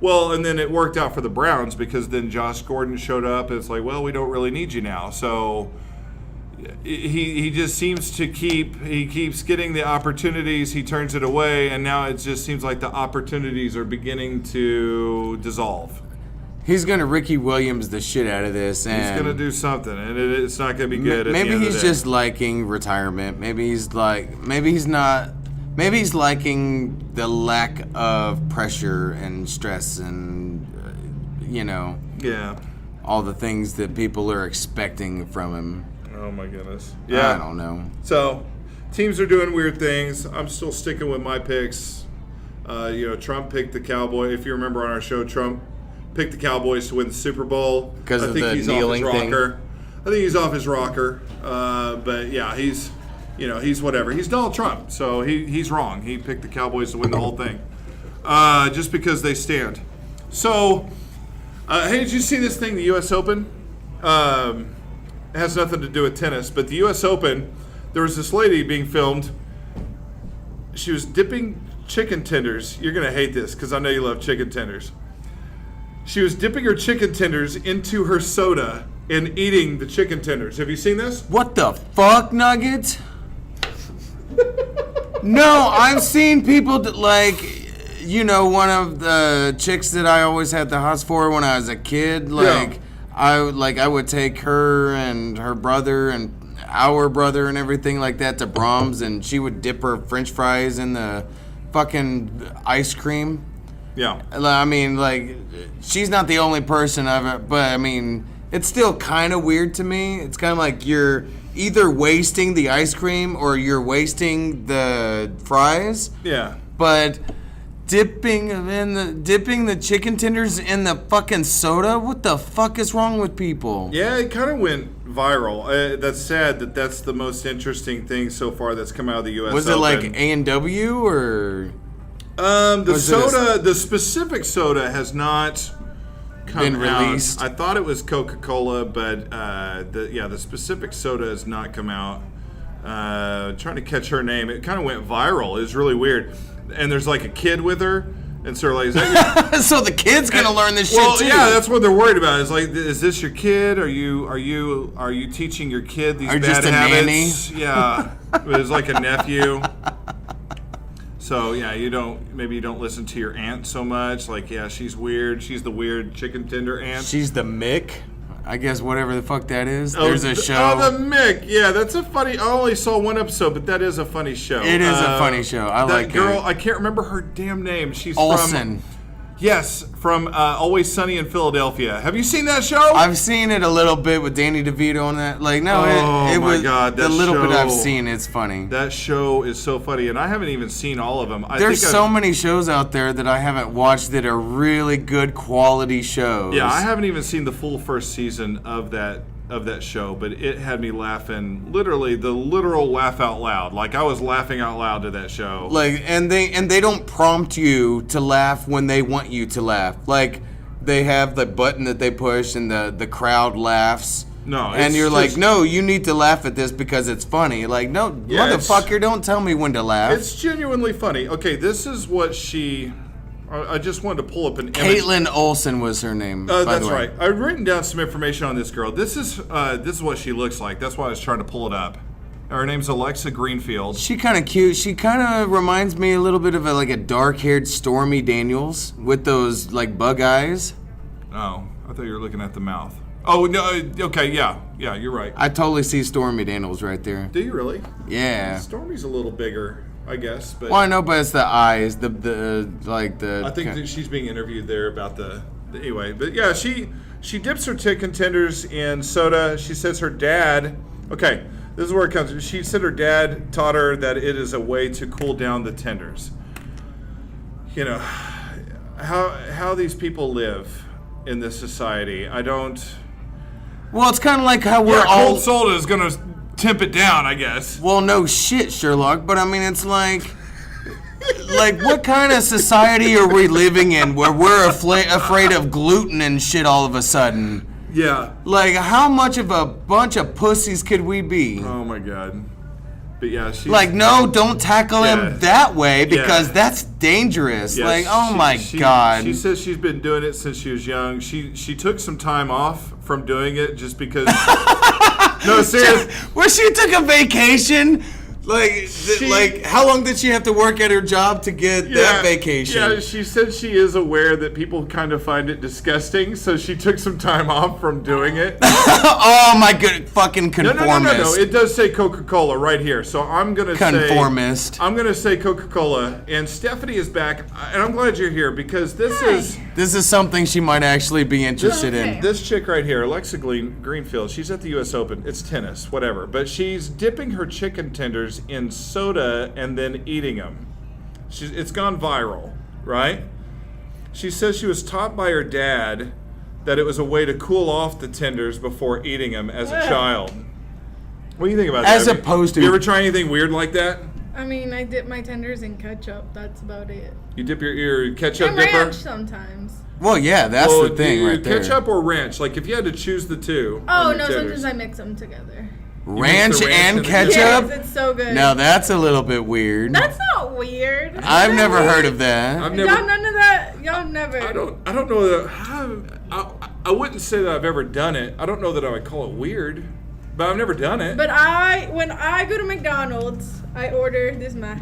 S4: and then it worked out for the Browns because then Josh Gordon showed up. And it's like, well, we don't really need you now. So he just seems to keeps getting the opportunities. He turns it away, and now it just seems like the opportunities are beginning to dissolve.
S1: He's going to Ricky Williams the shit out of this. And
S4: he's going to do something, and it's not going to be good.
S1: Maybe he's just liking retirement. Maybe he's not. Maybe he's liking the lack of pressure and stress and, all the things that people are expecting from him.
S4: Oh, my goodness. Yeah.
S1: I don't know.
S4: So, teams are doing weird things. I'm still sticking with my picks. Trump picked the Cowboys. If you remember on our show, Trump picked the Cowboys to win the Super Bowl.
S1: Because of the kneeling thing.
S4: I think he's off his rocker. But, yeah, he's whatever. He's Donald Trump, so he's wrong. He picked the Cowboys to win the whole thing. Just because they stand. So, hey, did you see this thing, the U.S. Open? It has nothing to do with tennis, but the U.S. Open, there was this lady being filmed. She was dipping chicken tenders. You're going to hate this because I know you love chicken tenders. She was dipping her chicken tenders into her soda and eating the chicken tenders. Have you seen this?
S1: What the fuck, Nuggets? No, I've seen people one of the chicks that I always had the hots for when I was a kid, I would take her and her brother and our brother and everything like that to Brahms, and she would dip her French fries in the fucking ice cream.
S4: Yeah.
S1: I mean, she's not the only person but I mean, it's still kind of weird to me. It's kind of like you're either wasting the ice cream or you're wasting the fries.
S4: Yeah.
S1: But dipping the chicken tenders in the fucking soda? What the fuck is wrong with people?
S4: Yeah, it kind of went viral. That's sad that that's the most interesting thing so far that's come out of the U.S.
S1: Was it
S4: Open.
S1: like A&W or?
S4: The specific soda has not
S1: been released.
S4: I thought it was Coca-Cola, but the specific soda has not come out. Trying to catch her name. It kind of went viral. It was really weird. And there's a kid with her, and so is that your...
S1: So the kid's gonna learn this shit too.
S4: Yeah, that's what they're worried about. It's is this your kid? Are you teaching your kid these bad
S1: just a
S4: habits?
S1: nanny?
S4: Yeah, it's like a nephew. So yeah, you don't listen to your aunt so much. She's weird. She's the weird chicken tender aunt.
S1: She's the Mick. I guess whatever the fuck that is. There's a show.
S4: Oh, the Mick. Yeah, that's a funny... I only saw one episode, but that is a funny show.
S1: It is a funny show. I like
S4: that girl.
S1: it.
S4: I can't remember her damn name. She's
S1: Olsen.
S4: Yes, from Always Sunny in Philadelphia. Have you seen that show?
S1: I've seen it a little bit with Danny DeVito on that. Like, no,
S4: Oh,
S1: it
S4: my
S1: was
S4: God,
S1: the
S4: that
S1: little bit I've
S4: show-
S1: seen. It's funny.
S4: That show is so funny, and I haven't even seen all of them.
S1: There's so many shows out there that I haven't watched that are really good quality shows.
S4: Yeah, I haven't even seen the full first season of that show, but it had me laughing, literally the literal laugh out loud. Like I was laughing out loud to that show.
S1: Like, and they don't prompt you to laugh when they want you to laugh. Like, they have the button that they push and the crowd laughs.
S4: No,
S1: and
S4: it's
S1: you're
S4: just-
S1: like, no, you need to laugh at this because it's funny. Like, no,
S4: Yeah,
S1: motherfucker, don't tell me when to laugh.
S4: It's genuinely funny. Okay, this is what I just wanted to pull up an image.
S1: Caitlin Olsen was her name. by
S4: That's
S1: the way.
S4: right. I've written down some information on this girl. This is what she looks like. That's why I was trying to pull it up. Her name's Alexa Greenfield.
S1: She kind of cute. She kind of reminds me a little bit of like a dark-haired Stormy Daniels with those like bug eyes.
S4: Oh, I thought you were looking at the mouth. Oh no. Okay, yeah, you're right.
S1: I totally see Stormy Daniels right there.
S4: Do you really?
S1: Yeah.
S4: Stormy's a little bigger, I guess. But
S1: Well, I know, but it's the eyes, the.
S4: I think that she's being interviewed there about the anyway. But yeah, she dips her chicken tenders in soda. She says her dad. Okay, this is where it comes. She said her dad taught her that it is a way to cool down the tenders. You know, how these people live in this society. I don't.
S1: Well, it's kind of like how we're all.
S4: Cold soda is gonna temp it down, I guess.
S1: Well, no shit, Sherlock. But I mean, it's like what kind of society are we living in where we're afraid of gluten and shit all of a sudden?
S4: Yeah.
S1: Like, how much of a bunch of pussies could we be?
S4: Oh my god. But yeah, she's
S1: Like, no, don't tackle
S4: Yeah.
S1: him that way because
S4: Yeah.
S1: that's dangerous.
S4: Yes,
S1: like, oh
S4: she-
S1: my
S4: she-
S1: god.
S4: She says she's been doing it since she was young. She took some time off from doing it just because. No, seriously.
S1: Where she took a vacation. Like, how long did she have to work at her job to get that vacation?
S4: Yeah, she said she is aware that people kind of find it disgusting, so she took some time off from doing it.
S1: Oh my good fucking conformist.
S4: No. It does say Coca-Cola right here, so I'm gonna
S1: Conformist.
S4: say. I'm gonna say Coca-Cola, and Stephanie is back, and I'm glad you're here because this is.
S1: This is something she might actually be interested
S5: Okay.
S1: in.
S4: This chick right here, Alexa Greenfield, she's at the U.S. Open. It's tennis, whatever. But she's dipping her chicken tenders in soda and then eating them. It's gone viral, right? She says she was taught by her dad that it was a way to cool off the tenders before eating them as a child. What do you think about that?
S1: As opposed to-
S4: You ever try anything weird like that?
S5: I mean, I dip my tenders in ketchup. That's about it.
S4: You dip your ketchup
S5: And
S4: dipper?
S5: ranch sometimes.
S1: Well, yeah, that's
S4: Well,
S1: the thing right there.
S4: Ketchup or ranch? Like if you had to choose the two.
S5: Oh,
S4: on your
S5: no,
S4: tenders.
S5: sometimes I mix them together.
S1: Ranch
S4: the ranch
S1: and
S4: and the-
S1: ketchup?
S5: Yes, it's so good.
S1: Now that's a little bit weird.
S5: That's not weird.
S1: I've
S5: Is
S1: never
S5: that
S1: heard
S5: weird?
S1: of that.
S4: I've
S5: Y'all
S4: never.
S5: none of that. Y'all never.
S4: I don't know that. I wouldn't say that I've ever done it. I don't know that I would call it weird, but I've never done it.
S5: But when I go to McDonald's, I order this is my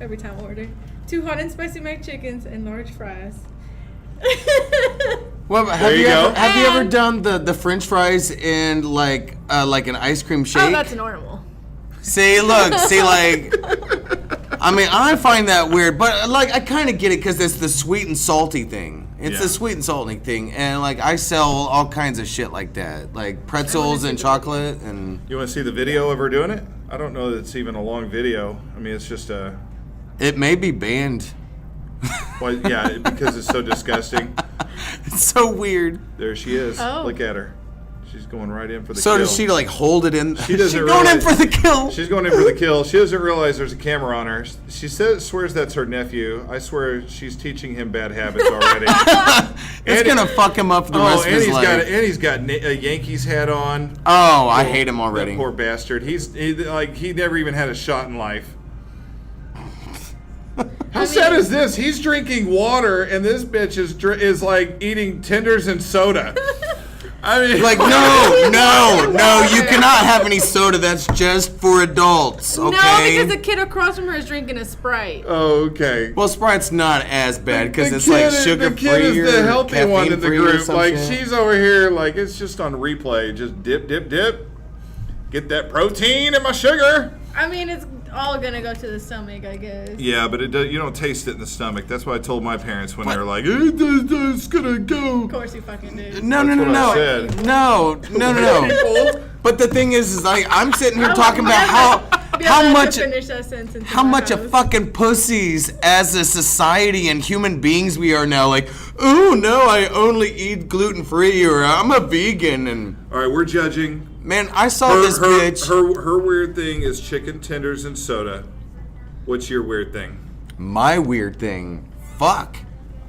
S5: every time I order 2 hot and spicy McChickens and large fries.
S1: Well,
S4: There you go.
S1: have you ever
S5: And-
S1: done the French fries in like an ice cream shake?
S5: Oh, that's normal.
S1: See, look, like, I mean, I find that weird, but like, I kind of get it because it's the sweet and salty thing. It's
S4: Yeah.
S1: the sweet and salty thing, and like, I sell all kinds of shit like that, like pretzels and chocolate, and
S4: You want to see the video of her doing it? I don't know that it's even a long video. I mean, it's just a.
S1: it may be banned.
S4: Well, yeah, because it's so disgusting.
S1: It's so weird.
S4: There she is.
S5: Oh.
S4: Look at her. She's going right in for the
S1: So
S4: kill.
S1: does she like hold it in?
S4: She doesn't
S1: She's going in
S4: realize-
S1: for the kill.
S4: She's going in for the kill. She doesn't realize there's a camera on her. She swears that's her nephew. I swear she's teaching him bad habits already.
S1: It's gonna fuck him up for the rest of
S4: and
S1: his
S4: he's
S1: life.
S4: got a Yankees hat on.
S1: Oh, I hate him already.
S4: That poor bastard. He never even had a shot in life. How sad is this? He's drinking water, and this bitch is like eating tenders and soda. I mean,
S1: Like, no, you cannot have any soda. That's just for adults, okay?
S5: No, because the kid across from her is drinking a Sprite.
S4: Oh, okay.
S1: Well, Sprite's not as bad because
S4: The
S1: it's like
S4: kid-
S1: sugar
S4: The kid
S1: free
S4: is the
S1: or
S4: healthy one in the
S1: caffeine-free or
S4: group.
S1: some
S4: Like
S1: shit.
S4: she's over here, like it's just on replay. Just dip, dip, dip. Get that protein and my sugar.
S5: I mean, all gonna go to the stomach, I guess.
S4: Yeah, but you don't taste it in the stomach. That's what I told my parents when they were like, it's gonna go.
S5: Of course you fucking did.
S1: No.
S4: what I said.
S1: No. But the thing is like I'm sitting here talking about
S5: Be
S1: how
S5: allowed
S1: much
S5: to finish that sentence in
S1: how
S5: my
S1: much
S5: house.
S1: of fucking pussies as a society and human beings we are now. Like, oh no, I only eat gluten free, or I'm a vegan, and
S4: All right, we're judging.
S1: man, I saw this bitch.
S4: Her weird thing is chicken tenders and soda. What's your weird thing?
S1: My weird thing, fuck,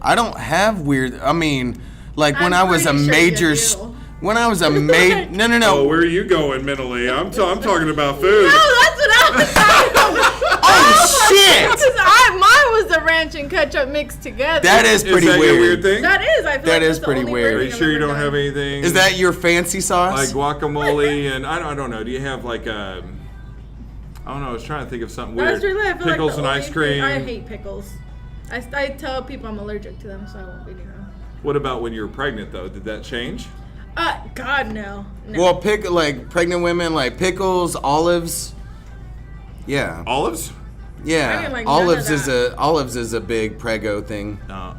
S1: I don't have weird. I mean, like when I
S5: I'm
S1: was a
S5: pretty sure
S1: major.
S5: you do.
S1: When I was a major. No.
S4: Oh, where are you going mentally? I'm talking about food.
S5: No, that's what I was talking about.
S1: Oh shit!
S5: Mine was the ranch and ketchup mixed together.
S1: That is
S4: Is
S1: pretty
S4: that
S1: weird.
S4: your weird thing?
S5: That is. I feel
S1: That
S5: like
S1: is
S5: that's
S1: pretty
S5: the only
S1: weird.
S4: Are
S5: weird
S4: you
S5: thing
S4: sure
S5: I've
S4: you
S5: ever
S4: don't have
S5: done.
S4: anything?
S1: Is that your fancy sauce?
S4: like guacamole and I don't know. Do you have like a? I don't know. I was trying to think of something weird.
S5: That's really. I feel
S4: Pickles
S5: like the
S4: and
S5: only
S4: ice
S5: thing-
S4: cream.
S5: I hate pickles. I tell people I'm allergic to them, so I won't be doing them.
S4: What about when you were pregnant though? Did that change?
S5: God no. No.
S1: Well, like pregnant women, like pickles, olives. Yeah,
S4: Olives?
S5: I
S1: yeah.
S5: didn't like none
S1: Olives
S5: of
S1: is a big prego thing.
S4: No.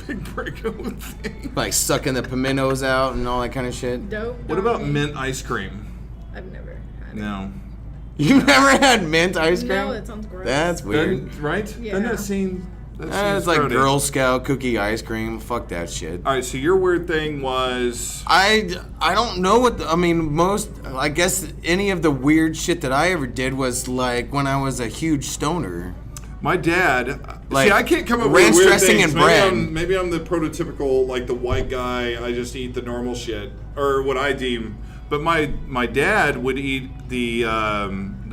S4: Big breakout thing.
S1: Like sucking the pimentos out and all that kind of shit.
S5: Dope.
S4: What about mint ice cream?
S5: I've never had it.
S4: No.
S1: You've never had mint ice cream?
S5: No, that sounds gross.
S1: That's weird.
S4: Right?
S5: Yeah.
S4: Doesn't that seem? That
S1: It's
S4: seems
S1: like
S4: grody.
S1: Girl Scout cookie ice cream. Fuck that shit.
S4: All right, so your weird thing was
S1: I don't know what I mean. I guess any of the weird shit that I ever did was like when I was a huge stoner.
S4: my dad.
S1: Like,
S4: See, I can't come up with
S1: ranch
S4: weird
S1: dressing
S4: things.
S1: and bread.
S4: Maybe I'm the prototypical, like the white guy. I just eat the normal shit, or what I deem. But my dad would eat the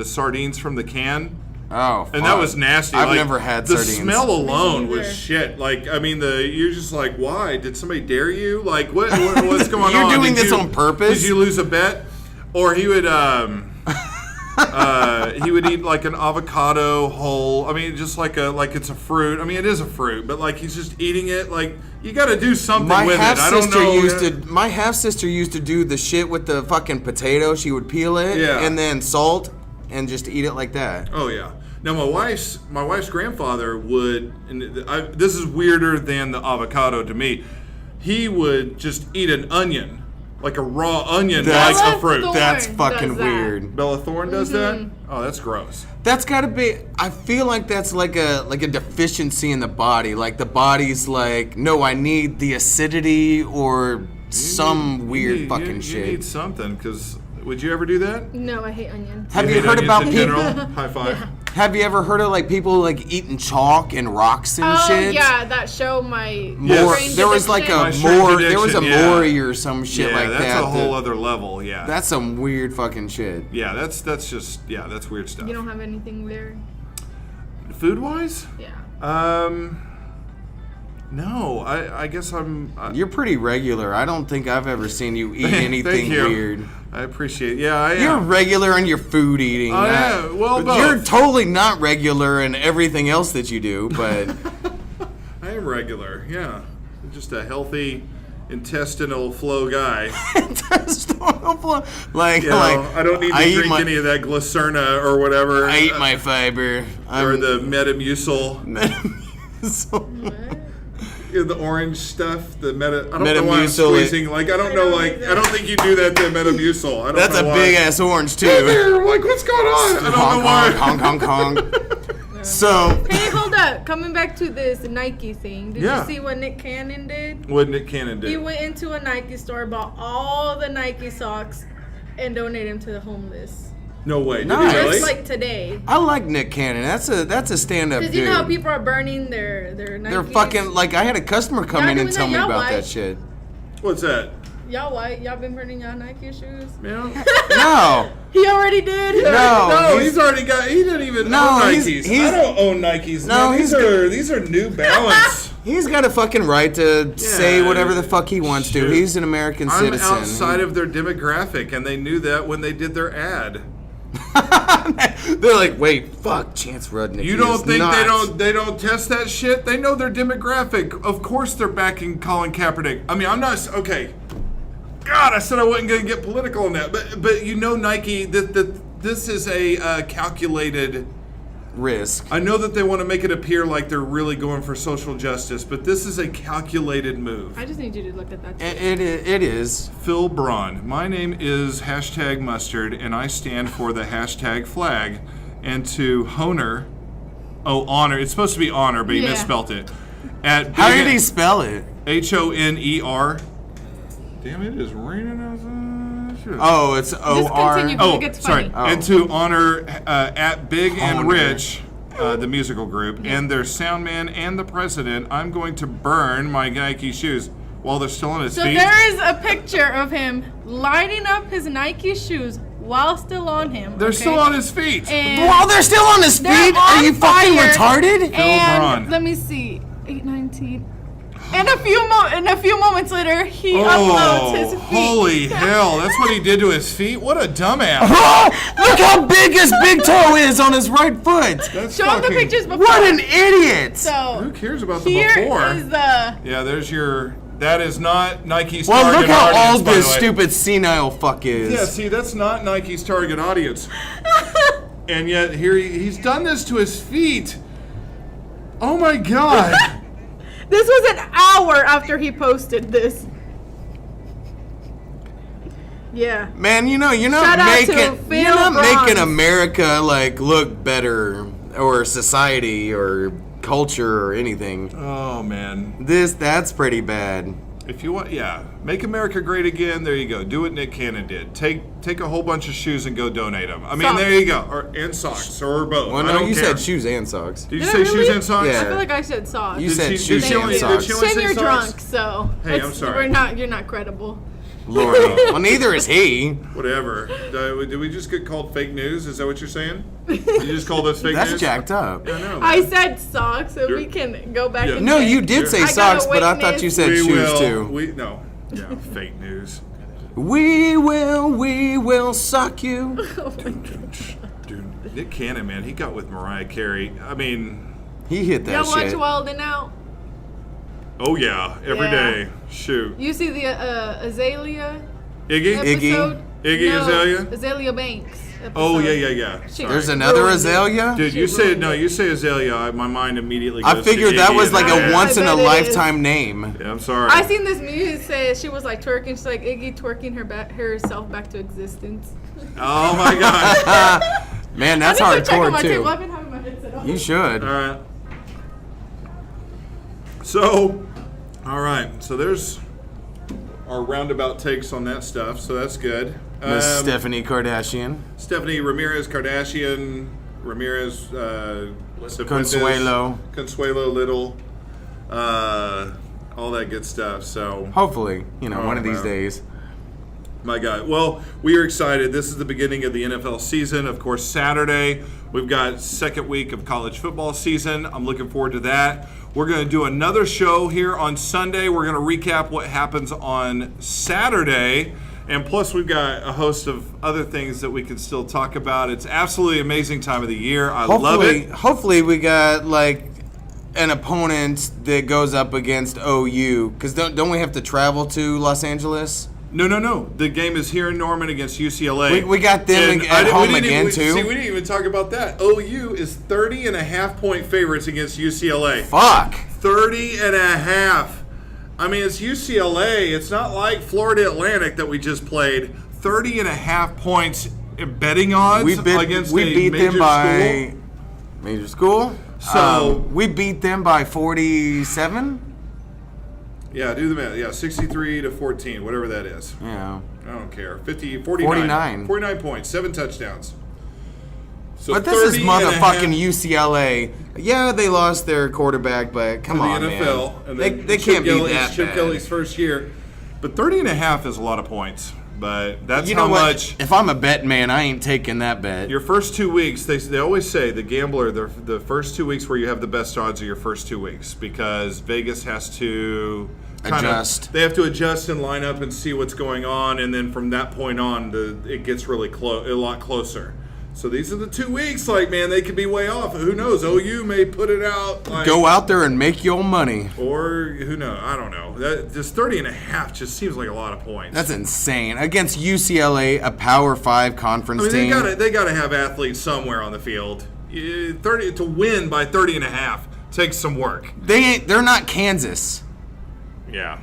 S4: sardines from the can.
S1: Oh,
S4: And that was nasty.
S1: I've
S4: Like,
S1: never had
S4: the
S1: sardines.
S4: smell alone
S5: Me
S4: was
S5: neither.
S4: shit. Like, I mean, you're just like, why? Did somebody dare you? Like, what's going
S1: You're
S4: on?
S1: doing
S4: Did
S1: this
S4: you-
S1: on purpose?
S4: Did you lose a bet? Or he would he would eat like an avocado whole. I mean, just like it's a fruit. I mean, it is a fruit, but like he's just eating it. Like, you got to do something
S1: My
S4: with it.
S1: half
S4: I don't
S1: sister
S4: know.
S1: my half sister used to do the shit with the fucking potato. She would peel it
S4: Yeah.
S1: and then salt and just eat it like that.
S4: Oh yeah. Now my wife's grandfather would, and this is weirder than the avocado to me. He would just eat an onion, like a raw onion,
S1: That's
S4: like
S5: Bella
S4: a fruit.
S5: Thorne
S1: That's
S5: does
S1: fucking
S5: that.
S1: weird.
S4: Bella Thorne does that. Oh, that's gross.
S1: That's gotta be. I feel like that's like a deficiency in the body. Like the body's like, no, I need the acidity or some weird fucking
S4: you
S1: shit.
S4: need something, because would you ever do that?
S5: No, I hate onions.
S1: Have you
S4: hate
S1: heard
S4: onions
S1: about
S4: in
S1: people?
S4: general? High five.
S1: Have you ever heard of like people like eating chalk and rocks and
S5: Oh
S1: shit?
S5: yeah, that show my
S1: More,
S5: strange
S1: there was like
S5: addiction.
S1: a
S4: My strange
S1: more. There was a
S4: addiction, yeah.
S1: Maury or some shit
S4: Yeah,
S1: like
S4: that's
S1: that.
S4: a whole
S1: that-
S4: other level. Yeah.
S1: That's some weird fucking shit.
S4: yeah. That's that's weird stuff.
S5: You don't have anything weird?
S4: Food wise?
S5: Yeah.
S4: No. I guess I'm.
S1: You're pretty regular. I don't think I've ever seen you eat
S4: Thank
S1: anything
S4: you.
S1: weird.
S4: I appreciate. Yeah, I
S1: You're
S4: am.
S1: regular in your food eating.
S4: I am. Well, both.
S1: You're totally not regular in everything else that you do, but
S4: I am regular. Yeah, I'm just a healthy intestinal flow guy.
S1: like,
S4: You know,
S1: like
S4: I don't need to
S1: I eat
S4: drink
S1: my-
S4: any of that glycerna or whatever.
S1: I eat my fiber.
S4: or the Metamucil,
S1: So-
S4: the orange stuff. The I don't know why I'm
S1: Metamucil,
S4: squeezing. Like I don't know. Like I don't think you do that to Metamucil. I don't
S1: that's
S4: know
S1: a
S4: why.
S1: big ass orange too.
S4: Hey there, like what's going on? I don't
S1: Honk,
S4: know why.
S1: honk, honk, honk, honk. So
S5: Hey, hold up. Coming back to this Nike thing. Did
S4: Yeah.
S5: you see what Nick Cannon did?
S4: What Nick Cannon
S5: He
S4: did?
S5: went into a Nike store, bought all the Nike socks, and donated them to the homeless.
S4: No way. Did
S1: Nice.
S4: he really?
S5: Just like today.
S1: I like Nick Cannon. That's a stand up
S5: Because
S1: dude.
S5: you know how people are burning their Nikes?
S1: They're fucking like I had a customer come
S5: Y'all
S1: in and
S5: doing
S1: tell
S5: that?
S1: me
S5: Y'all
S1: about
S5: white?
S1: that shit.
S4: What's that?
S5: Y'all white? Y'all been burning y'all Nike shoes?
S4: Yeah.
S1: No.
S5: He already did.
S1: No,
S4: he's already got. He didn't even
S1: No,
S4: own
S1: he's-
S4: Nikes.
S1: he's-
S4: I don't own Nikes.
S1: No,
S4: man. These are New Balance.
S1: He's got a fucking right to say whatever the fuck he wants to.
S4: Shoot.
S1: He's an American
S4: I'm
S1: citizen.
S4: outside of their demographic, and they knew that when they did their ad.
S1: They're like, wait, fuck, Chance Rudnick.
S4: You
S1: is
S4: don't think
S1: not.
S4: they don't test that shit? They know their demographic. Of course, they're backing Colin Kaepernick. I mean, I'm not okay. God, I said I wasn't going to get political on that, but you know, Nike. This is a calculated
S1: risk.
S4: I know that they want to make it appear like they're really going for social justice, but this is a calculated move.
S5: I just need you to look at that.
S1: It is.
S4: Phil Braun. My name is #mustard, and I stand for the #flag. And to honor, it's supposed to be honor, but he misspelled it.
S1: How did he spell it?
S4: HONER. Damn, it is raining outside.
S1: Oh, it's OR.
S5: continue.
S4: Oh,
S5: It gets
S4: sorry.
S5: funny.
S1: Oh.
S4: And to honor at Big and
S1: Honor.
S4: Rich, the musical group, and their sound man and the president, I'm going to burn my Nike shoes while they're still on his
S5: So
S4: feet.
S5: there is a picture of him lighting up his Nike shoes while still on him.
S4: They're still on his feet.
S5: And
S1: While they're still on his
S5: they're
S1: feet? Are
S5: on
S1: you fucking
S5: fire.
S1: retarded?
S5: And
S4: Braun.
S5: let me see, 8:19. And a few moments later, he uploads his feet.
S4: Holy hell. That's what he did to his feet? What a dumbass.
S1: Look how big his big toe is on his right foot.
S4: That's
S5: Show him the
S4: fucking-
S5: pictures before.
S1: What an idiot.
S5: So
S4: Who cares about the
S5: here
S4: before?
S5: is the.
S4: Yeah, there's your... That is not Nike's
S1: Well,
S4: target
S1: look how
S4: audience,
S1: old
S4: by
S1: this
S4: the way.
S1: stupid senile fuck is.
S4: Yeah, see, that's not Nike's target audience. And yet, here he's done this to his feet. Oh my god.
S5: This was an hour after he posted this. Yeah.
S1: Man, you're not
S5: Shout out to
S1: making
S5: Phil
S1: you're not
S5: Braun.
S1: making America like look better or society or culture or anything.
S4: Oh man.
S1: That's pretty bad.
S4: If you want, make America great again. There you go. Do what Nick Cannon did. Take a whole bunch of shoes and go donate them. I mean,
S5: Socks.
S4: there you go. And socks, or both.
S1: Well,
S4: I
S1: no,
S4: don't
S1: you
S4: care.
S1: said shoes and socks.
S4: Did you
S5: Did I
S4: say shoes
S5: really?
S4: and socks?
S1: Yeah.
S5: I feel like I said socks.
S1: You
S4: Did
S1: said
S4: she-
S1: shoes
S4: did she
S1: and
S4: only-
S1: socks.
S4: did she only-
S5: Tim,
S4: say
S5: you're
S4: socks?
S5: drunk, so
S4: Hey, I'm sorry.
S5: You're not credible.
S1: Lord. Well, neither is he.
S4: Whatever. Did we just get called fake news? Is that what you're saying? You just called us fake
S1: That's
S4: news?
S1: jacked up.
S4: I know.
S5: I said socks, so
S4: You're-
S5: we can go back
S4: Yeah.
S5: and
S1: No,
S5: check.
S1: you did say
S5: I got
S1: socks,
S5: a
S1: but I thought you
S5: witness.
S1: said
S4: we
S1: shoes
S4: will.
S1: too.
S4: Yeah, fake news.
S1: We will suck you.
S4: Dude, Nick Cannon, man, he got with Mariah Carey. I mean,
S1: He hit that
S5: Y'all watch
S1: shit.
S5: Wild and Out?
S4: oh yeah, every
S5: Yeah.
S4: day. Shoot.
S5: You see the Azalea
S4: Iggy?
S5: episode?
S4: Iggy
S5: no,
S4: Azalea?
S5: Azalea Banks. Episode.
S4: Oh, yeah.
S5: She
S1: There's
S5: ruined
S1: another
S5: it.
S1: Azalea?
S4: Dude, you
S5: She
S4: say
S5: ruined
S4: no.
S5: it.
S4: You say Azalea. My mind immediately goes
S1: I figured
S4: to
S1: that
S4: Iggy
S1: was
S4: and
S1: like
S4: Azalea.
S1: a once in a
S5: I bet it is.
S1: lifetime name.
S4: Yeah, I'm sorry.
S5: I seen this music say she was like twerking. She's like Iggy twerking herself back to existence.
S4: Oh my god.
S1: Man, that's
S5: I need to check on
S1: hardcore
S5: my table. I've
S1: too.
S5: been having my headset on.
S1: You should.
S4: All right. So, all right. So there's our roundabout takes on that stuff. So that's good.
S1: Miss Stephanie Kardashian.
S4: Stephanie Ramirez Kardashian, Ramirez Cifuentes, Consuelo Little, all that good stuff. So,
S1: Hopefully,
S4: Oh,
S1: one of these
S4: wow.
S1: days.
S4: my God. Well, we are excited. This is the beginning of the NFL season. Of course, Saturday, we've got second week of college football season. I'm looking forward to that. We're going to do another show here on Sunday. We're going to recap what happens on Saturday. And plus, we've got a host of other things that we can still talk about. It's absolutely amazing time of the year. I love it.
S1: Hopefully, we got like an opponent that goes up against OU. Because don't we have to travel to Los Angeles?
S4: No. The game is here in Norman against UCLA.
S1: We got them
S4: And
S1: at home
S4: we didn't
S1: again,
S4: even,
S1: too.
S4: See, we didn't even talk about that. OU is 30.5-point favorites against UCLA.
S1: Fuck.
S4: 30.5. I mean, it's UCLA. It's not like Florida Atlantic that we just played. 30.5 points in betting odds
S1: We
S4: against a
S1: beat
S4: major
S1: them by
S4: school.
S1: major school.
S4: So-
S1: we beat them by 47.
S4: Yeah, do the math. Yeah, 63-14, whatever that is.
S1: Yeah.
S4: I don't care. 49.
S1: 49.
S4: 49 points, 7 touchdowns. So
S1: But this is
S4: 30.5
S1: motherfucking UCLA. Yeah, they lost their quarterback, but come
S4: to the
S1: on,
S4: NFL.
S1: man.
S4: And
S1: They
S4: then
S1: can't be
S4: Kelly,
S1: that
S4: it's Chip
S1: bad.
S4: Kelly's first year. But 30.5 is a lot of points. But that's
S1: You
S4: how
S1: know what?
S4: much.
S1: If I'm a bet man, I ain't taking that bet.
S4: Your first 2 weeks, they always say, the gambler, the first 2 weeks where you have the best odds are your first 2 weeks because Vegas has to
S1: Adjust.
S4: They have to adjust and line up and see what's going on, and then from that point on, it gets really a lot closer. So these are the 2 weeks. Like, man, they could be way off. Who knows? OU may put it out. Like,
S1: Go out there and make your money.
S4: or who knows? I don't know. That just 30.5 just seems like a lot of points.
S1: That's insane. Against UCLA, a Power 5 conference
S4: I mean,
S1: team.
S4: they gotta have athletes somewhere on the field. 30 to win by 30 and a half takes some work.
S1: They're not Kansas.
S4: Yeah.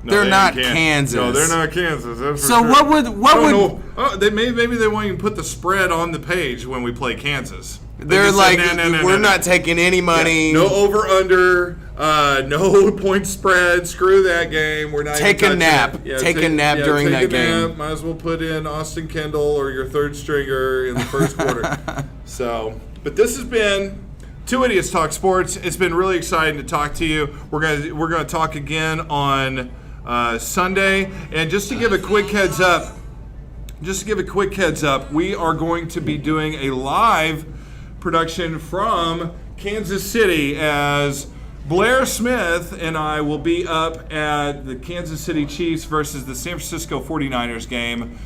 S4: No,
S1: They're
S4: they
S1: not
S4: ain't
S1: Kansas.
S4: No, they're not Kansas. That's for
S1: So
S4: sure.
S1: what would
S4: Oh, maybe they won't even put the spread on the page when we play Kansas.
S1: they're
S4: just
S1: like,
S4: said, no,
S1: we're not taking any money.
S4: No over under, no point spread. Screw that game. We're not
S1: Take
S4: even
S1: a nap.
S4: touching it.
S1: Take a nap during
S4: take
S1: that
S4: a
S1: game.
S4: Nap. Might as well put in Austin Kendall or your third stringer in the first quarter. So, but this has been Two Idiots Talk Sports. It's been really exciting to talk to you. We're gonna talk again on Sunday. And just to give a quick heads up, we are going to be doing a live production from Kansas City as Blair Smith and I will be up at the Kansas City Chiefs versus the San Francisco 49ers game,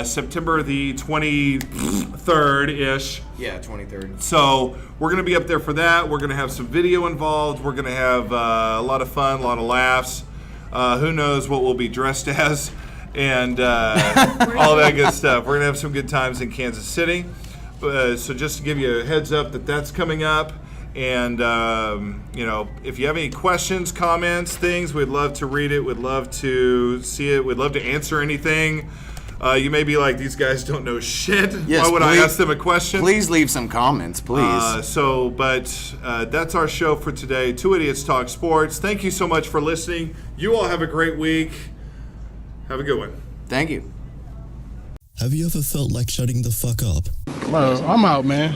S4: September the 23rd-ish.
S1: Yeah, 23rd.
S4: So we're going to be up there for that. We're going to have some video involved. We're going to have a lot of fun, a lot of laughs. Who knows what we'll be dressed as and all that good stuff. We're going to have some good times in Kansas City. So just to give you a heads up that's coming up. And, if you have any questions, comments, things, we'd love to read it. We'd love to see it. We'd love to answer anything. You may be like, these guys don't know shit.
S1: Yes,
S4: Why would
S1: please,
S4: I ask them a question?
S1: Please leave some comments, please.
S4: That's our show for today. Two Idiots Talk Sports. Thank you so much for listening. You all have a great week. Have a good one.
S1: Thank you.
S7: Have you ever felt like shutting the fuck up?
S8: Bro, I'm out, man.